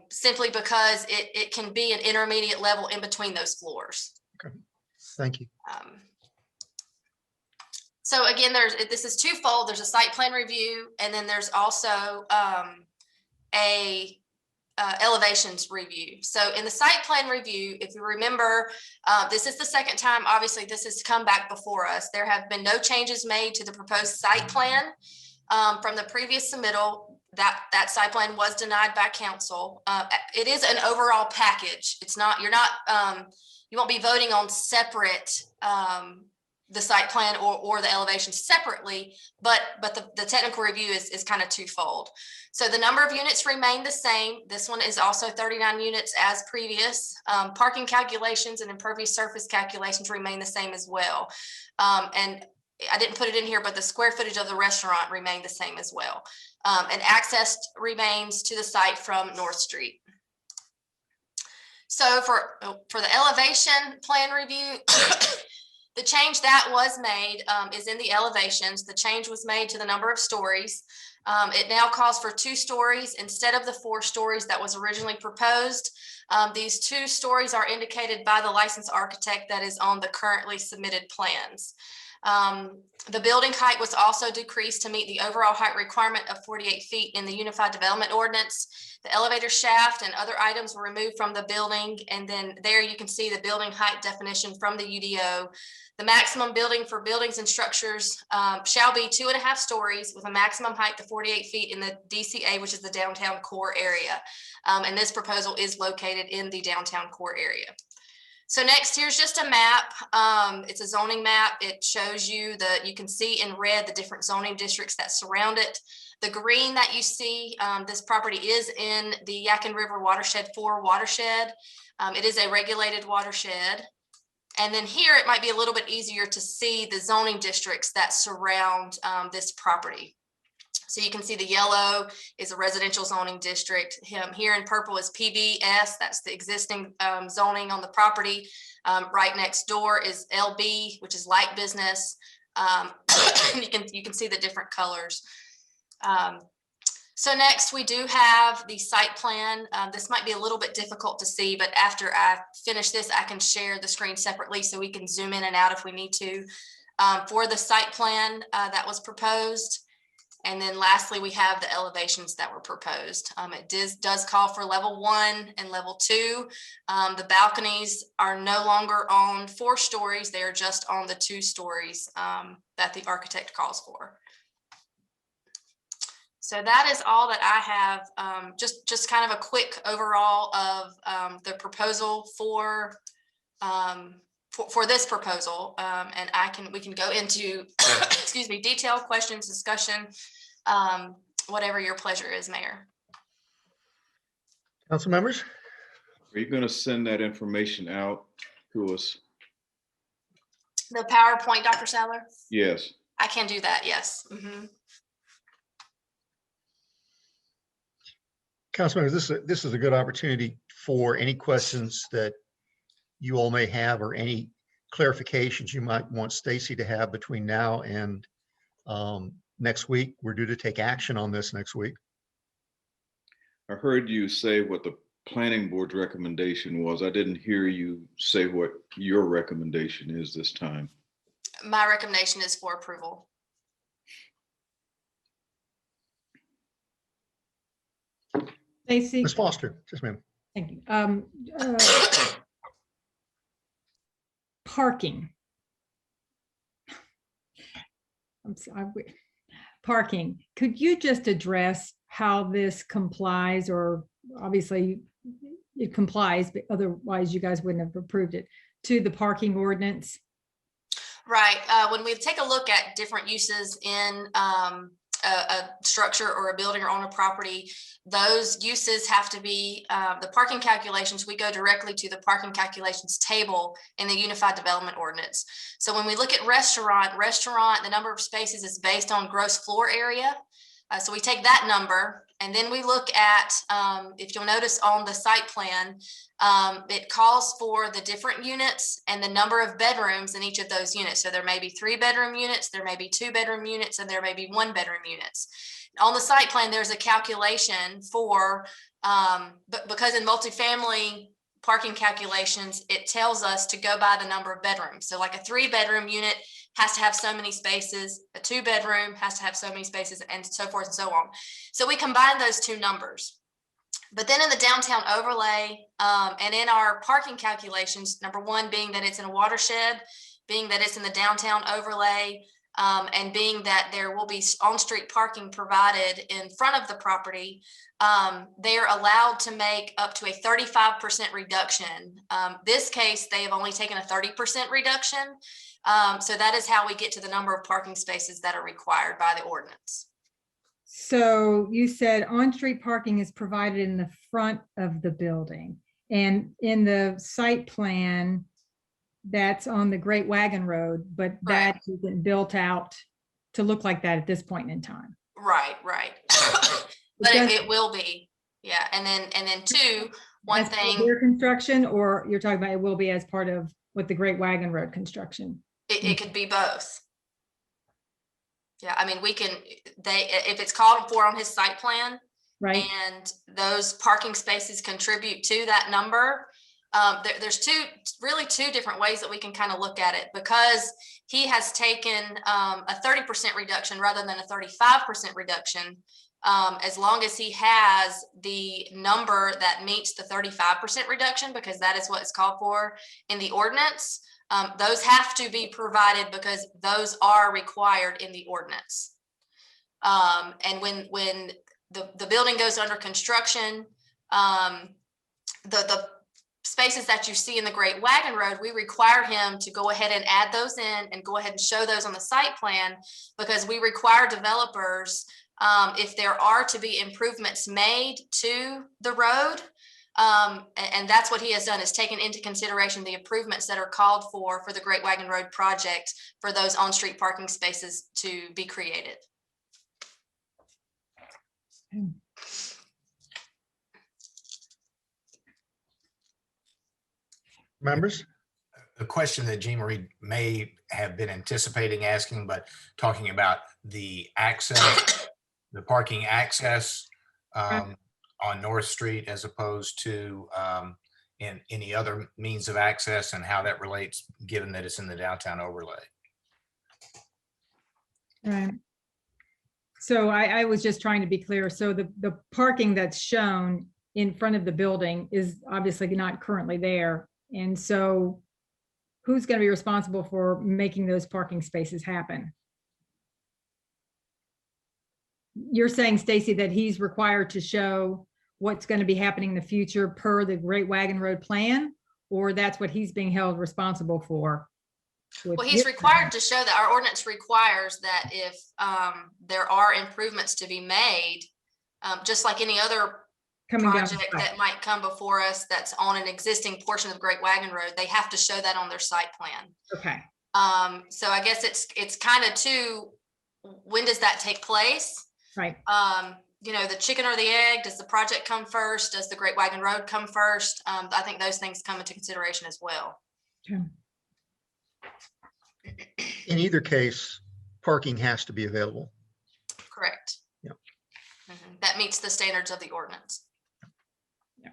simply because it can be an intermediate level in between those floors. Okay, thank you. So again, this is twofold. There's a site plan review, and then there's also a elevations review. So in the site plan review, if you remember, this is the second time, obviously, this has come back before us. There have been no changes made to the proposed site plan from the previous submittal. That site plan was denied by council. It is an overall package. It's not, you won't be voting on separate the site plan or the elevation separately, but the technical review is kind of twofold. So the number of units remain the same. This one is also 39 units as previous. Parking calculations and impervious surface calculations remain the same as well. And I didn't put it in here, but the square footage of the restaurant remained the same as well. And access remains to the site from North Street. So for the elevation plan review, the change that was made is in the elevations. The change was made to the number of stories. It now calls for 2 stories instead of the 4 stories that was originally proposed. These 2 stories are indicated by the licensed architect that is on the currently submitted plans. The building height was also decreased to meet the overall height requirement of 48 feet in the Unified Development Ordinance. The elevator shaft and other items were removed from the building. And then there you can see the building height definition from the UDO. The maximum building for buildings and structures shall be 2.5 stories with a maximum height of 48 feet in the DCA, which is the downtown core area. And this proposal is located in the downtown core area. So next, here's just a map. It's a zoning map. It shows you you can see in red the different zoning districts that surround it. The green that you see, this property is in the Yadkin River Watershed 4 watershed. It is a regulated watershed. And then here it might be a little bit easier to see the zoning districts that surround this property. So you can see the yellow is a residential zoning district. Here in purple is PBS. That's the existing zoning on the property. Right next door is LB, which is light business. You can see the different colors. So next we do have the site plan. This might be a little bit difficult to see, but after I finish this, I can share the screen separately so we can zoom in and out if we need to. For the site plan that was proposed. And then lastly, we have the elevations that were proposed. It does call for level 1 and level 2. The balconies are no longer on 4 stories. They are just on the 2 stories that the architect calls for. So that is all that I have. Just kind of a quick overall of the proposal for this proposal. And we can go into, excuse me, detailed questions, discussion, whatever your pleasure is, Mayor.
Council members?
Are you going to send that information out to us?
The PowerPoint, Dr. Sadler?
Yes.
I can do that, yes. Mm-hmm.
Council members, this is a good opportunity for any questions that you all may have or any clarifications you might want Stacy to have between now and next week. We're due to take action on this next week.
I heard you say what the planning board's recommendation was. I didn't hear you say what your recommendation is this time.
My recommendation is for approval.
Stacy.
Ms. Foster, yes, ma'am.
Thank you. Parking. I'm sorry. Parking. Could you just address how this complies, or obviously it complies, but otherwise you guys wouldn't have approved it, to the parking ordinance?
Right. When we take a look at different uses in a structure or a building or on a property, those uses have to be the parking calculations. We go directly to the parking calculations table in the Unified Development Ordinance. So when we look at restaurant, the number of spaces is based on gross floor area. So we take that number and then we look at, if you'll notice on the site plan, it calls for the different units and the number of bedrooms in each of those units. So there may be 3-bedroom units, there may be 2-bedroom units, and there may be 1-bedroom units. On the site plan, there's a calculation for, but because in multifamily parking calculations, it tells us to go by the number of bedrooms. So like a 3-bedroom unit has to have so many spaces, a 2-bedroom has to have so many spaces, and so forth and so on. So we combine those 2 numbers. But then in the downtown overlay and in our parking calculations, number 1 being that it's in a watershed, being that it's in the downtown overlay, and being that there will be on-street parking provided in front of the property, they're allowed to make up to a 35% reduction. This case, they have only taken a 30% reduction. So that is how we get to the number of parking spaces that are required by the ordinance.
So you said on-street parking is provided in the front of the building, and in the site plan, that's on the Great Wagon Road, but that
Correct.
isn't built out to look like that at this point in time.
Right. But it will be, yeah. And then two, one
As part of
thing,
their construction, or you're talking about it will be as part of with the Great Wagon Road construction?
it could be both. Yeah, I mean, if it's called for on his site plan,
Right.
and those parking spaces contribute to that number, there's really two different ways that we can kind of look at it, because he has taken a 30% reduction rather than a 35% reduction. As long as he has the number that meets the 35% reduction, because that is what is called for in the ordinance, those have to be provided because those are required in the ordinance. And when the building goes under construction, the spaces that you see in the Great Wagon Road, we require him to go ahead and add those in and go ahead and show those on the site plan, because we require developers, if there are to be improvements made to the road, and that's what he has done, is taken into consideration the improvements that are called for the Great Wagon Road project for those on-street parking spaces to be created.
Members?
The question that Jean Marie may have been anticipating asking, but talking about the access, the parking access on North Street as opposed to in any other means of access, and how that relates, given that it's in the downtown overlay.
Right. So I was just trying to be clear. So the parking that's shown in front of the building is obviously not currently there. And so who's going to be responsible for making those parking spaces happen? You're saying, Stacy, that he's required to show what's going to be happening in the future per the Great Wagon Road plan, or that's what he's being held responsible for?
Well, he's required to show that. Our ordinance requires that if there are improvements to be made, just like any other project that might come before us that's on an existing portion of Great Wagon Road, they have to show that on their site plan.
Okay.
So I guess it's kind of when does that take place?
Right.
The chicken or the egg, does the project come first? Does the Great Wagon Road come first? I think those things come into consideration as well.
Okay.
In either case, parking has to be available.
Correct.
Yeah.
That meets the standards of the ordinance.
Yeah.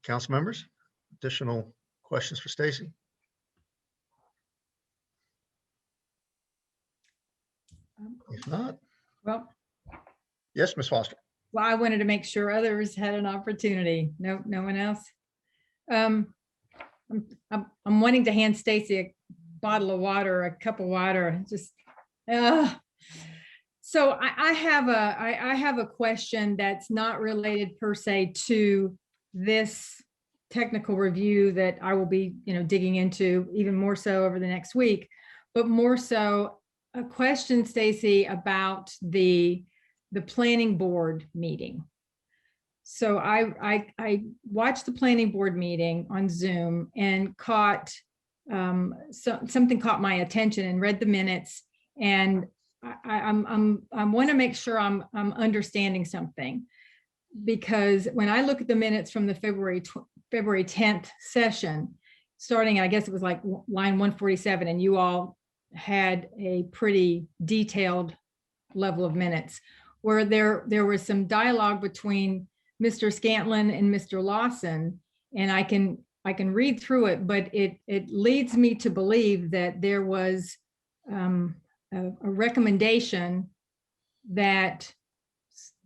Council members, additional questions for Stacy? If not,
Well,
yes, Ms. Foster.
well, I wanted to make sure others had an opportunity. No one else. I'm wanting to hand Stacy a bottle of water, a cup of water, just. So I have a question that's not related per se to this technical review that I will be, digging into even more so over the next week, but more so a question, Stacy, about the planning board meeting. So I watched the planning board meeting on Zoom and caught something caught my attention and read the minutes, and I want to make sure I'm understanding something, because when I look at the minutes from the February 10th session, starting, I guess it was like line 147, and you all had a pretty detailed level of minutes where there was some dialogue between Mr. Scantlin and Mr. Lawson, and I can read through it, but it leads me to believe that there was a recommendation that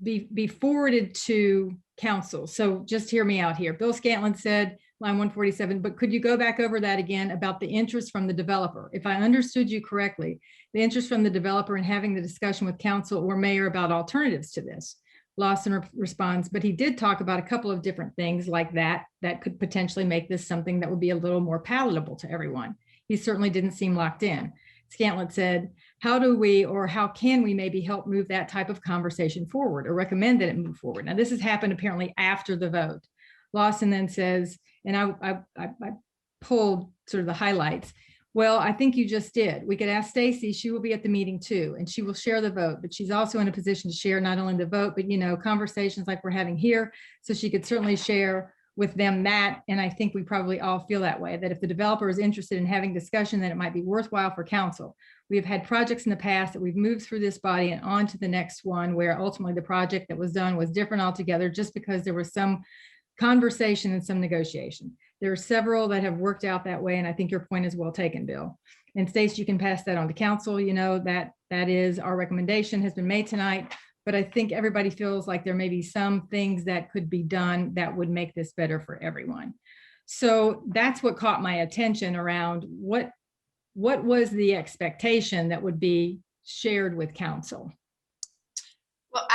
be forwarded to council. So just hear me out here. Bill Scantlin said, line 147, but could you go back over that again about the interest from the developer? If I understood you correctly, the interest from the developer in having the discussion with council or mayor about alternatives to this. Lawson responds, but he did talk about a couple of different things like that could potentially make this something that would be a little more palatable to everyone. He certainly didn't seem locked in. Scanlon said, how do we, or how can we maybe help move that type of conversation forward or recommend that it move forward? Now, this has happened apparently after the vote. Lawson then says, and I pulled sort of the highlights. Well, I think you just did. We could ask Stacy, she will be at the meeting too, and she will share the vote, but she's also in a position to share not only the vote, but, you know, conversations like we're having here. So she could certainly share with them that. And I think we probably all feel that way, that if the developer is interested in having discussion, then it might be worthwhile for council. We've had projects in the past that we've moved through this body and on to the next one, where ultimately the project that was done was different altogether, just because there was some conversation and some negotiation. There are several that have worked out that way, and I think your point is well taken, Bill. And Stacey, you can pass that on to council. You know, that is our recommendation has been made tonight, but I think everybody feels like there may be some things that could be done that would make this better for everyone. So that's what caught my attention around what was the expectation that would be shared with council.
Well,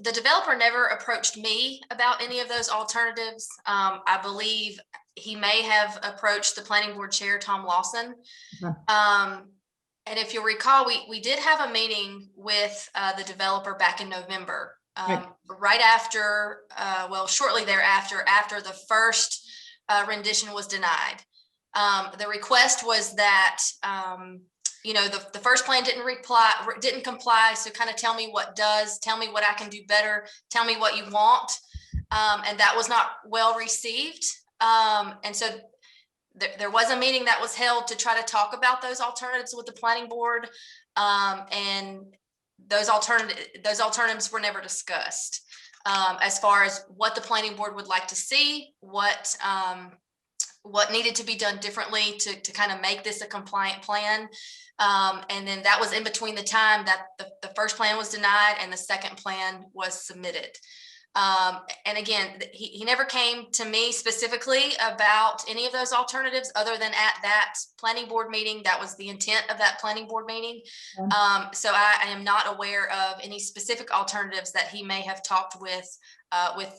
the developer never approached me about any of those alternatives. I believe he may have approached the planning board chair, Tom Lawson. And if you'll recall, we did have a meeting with the developer back in November, right after, well, shortly thereafter, after the first rendition was denied. The request was that, you know, the first plan didn't comply. So kind of tell me what does, tell me what I can do better, tell me what you want. And that was not well received. And so there was a meeting that was held to try to talk about those alternatives with the planning board. And those alternatives were never discussed, as far as what the planning board would like to see, what needed to be done differently to kind of make this a compliant plan. And then that was in between the time that the first plan was denied and the second plan was submitted. And again, he never came to me specifically about any of those alternatives other than at that planning board meeting. That was the intent of that planning board meeting. So I am not aware of any specific alternatives that he may have talked with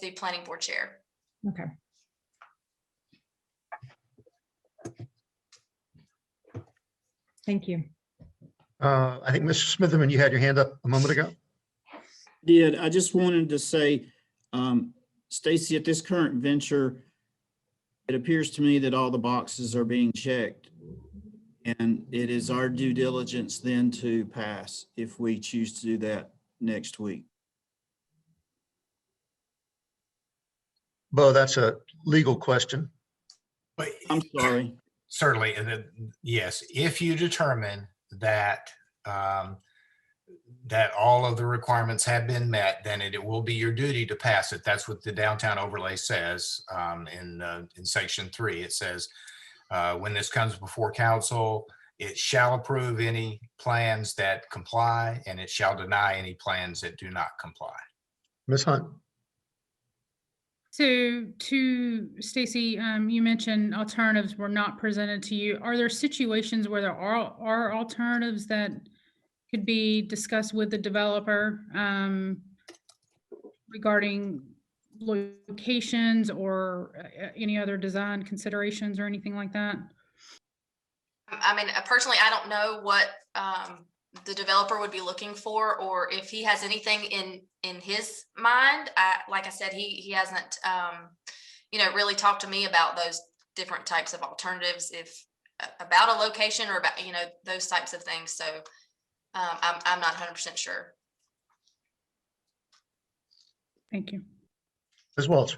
the planning board chair.
Okay. Thank you.
I think Mr. Smitherman, you had your hand up a moment ago.
I just wanted to say, Stacy, at this current venture, it appears to me that all the boxes are being checked. And it is our due diligence then to pass if we choose to do that next week.
Bo, that's a legal question.
But
I'm sorry.
certainly, and then, yes, if you determine that that all of the requirements have been met, then it will be your duty to pass it. That's what the downtown overlay says in section 3. It says when this comes before council, it shall approve any plans that comply, and it shall deny any plans that do not comply.
Ms. Hunt.
So to Stacy, you mentioned alternatives were not presented to you. Are there situations where there are alternatives that could be discussed with the developer regarding locations or any other design considerations or anything like that?
I mean, personally, I don't know what the developer would be looking for, or if he has anything in his mind. Like I said, he hasn't, really talked to me about those different types of alternatives, about a location or about, those types of things. So I'm not 100% sure.
Thank you.
Ms. Welch.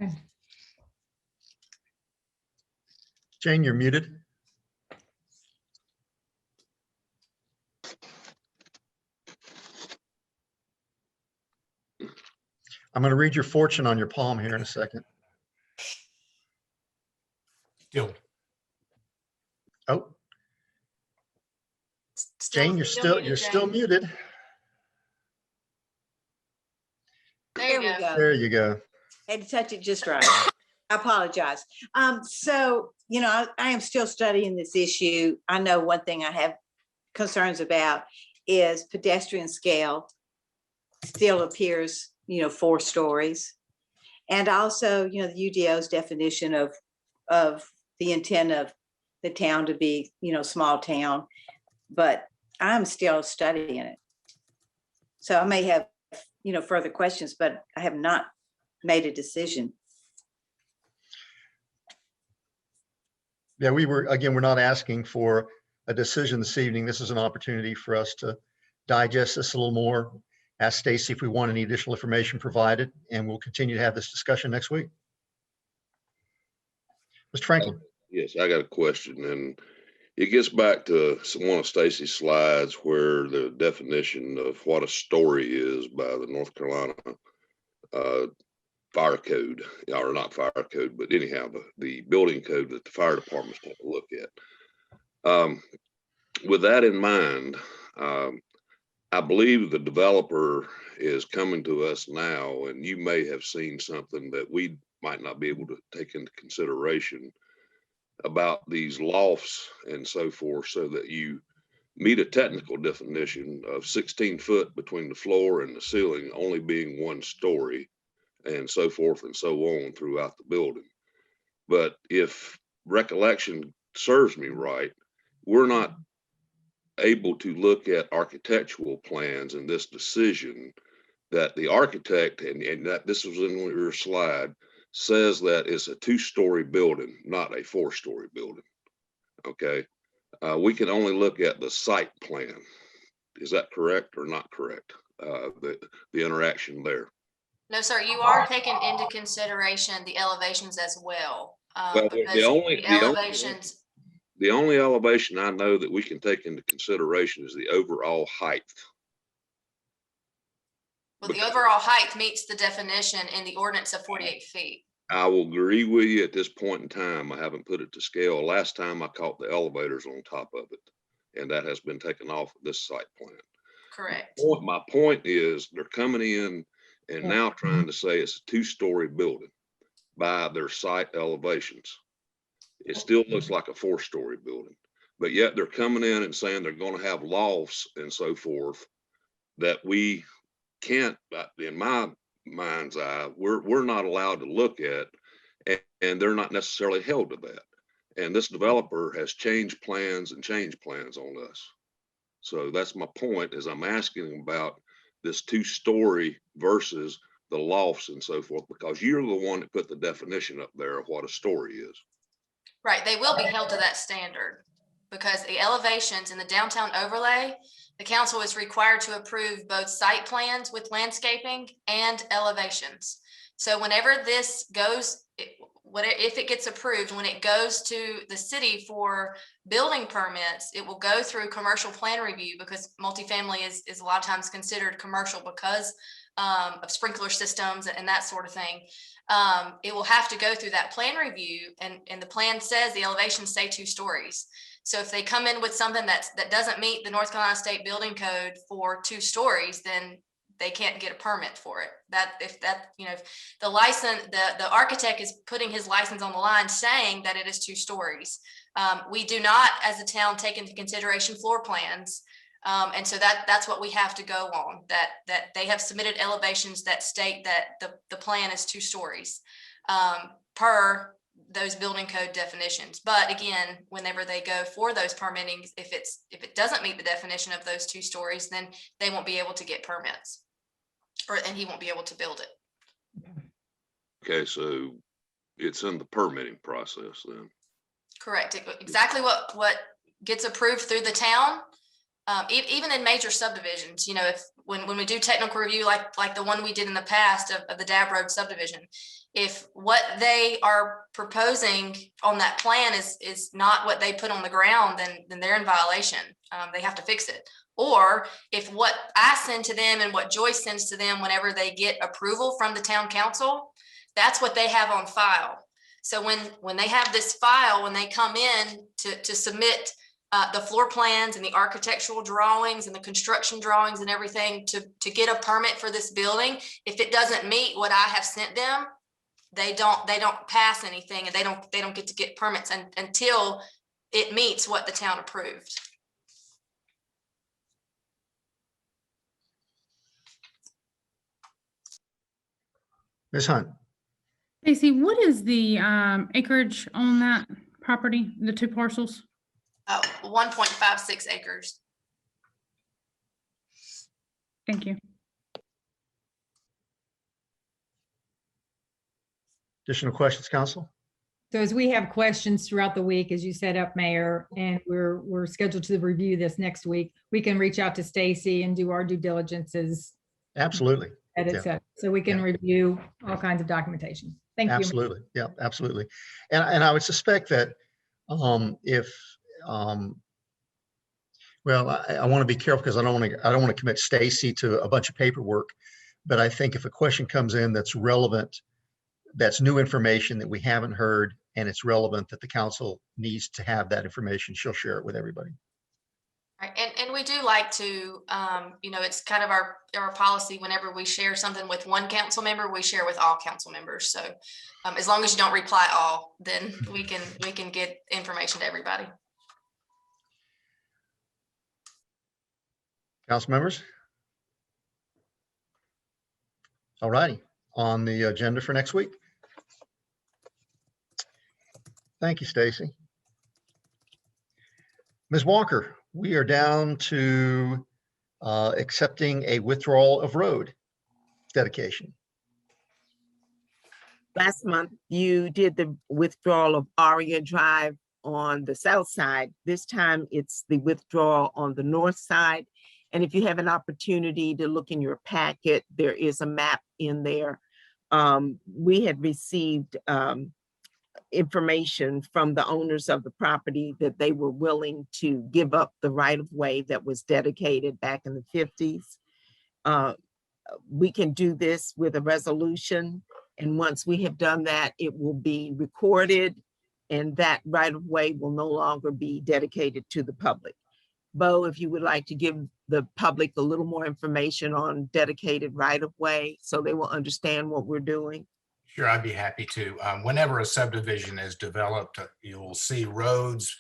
Okay.
Jane, you're muted. I'm going to read your fortune on your palm here in a second.
Still.
Oh. Jane, you're still muted.
There you go.
There you go.
Had to touch it just right. I apologize. So, I am still studying this issue. I know one thing I have concerns about is pedestrian scale still appears 4 stories. And also, the UDO's definition of the intent of the town to be, small town, but I'm still studying it. So I may have, further questions, but I have not made a decision.
Yeah, we're not asking for a decision this evening. This is an opportunity for us to digest this a little more. Ask Stacy if we want any additional information provided, and we'll continue to have this discussion next week. Mr. Franklin.
Yes, I got a question, and it gets back to one of Stacy's slides where the definition of what a story is by the North Carolina fire code, or not fire code, but anyhow, the building code that the fire departments take a look at. With that in mind, I believe the developer is coming to us now, and you may have seen something that we might not be able to take into consideration about these lofts and so forth, so that you meet a technical definition of 16 foot between the floor and the ceiling only being 1 story, and so forth and so on throughout the building. But if recollection serves me right, we're not able to look at architectural plans in this decision that the architect, and that this was in your slide, says that it's a 2-story building, not a 4-story building. Okay. We can only look at the site plan. Is that correct or not correct? The interaction there.
No, sir, you are taking into consideration the elevations as well.
Well,
Because
the only elevation I know that we can take into consideration is the overall height.
Well, the overall height meets the definition in the ordinance of 48 feet.
I will agree with you at this point in time. I haven't put it to scale. Last time I caught the elevators on top of it, and that has been taken off of this site plan.
Correct.
My point is they're coming in and now trying to say it's a 2-story building by their site elevations. It still looks like a 4-story building, but yet they're coming in and saying they're going to have lofts and so forth that we can't, in my mind's eye, we're not allowed to look at, and they're not necessarily held to that. And this developer has changed plans on us. So that's my point, is I'm asking about this 2-story versus the lofts and so forth, because you're the one that put the definition up there of what a story is.
Right, they will be held to that standard because the elevations in the downtown overlay, the council is required to approve both site plans with landscaping and elevations. So whenever this goes, if it gets approved, when it goes to the city for building permits, it will go through commercial plan review, because multifamily is a lot of times considered commercial because of sprinkler systems and that sort of thing. It will have to go through that plan review, and the plan says the elevations say 2 stories. So if they come in with something that doesn't meet the North Carolina State Building Code for 2 stories, then they can't get a permit for it. If the license, the architect is putting his license on the line saying that it is 2 stories. We do not, as a town, take into consideration floor plans. And so that's what we have to go on, that they have submitted elevations that state that the plan is 2 stories per those building code definitions. But again, whenever they go for those permittings, if it doesn't meet the definition of those 2 stories, then they won't be able to get permits, and he won't be able to build it.
Okay, so it's in the permitting process then.
Correct. Exactly what gets approved through the town. Even in major subdivisions, if when we do technical review, like the one we did in the past of the Dab Road subdivision, if what they are proposing on that plan is not what they put on the ground, then they're in violation. They have to fix it. Or if what I send to them and what Joyce sends to them whenever they get approval from the town council, that's what they have on file. So when they have this file, when they come in to submit the floor plans and the architectural drawings and the construction drawings and everything to get a permit for this building, if it doesn't meet what I have sent them, they don't pass anything, and they don't get to get permits until it meets what the town approved.
Ms. Hunt,
Stacy, what is the acreage on that property, the two parcels?
1.56 acres.
Thank you.
additional questions, council?
So as we have questions throughout the week, as you set up, Mayor, and we're scheduled to review this next week, we can reach out to Stacy and do our due diligences.
Absolutely.
Edit set, so we can review all kinds of documentation. Thank you.
Absolutely. Yeah, absolutely. And I would suspect that if well, I want to be careful because I don't want to commit Stacy to a bunch of paperwork, but I think if a question comes in that's relevant, that's new information that we haven't heard, and it's relevant that the council needs to have that information, she'll share it with everybody.
Right. And we do like to, it's kind of our policy. Whenever we share something with one council member, we share with all council members. So as long as you don't reply all, then we can get information to everybody.
Council members? All righty, on the agenda for next week. Thank you, Stacy. Ms. Walker, we are down to accepting a withdrawal of road dedication.
Last month, you did the withdrawal of Aria Drive on the south side. This time it's the withdrawal on the north side. And if you have an opportunity to look in your packet, there is a map in there. We had received information from the owners of the property that they were willing to give up the right of way that was dedicated back in the 50s. We can do this with a resolution. And once we have done that, it will be recorded and that right of way will no longer be dedicated to the public. Bo, if you would like to give the public a little more information on dedicated right of way so they will understand what we're doing.
Sure, I'd be happy to. Whenever a subdivision is developed, you'll see roads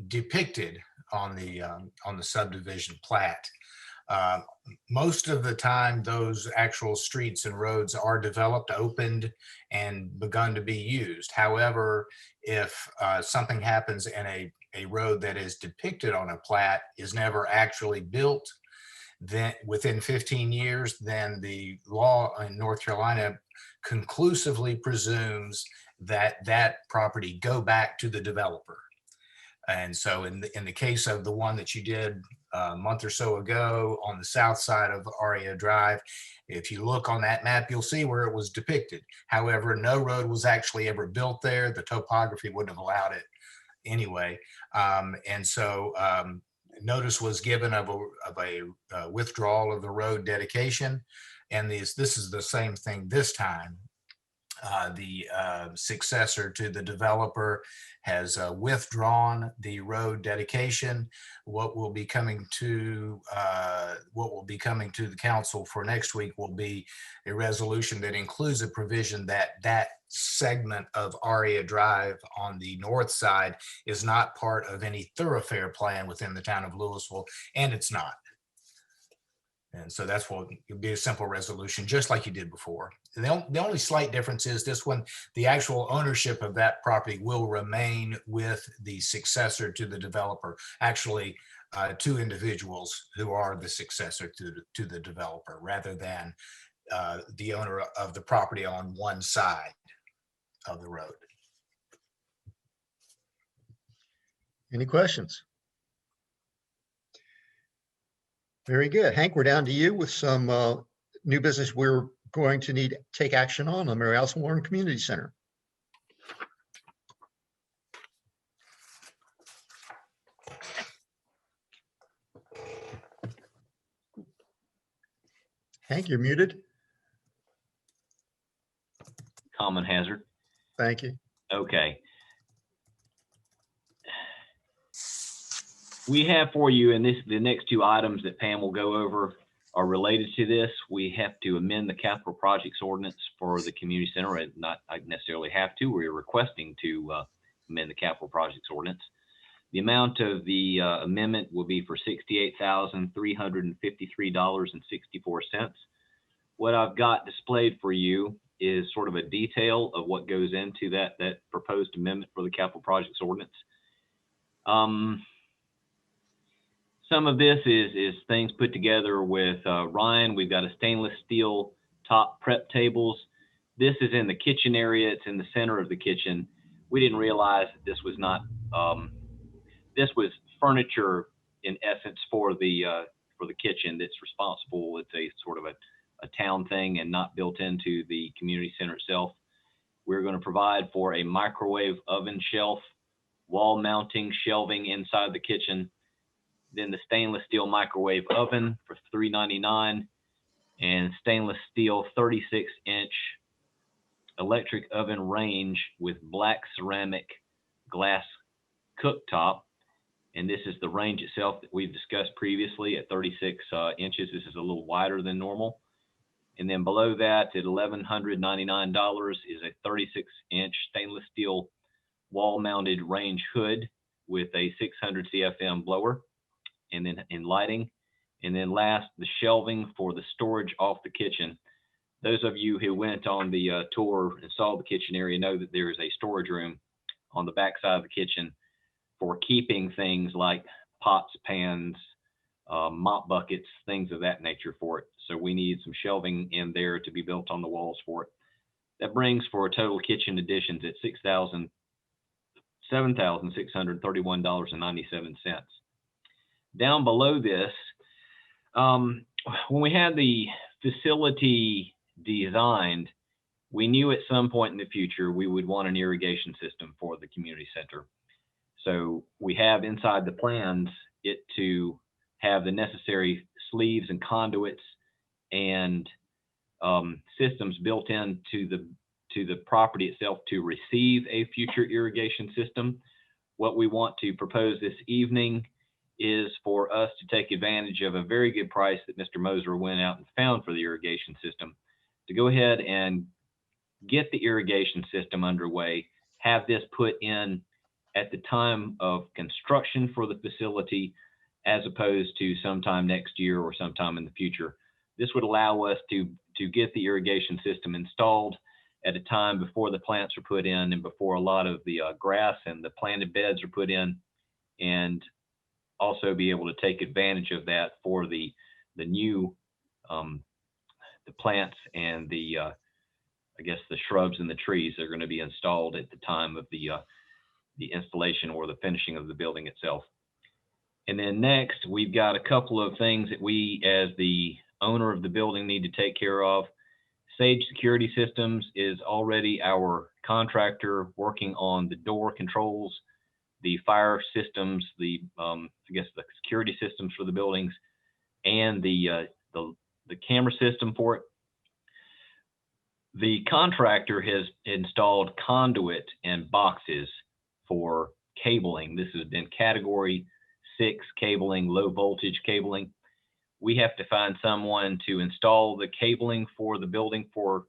depicted on the subdivision plat. Most of the time, those actual streets and roads are developed, opened, and begun to be used. However, if something happens and a road that is depicted on a plat is never actually built, then within 15 years, then the law in North Carolina conclusively presumes that that property go back to the developer. And so in the case of the one that you did a month or so ago on the south side of Aria Drive, if you look on that map, you'll see where it was depicted. However, no road was actually ever built there. The topography wouldn't have allowed it anyway. And so notice was given of a withdrawal of the road dedication. And this is the same thing this time. The successor to the developer has withdrawn the road dedication. What will be coming to the council for next week will be a resolution that includes a provision that segment of Aria Drive on the north side is not part of any thoroughfare plan within the town of Louisville, and it's not. And so that's what it'll be, a simple resolution, just like you did before. The only slight difference is this one, the actual ownership of that property will remain with the successor to the developer. Actually, two individuals who are the successor to the developer, rather than the owner of the property on one side of the road.
Any questions? Very good. Hank, we're down to you with some new business we're going to need to take action on the Mary Alice Warren Community Center. Hank, you're muted.
Common hazard.
Thank you.
Okay. We have for you, and the next two items that Pam will go over are related to this. We have to amend the capital projects ordinance for the community center. And not I necessarily have to. We're requesting to amend the capital projects ordinance. The amount of the amendment will be for $68,353.64. what I've got displayed for you is sort of a detail of what goes into that proposed amendment for the capital projects ordinance. Some of this is things put together with Ryan. We've got a stainless steel top prep tables. This is in the kitchen area. It's in the center of the kitchen. We didn't realize that this was not, this was furniture in essence for the kitchen that's responsible. It's a sort of a town thing and not built into the community center itself. We're going to provide for a microwave oven shelf, wall mounting shelving inside the kitchen, then the stainless steel microwave oven for $3.99, and stainless steel 36-inch electric oven range with black ceramic glass cooktop. And this is the range itself that we've discussed previously at 36 inches. This is a little wider than normal. And then below that at $1,199 is a 36-inch stainless steel wall-mounted range hood with a 600 CFM blower, and then in lighting. And then last, the shelving for the storage off the kitchen. Those of you who went on the tour and saw the kitchen area know that there is a storage room on the back side of the kitchen for keeping things like pots, pans, mop buckets, things of that nature for it. So we need some shelving in there to be built on the walls for it. That brings for a total kitchen additions at $7,631.97. Down below this, when we had the facility designed, we knew at some point in the future we would want an irrigation system for the community center. So we have inside the plans it to have the necessary sleeves and conduits and systems built into the property itself to receive a future irrigation system. What we want to propose this evening is for us to take advantage of a very good price that Mr. Moser went out and found for the irrigation system, to go ahead and get the irrigation system underway, have this put in at the time of construction for the facility, as opposed to sometime next year or sometime in the future. This would allow us to get the irrigation system installed at a time before the plants are put in and before a lot of the grass and the planted beds are put in, and also be able to take advantage of that for the new the plants and the I guess the shrubs and the trees that are going to be installed at the time of the installation or the finishing of the building itself. And then next, we've got a couple of things that we, as the owner of the building, need to take care of. Sage Security Systems is already our contractor working on the door controls, the fire systems, the I guess the security systems for the buildings, and the camera system for it. The contractor has installed conduit and boxes for cabling. This has been category 6 cabling, low voltage cabling. We have to find someone to install the cabling for the building for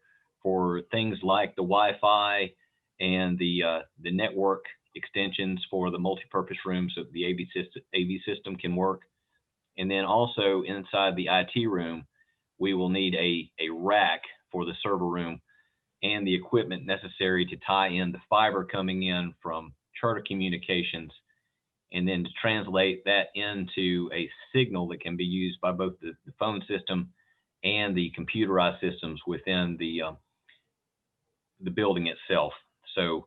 things like the Wi-Fi and the network extensions for the multi-purpose room so the AV system can work. And then also inside the IT room, we will need a rack for the server room and the equipment necessary to tie in the fiber coming in from Charter Communications, and then to translate that into a signal that can be used by both the phone system and the computerized systems within the building itself. So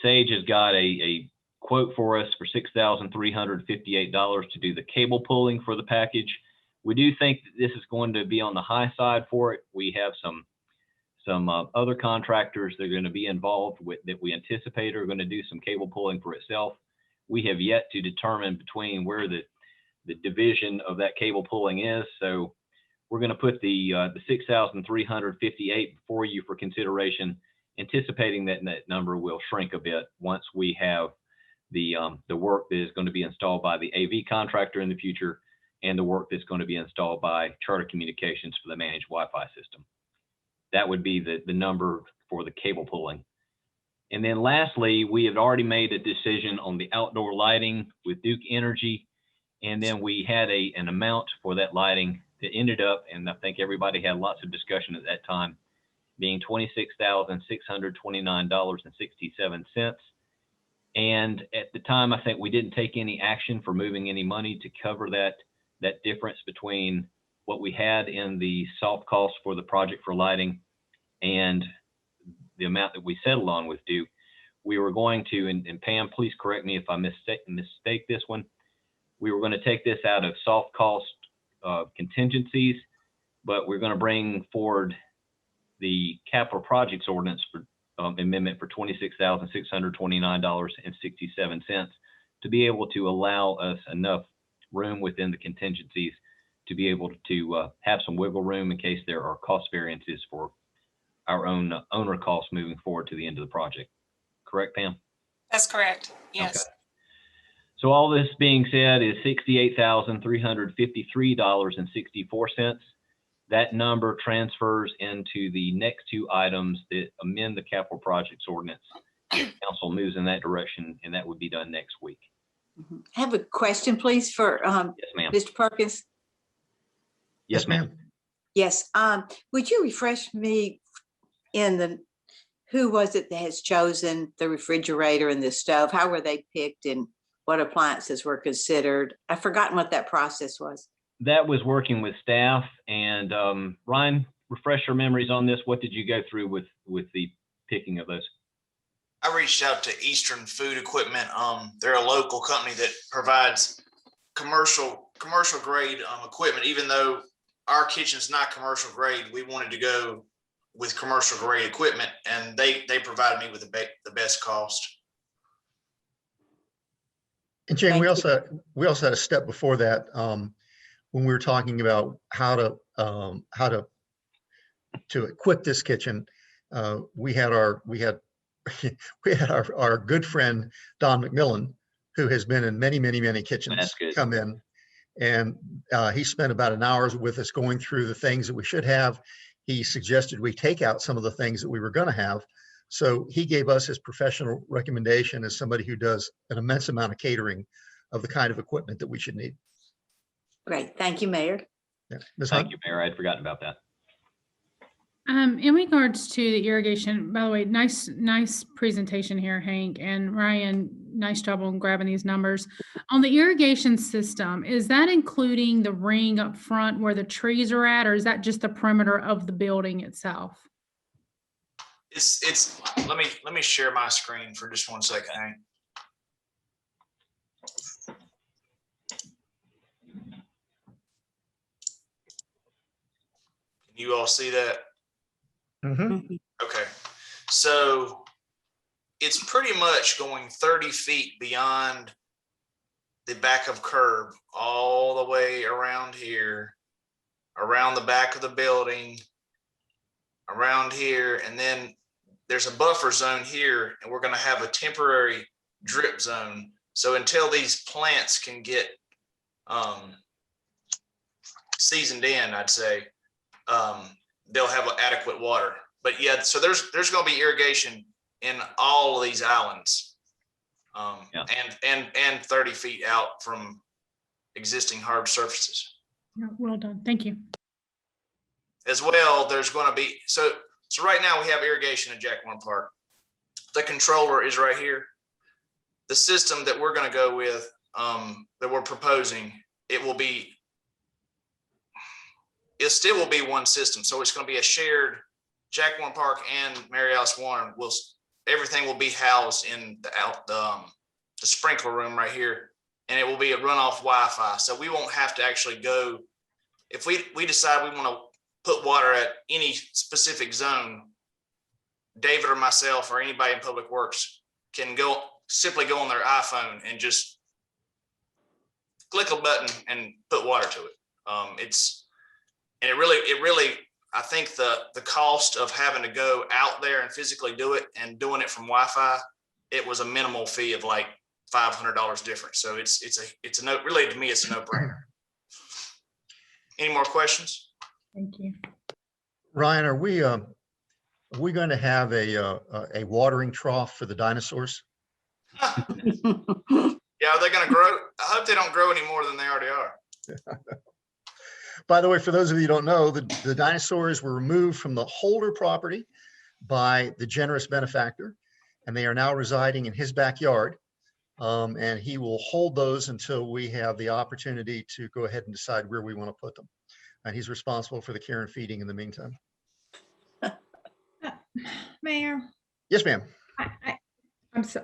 Sage has got a quote for us for $6,358 to do the cable pulling for the package. We do think that this is going to be on the high side for it. We have some other contractors that are going to be involved with that we anticipate are going to do some cable pulling for itself. We have yet to determine between where the division of that cable pulling is. So we're going to put the $6,358 before you for consideration, anticipating that number will shrink a bit once we have the work that is going to be installed by the AV contractor in the future and the work that's going to be installed by Charter Communications for the managed Wi-Fi system. That would be the number for the cable pulling. And then lastly, we have already made a decision on the outdoor lighting with Duke Energy. And then we had an amount for that lighting it ended up, and I think everybody had lots of discussion at that time, being $26,629.67. And at the time, I think we didn't take any action for moving any money to cover that difference between what we had in the soft cost for the project for lighting and the amount that we settled on with Duke. We were going to, and Pam, please correct me if I mistake this one. We were going to take this out of soft cost contingencies, but we're going to bring forward the capital projects ordinance for amendment for $26,629.67 to be able to allow us enough room within the contingencies to be able to have some wiggle room in case there are cost variances for our own owner costs moving forward to the end of the project. Correct, Pam?
That's correct. Yes.
Okay. So all this being said is $68,353.64. That number transfers into the next two items that amend the capital projects ordinance. Council moves in that direction, and that would be done next week.
I have a question, please, for
Yes, ma'am.
Mr. Perkins.
Yes, ma'am.
Yes, would you refresh me who was it that has chosen the refrigerator and the stove? How were they picked and what appliances were considered? I've forgotten what that process was.
That was working with staff, and Ryan, refresh your memories on this. What did you go through with the picking of those?
I reached out to Eastern Food Equipment. They're a local company that provides commercial grade equipment. Even though our kitchen's not commercial grade, we wanted to go with commercial grade equipment, and they provided me with the best cost.
And Jane, we also had a step before that when we were talking about how to equip this kitchen. We had our good friend Don McMillan, who has been in many kitchens, come in, and he spent about an hour with us going through the things that we should have. He suggested we take out some of the things that we were going to have. So he gave us his professional recommendation as somebody who does an immense amount of catering of the kind of equipment that we should need.
Great. Thank you, Mayor.
Yeah. Ms.
Thank
Hunt?
you, Mayor. I had forgotten about that.
In regards to the irrigation, by the way, nice presentation here, Hank and Ryan. Nice job on grabbing these numbers. On the irrigation system, is that including the ring up front where the trees are at, or is that just the perimeter of the building itself?
It's let me share my screen for just 1 second, Hank. Can you all see that?
Mm-hmm.
Okay, so it's pretty much going 30 feet beyond the back of curb, all the way around here, around the back of the building, around here, and then there's a buffer zone here, and we're going to have a temporary drip zone. So until these plants can get seasoned in, I'd say, they'll have adequate water. But yeah, so there's going to be irrigation in all of these islands, and 30 feet out from existing hard surfaces.
Yeah, well done. Thank you.
As well, there's going to be, so right now we have irrigation at Jack Warren Park. The controller is right here. The system that we're going to go with, that we're proposing, it still will be one system. So it's going to be a shared Jack Warren Park and Mary Alice Warren. Everything will be housed in the sprinkler room right here, and it will be a runoff Wi-Fi. So we won't have to actually go, if we decide we want to put water at any specific zone, David or myself or anybody in Public Works can simply go on their iPhone and just click a button and put water to it. It really, I think the cost of having to go out there and physically do it and doing it from Wi-Fi, it was a minimal fee of like $500 difference. So really, to me, it's a no-brainer. Any more questions?
Thank you.
Ryan, are we going to have a watering trough for the dinosaurs?
Yeah, are they going to grow? I hope they don't grow any more than they already are.
By the way, for those of you who don't know, the dinosaurs were removed from the Holder property by the generous benefactor, and they are now residing in his backyard. And he will hold those until we have the opportunity to go ahead and decide where we want to put them. And he's responsible for the care and feeding in the meantime.
Mayor,
Yes, ma'am.
I'm so,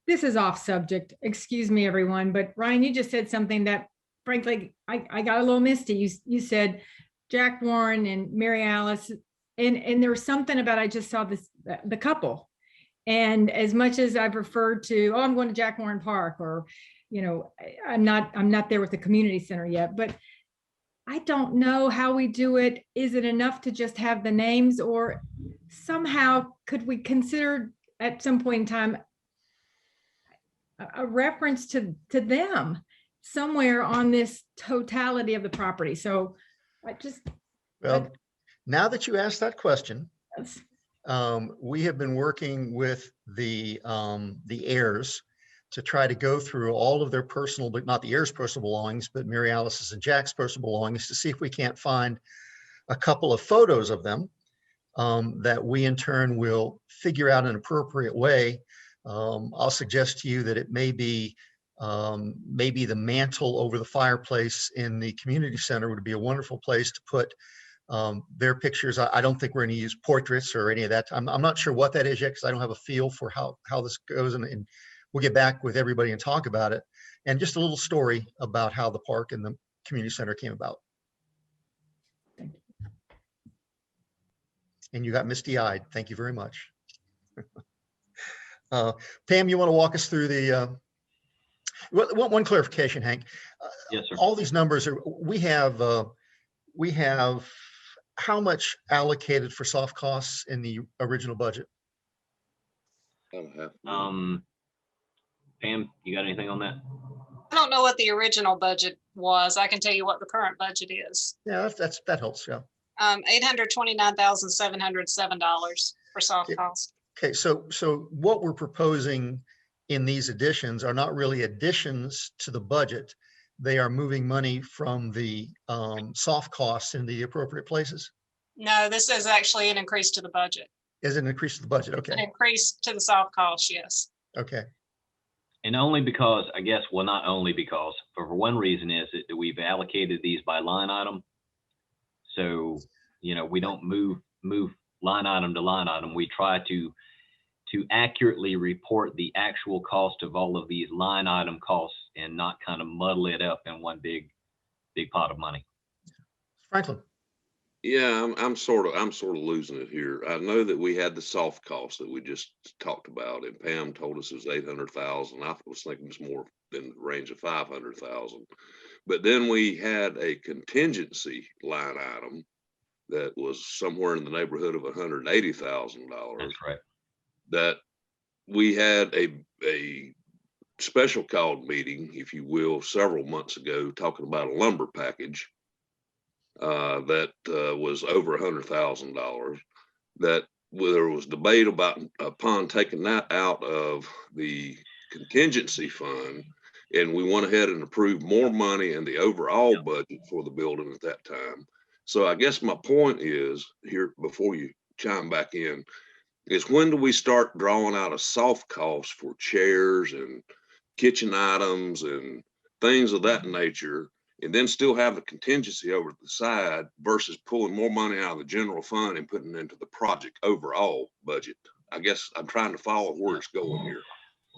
this is off subject. Excuse me, everyone, but Ryan, you just said something that frankly, I got a little misty. You said Jack Warren and Mary Alice, and there was something about, I just saw this, the couple. And as much as I've referred to, oh, I'm going to Jack Warren Park, or, you know, I'm not there with the community center yet, but I don't know how we do it. Is it enough to just have the names, or somehow could we consider at some point in time a reference to them somewhere on this totality of the property? So I just.
Well, now that you asked that question,
Yes.
We have been working with the heirs to try to go through all of their personal, but not the heirs' personal belongings, but Mary Alice's and Jack's personal belongings, to see if we can't find a couple of photos of them that we in turn will figure out an appropriate way. I'll suggest to you that it may be maybe the mantle over the fireplace in the community center would be a wonderful place to put their pictures. I don't think we're going to use portraits or any of that. I'm not sure what that is yet, because I don't have a feel for how this goes, and we'll get back with everybody and talk about it. And just a little story about how the park and the community center came about. And you got misty-eyed. Thank you very much. Pam, you want to walk us through the one clarification, Hank?
Yes, sir.
All these numbers are, we have how much allocated for soft costs in the original budget?
Pam, you got anything on that?
I don't know what the original budget was. I can tell you what the current budget is.
Yeah, that helps. Yeah.
$829,707 for soft
Yeah.
costs.
Okay, so what we're proposing in these additions are not really additions to the budget. They are moving money from the soft costs in the appropriate places.
No, this is actually an increase to the budget.
Is it an increase to the budget?
An
Okay,
increase to the soft costs, yes.
okay.
And only because, I guess, well, not only because, but for one reason is that we've allocated these by line item. So, you know, we don't move line item to line item. We try to accurately report the actual cost of all of these line item costs and not kind of muddle it up in one big pot of money.
Franklin.
Yeah, I'm sort of losing it here. I know that we had the soft costs that we just talked about, and Pam told us it was 800,000. I was thinking it was more in the range of 500,000. But then we had a contingency line item that was somewhere in the neighborhood of $180,000.
That's right.
That we had a special called meeting, if you will, several months ago, talking about a lumber package that was over $100,000. That there was debate about upon taking that out of the contingency fund, and we went ahead and approved more money in the overall budget for the building at that time. So I guess my point is here, before you chime back in, is when do we start drawing out a soft cost for chairs and kitchen items and things of that nature, and then still have a contingency over to the side versus pulling more money out of the general fund and putting it into the project overall budget? I guess I'm trying to follow where it's going here.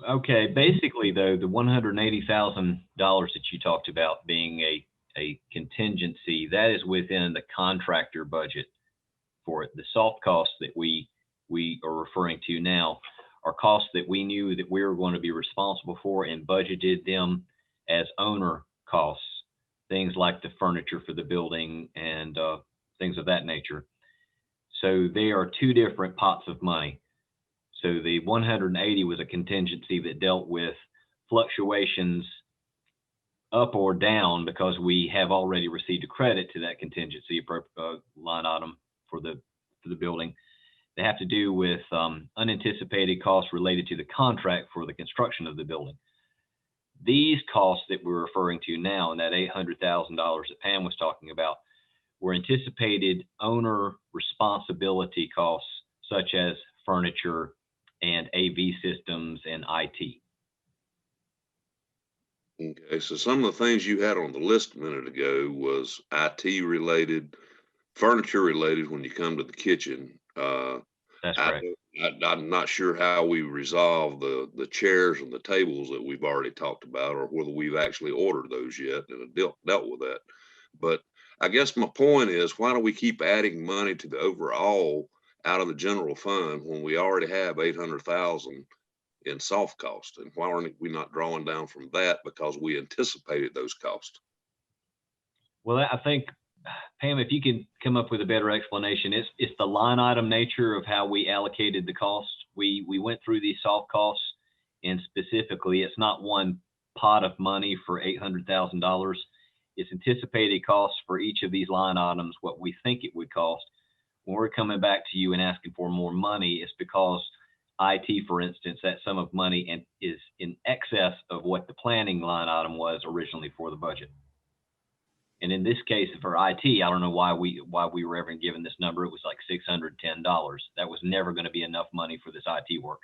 Okay, basically though, the $180,000 that you talked about being a contingency, that is within the contractor budget for it. The soft costs that we are referring to now are costs that we knew that we were going to be responsible for and budgeted them as owner costs, things like the furniture for the building and things of that nature. So they are two different pots of money. So the 180 was a contingency that dealt with fluctuations up or down because we have already received a credit to that contingency line item for the building. They have to do with unanticipated costs related to the contract for the construction of the building. These costs that we're referring to now, and that $800,000 that Pam was talking about, were anticipated owner responsibility costs such as furniture and AV systems and IT.
Okay, so some of the things you had on the list a minute ago was IT related, furniture related when you come to the kitchen.
That's correct.
I'm not sure how we resolve the chairs and the tables that we've already talked about, or whether we've actually ordered those yet and dealt with that. But I guess my point is, why do we keep adding money to the overall out of the general fund when we already have 800,000 in soft cost? And why aren't we not drawing down from that because we anticipated those costs?
Well, I think, Pam, if you can come up with a better explanation, it's the line item nature of how we allocated the cost. We went through these soft costs, and specifically, it's not one pot of money for $800,000. It's anticipated costs for each of these line items, what we think it would cost. When we're coming back to you and asking for more money, it's because IT, for instance, that sum of money and is in excess of what the planning line item was originally for the budget. And in this case, for IT, I don't know why we were ever given this number. It was like $610. That was never going to be enough money for this IT work.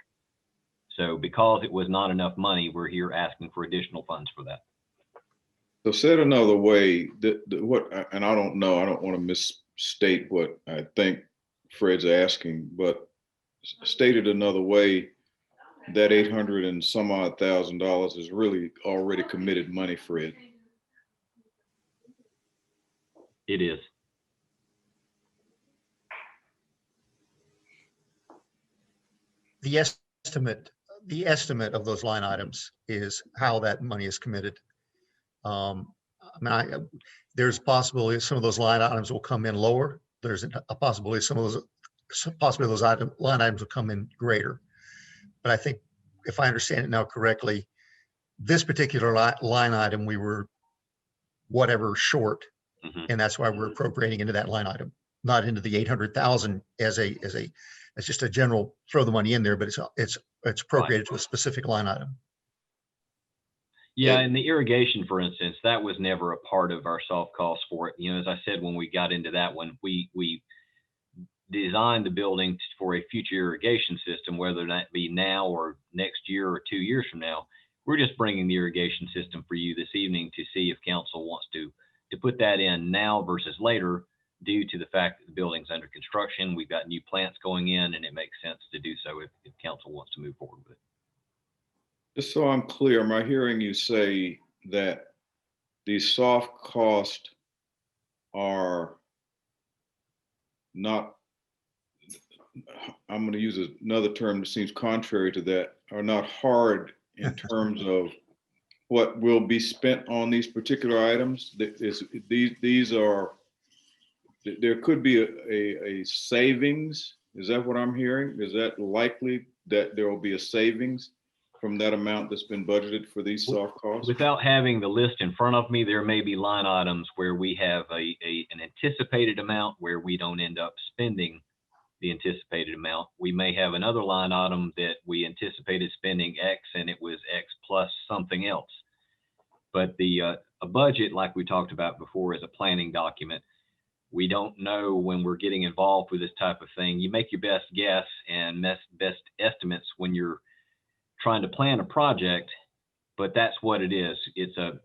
So because it was not enough money, we're here asking for additional funds for that.
So said another way, and I don't know, I don't want to misstate what I think Fred's asking, but stated another way, that 800 and some odd $1,000 is really already committed money, Fred.
It is.
The estimate of those line items is how that money is committed. There's a possibility some of those line items will come in lower. There's a possibility those line items will come in greater. But I think if I understand it now correctly, this particular line item, we were whatever short, and that's why we're appropriating into that line item, not into the 800,000 as just a general throw the money in there, but it's appropriated to a specific line item.
Yeah, and the irrigation, for instance, that was never a part of our soft costs for it. You know, as I said, when we got into that one, we designed the building for a future irrigation system, whether that be now or next year or 2 years from now. We're just bringing the irrigation system for you this evening to see if council wants to put that in now versus later, due to the fact that the building's under construction. We've got new plants going in, and it makes sense to do so if council wants to move forward with it.
Just so I'm clear, am I hearing you say that these soft costs are not, I'm going to use another term that seems contrary to that, are not hard in terms of what will be spent on these particular items? These are, there could be a savings. Is that what I'm hearing? Is that likely that there will be a savings from that amount that's been budgeted for these soft costs?
Without having the list in front of me, there may be line items where we have an anticipated amount where we don't end up spending the anticipated amount. We may have another line item that we anticipated spending X and it was X plus something else. But a budget, like we talked about before, is a planning document. We don't know when we're getting involved with this type of thing. You make your best guess and best estimates when you're trying to plan a project, but that's what it is. It's a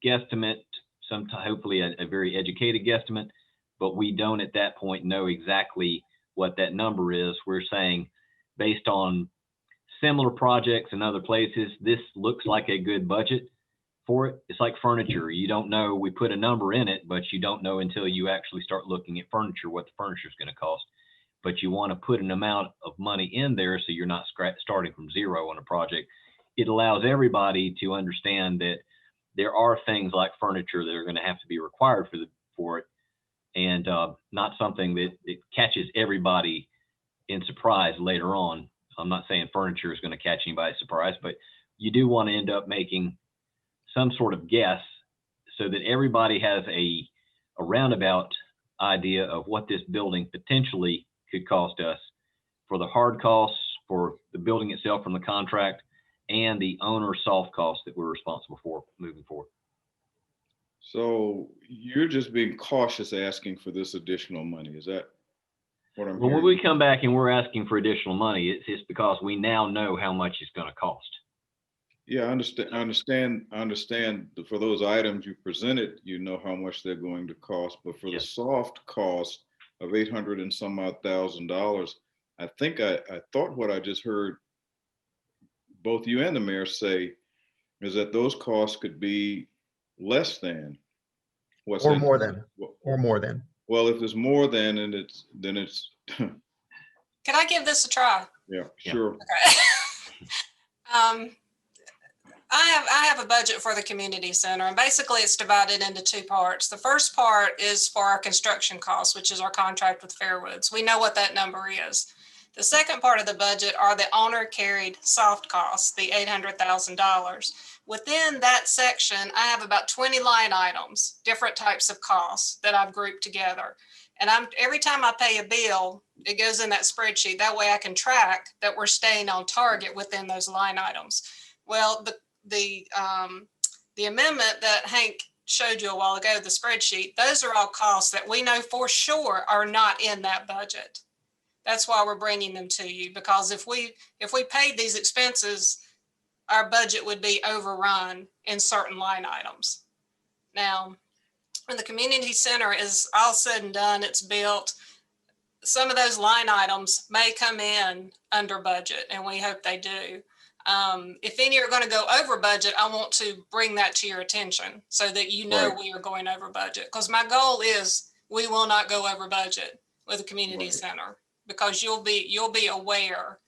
guesstimate, sometimes hopefully a very educated guesstimate, but we don't at that point know exactly what that number is. We're saying based on similar projects in other places, this looks like a good budget for it. It's like furniture. You don't know, we put a number in it, but you don't know until you actually start looking at furniture what the furniture is going to cost. But you want to put an amount of money in there so you're not starting from zero on a project. It allows everybody to understand that there are things like furniture that are going to have to be required for it, and not something that catches everybody in surprise later on. I'm not saying furniture is going to catch anybody by surprise, but you do want to end up making some sort of guess so that everybody has a roundabout idea of what this building potentially could cost us for the hard costs, for the building itself from the contract, and the owner soft costs that we're responsible for moving forward.
So you're just being cautious asking for this additional money. Is that what I'm
When
hearing?
we come back and we're asking for additional money, it's because we now know how much it's going to cost.
Yeah, I understand for those items you presented, you know how much they're going to cost, but for the
Yes.
soft cost of 800 and some odd $1,000, I think I thought what I just heard both you and the mayor say is that those costs could be less than what's
Or
in.
more than, or more than.
Well, if there's more than, and then it's,
Can I give this a try?
yeah,
Yeah.
sure.
I have a budget for the community center, and basically it's divided into two parts. The first part is for our construction costs, which is our contract with Fairwoods. We know what that number is. The second part of the budget are the owner carried soft costs, the $800,000. Within that section, I have about 20 line items, different types of costs that I've grouped together. And every time I pay a bill, it goes in that spreadsheet. That way I can track that we're staying on target within those line items. Well, the amendment that Hank showed you a while ago, the spreadsheet, those are all costs that we know for sure are not in that budget. That's why we're bringing them to you, because if we paid these expenses, our budget would be overrun in certain line items. Now, when the community center is all said and done, it's built, some of those line items may come in under budget, and we hope they do. If any are going to go over budget, I want to bring that to your attention so that you know
Right.
we are going over budget. Because my goal is we will not go over budget with the community
Right.
center, because you'll be aware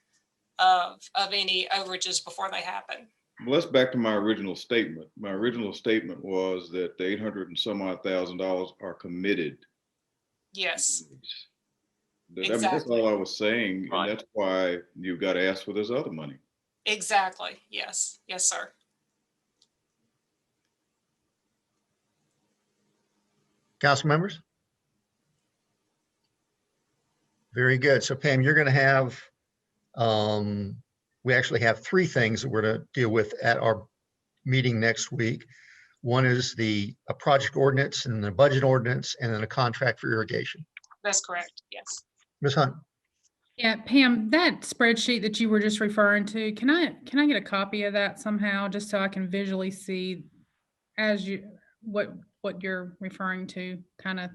of any overages before they happen.
Well, let's back to my original statement. My original statement was that the 800 and some odd $1,000 are committed.
Yes,
That's
Exactly.
all I was saying,
Right.
and that's why you've got to ask for this other money.
exactly. Yes, sir.
Council members? Very good. So Pam, you're going to have, we actually have three things that we're going to deal with at our meeting next week. One is a project ordinance, and then a budget ordinance, and then a contract for irrigation.
That's correct. Yes.
Ms. Hunt?
Yeah, Pam, that spreadsheet that you were just referring to, can I get a copy of that somehow, just so I can visually see what you're referring to, kind of?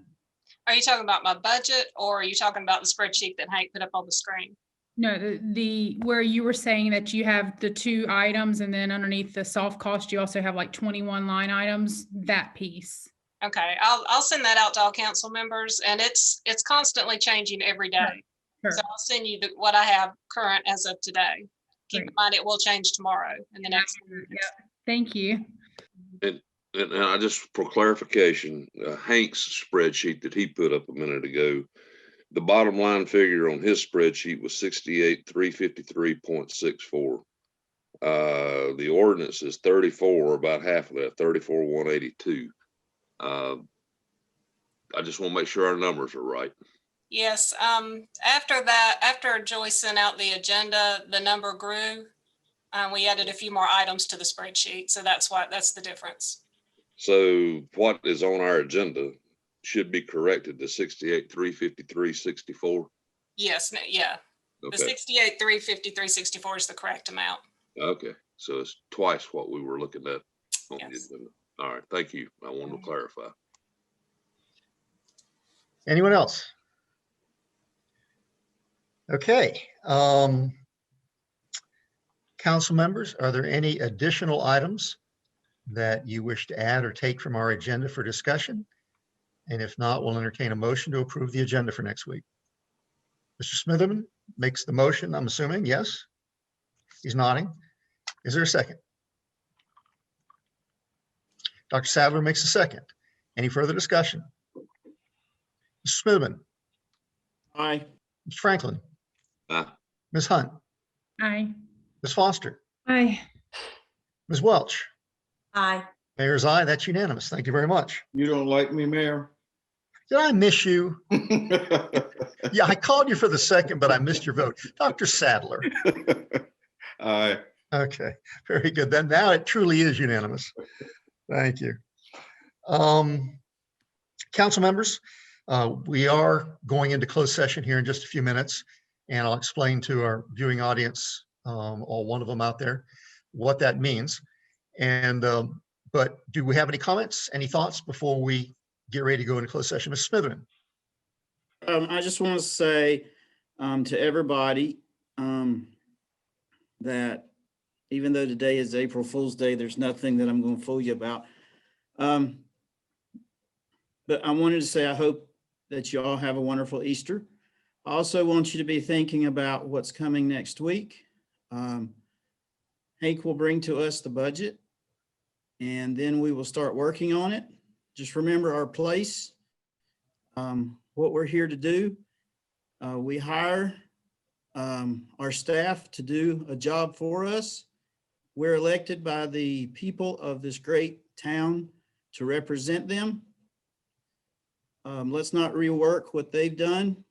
Are you talking about my budget, or are you talking about the spreadsheet that Hank put up on the screen?
No, the where you were saying that you have the two items, and then underneath the soft cost, you also have like 21 line items, that piece.
Okay, I'll send that out to all council members, and it's constantly changing every day.
Sure.
So I'll send you what I have current as of today. Keep in
Great.
mind, it will change tomorrow in the next.
Thank you.
And I just, for clarification, Hank's spreadsheet that he put up a minute ago, the bottom line figure on his spreadsheet was 68,353.64. The ordinance is 34, about half of that, 34,182. I just want to make sure our numbers are right.
Yes, after Joyce sent out the agenda, the number grew. We added a few more items to the spreadsheet, so that's the difference.
So what is on our agenda should be corrected to 68,353.64.
Yes, yeah. The
Okay,
68,353.64 is the correct amount.
okay. So it's twice what we were looking at on the
Yes.
agenda. All right, thank you. I wanted to clarify.
Anyone else? Okay. Council members, are there any additional items that you wish to add or take from our agenda for discussion? And if not, we'll entertain a motion to approve the agenda for next week. Mr. Smitherman makes the motion, I'm assuming, yes? He's nodding. Is there a second? Dr. Sadler makes a second. Any further discussion? Mr. Smitherman,
Aye.
Mr. Franklin,
Ah,
Ms. Hunt,
Aye.
Ms. Foster,
Aye.
Ms. Welch,
Aye.
Mayor's aye. That's unanimous. Thank you very much.
You don't like me, Mayor?
Did I miss you? Yeah, I called you for the second, but I missed your vote. Dr. Sadler.
Aye.
Okay, very good. Then now it truly is unanimous. Thank you. Council members, we are going into closed session here in just a few minutes, and I'll explain to our viewing audience, or one of them out there, what that means. And, but do we have any comments, any thoughts before we get ready to go into closed session? Mr. Smitherman?
I just want to say to everybody that even though today is April Fool's Day, there's nothing that I'm going to fool you about. But I wanted to say I hope that you all have a wonderful Easter. I also want you to be thinking about what's coming next week. Hank will bring to us the budget, and then we will start working on it. Just remember our place, what we're here to do. We hire our staff to do a job for us. We're elected by the people of this great town to represent them. Let's not rework what they've done.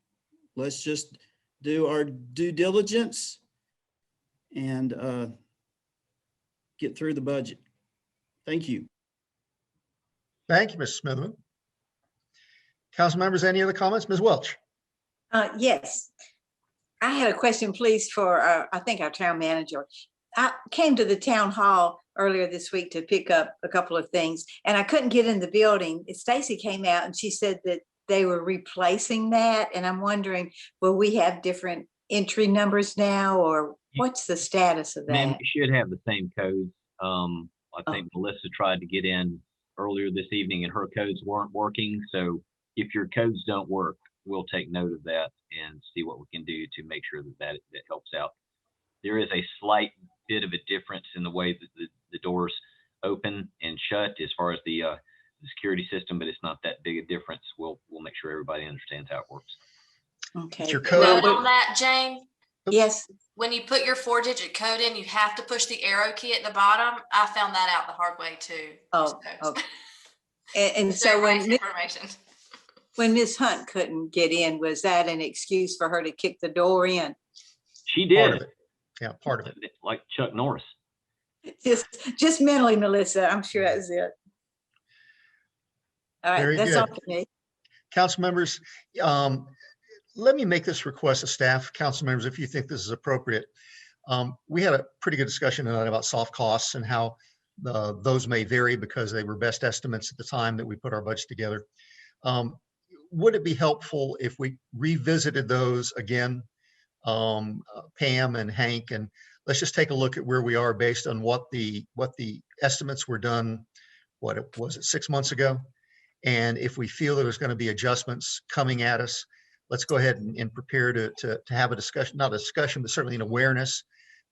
Let's just do our due diligence and get through the budget. Thank you.
Thank you, Mr. Smitherman. Council members, any other comments? Ms. Welch?
Yes. I had a question, please, for I think our town manager. I came to the town hall earlier this week to pick up a couple of things, and I couldn't get in the building. Stacy came out and she said that they were replacing that, and I'm wondering, will we have different entry numbers now, or what's the status of
Ma'am,
that?
you should have the same codes. I think Melissa tried to get in earlier this evening and her codes weren't working. So if your codes don't work, we'll take note of that and see what we can do to make sure that helps out. There is a slight bit of a difference in the way that the doors open and shut as far as the security system, but it's not that big a difference. We'll make sure everybody understands how it works.
Okay.
Your code.
Note on that, Jane,
Yes.
when you put your 4-digit code in, you have to push the arrow key at the bottom. I found that out the hard way too.
Oh,
So-
okay. And
So
so
information.
when Ms. Hunt couldn't get in, was that an excuse for her to kick the door in?
She
Part of
did,
it. Yeah, part of it.
like Chuck Norris.
Just mentally, Melissa, I'm sure that's it. All right,
Very
that's
good.
all for me.
Council members, let me make this request of staff, council members, if you think this is appropriate. We had a pretty good discussion tonight about soft costs and how those may vary because they were best estimates at the time that we put our budget together. Would it be helpful if we revisited those again, Pam and Hank, and let's just take a look at where we are based on what the estimates were done, what was it, 6 months ago? And if we feel that there's going to be adjustments coming at us, let's go ahead and prepare to have a discussion, not a discussion, but certainly an awareness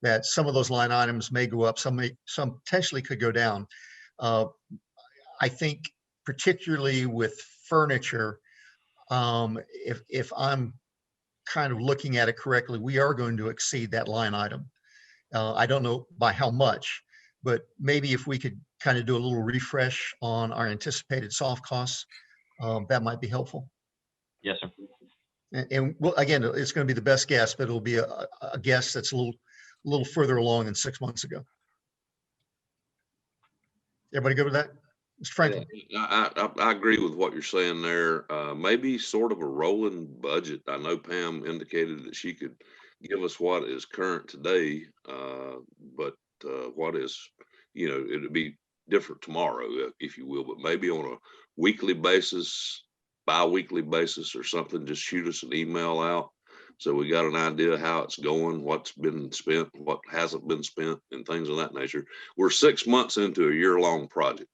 that some of those line items may go up, some potentially could go down. I think particularly with furniture, if I'm kind of looking at it correctly, we are going to exceed that line item. I don't know by how much, but maybe if we could kind of do a little refresh on our anticipated soft costs, that might be helpful.
Yes, sir.
And well, again, it's going to be the best guess, but it'll be a guess that's a little further along than 6 months ago. Everybody good with that? Mr. Franklin?
Yeah, I agree with what you're saying there. Maybe sort of a rolling budget. I know Pam indicated that she could give us what is current today, but what is, it'd be different tomorrow, if you will, but maybe on a weekly basis, bi-weekly basis or something, just shoot us an email out so we got an idea how it's going, what's been spent, what hasn't been spent, and things of that nature. We're 6 months into a year-long project.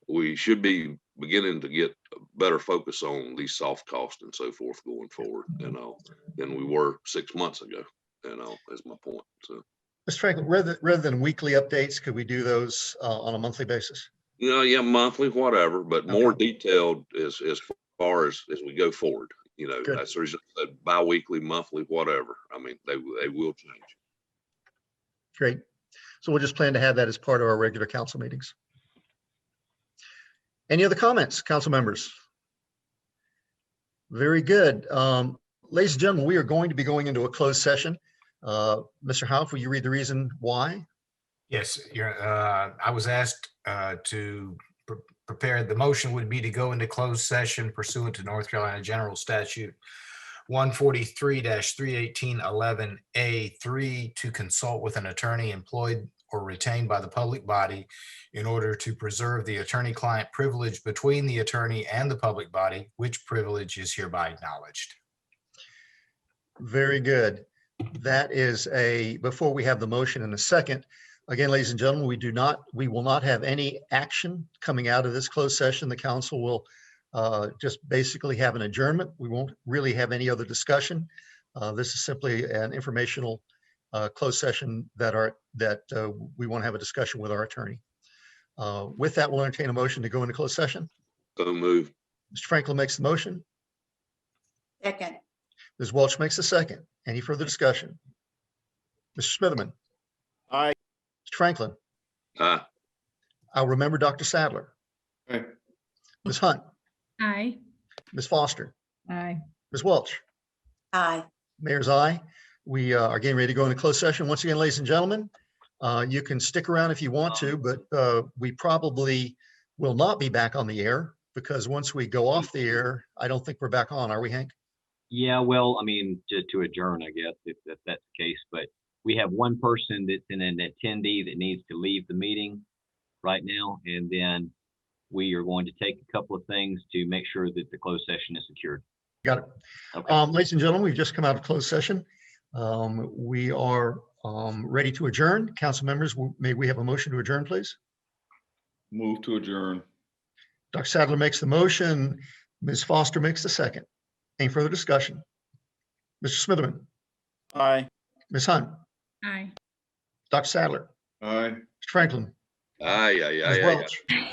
We should be beginning to get a better focus on these soft costs and so forth going forward, than we were 6 months ago, is my point. So,
Mr. Franklin, rather than weekly updates, could we do those on a monthly basis?
yeah, monthly, whatever, but more
Okay.
detailed as far as we go forward.
Good.
That's the reason I said bi-weekly, monthly, whatever. I mean, they will change.
Great. So we'll just plan to have that as part of our regular council meetings. Any other comments, council members? Very good. Ladies and gentlemen, we are going to be going into a closed session. Mr. Houff, will you read the reason why?
Yes, I was asked to prepared. The motion would be to go into closed session pursuant to North Carolina General Statute 143-318-11A3 to consult with an attorney employed or retained by the public body in order to preserve the attorney-client privilege between the attorney and the public body, which privilege is hereby acknowledged.
Very good. That is before we have the motion in a second, again, ladies and gentlemen, we will not have any action coming out of this closed session. The council will just basically have an adjournment. We won't really have any other discussion. This is simply an informational closed session that we want to have a discussion with our attorney. With that, we'll entertain a motion to go into closed session.
So move.
Mr. Franklin makes the motion.
Second.
Ms. Welch makes the second. Any further discussion? Mr. Smitherman?
Aye.
Mr. Franklin?
Aye.
I'll remember Dr. Sadler.
Aye.
Ms. Hunt?
Aye.
Ms. Foster?
Aye.
Ms. Welch?
Aye.
Mayor's aye. We are getting ready to go into closed session. Once again, ladies and gentlemen, you can stick around if you want to, but we probably will not be back on the air because once we go off the air, I don't think we're back on, are we, Hank?
Yeah, well, I mean, just to adjourn, I guess, if that's the case, but we have one person that's an attendee that needs to leave the meeting right now, and then we are going to take a couple of things to make sure that the closed session is secured.
Got it.
Okay.
Ladies and gentlemen, we've just come out of closed session. We are ready to adjourn. Council members, may we have a motion to adjourn, please?
Move to adjourn.
Dr. Sadler makes the motion. Ms. Foster makes the second. Any further discussion? Mr. Smitherman?
Aye.
Ms. Hunt?
Aye.
Dr. Sadler?
Aye.
Mr. Franklin?
Aye, aye,
Ms.
aye, aye,
Welch?
Good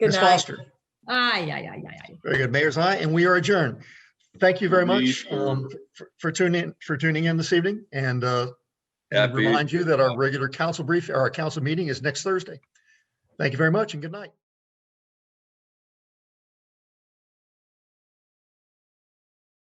Ms.
night.
Foster?
Aye, aye, aye, aye, aye.
Very good. Mayor's aye, and we are adjourned. Thank you very much
Please,
for tuning in this evening, and
Happy-
remind you that our regular council brief, or our council meeting is next Thursday. Thank you very much and good night.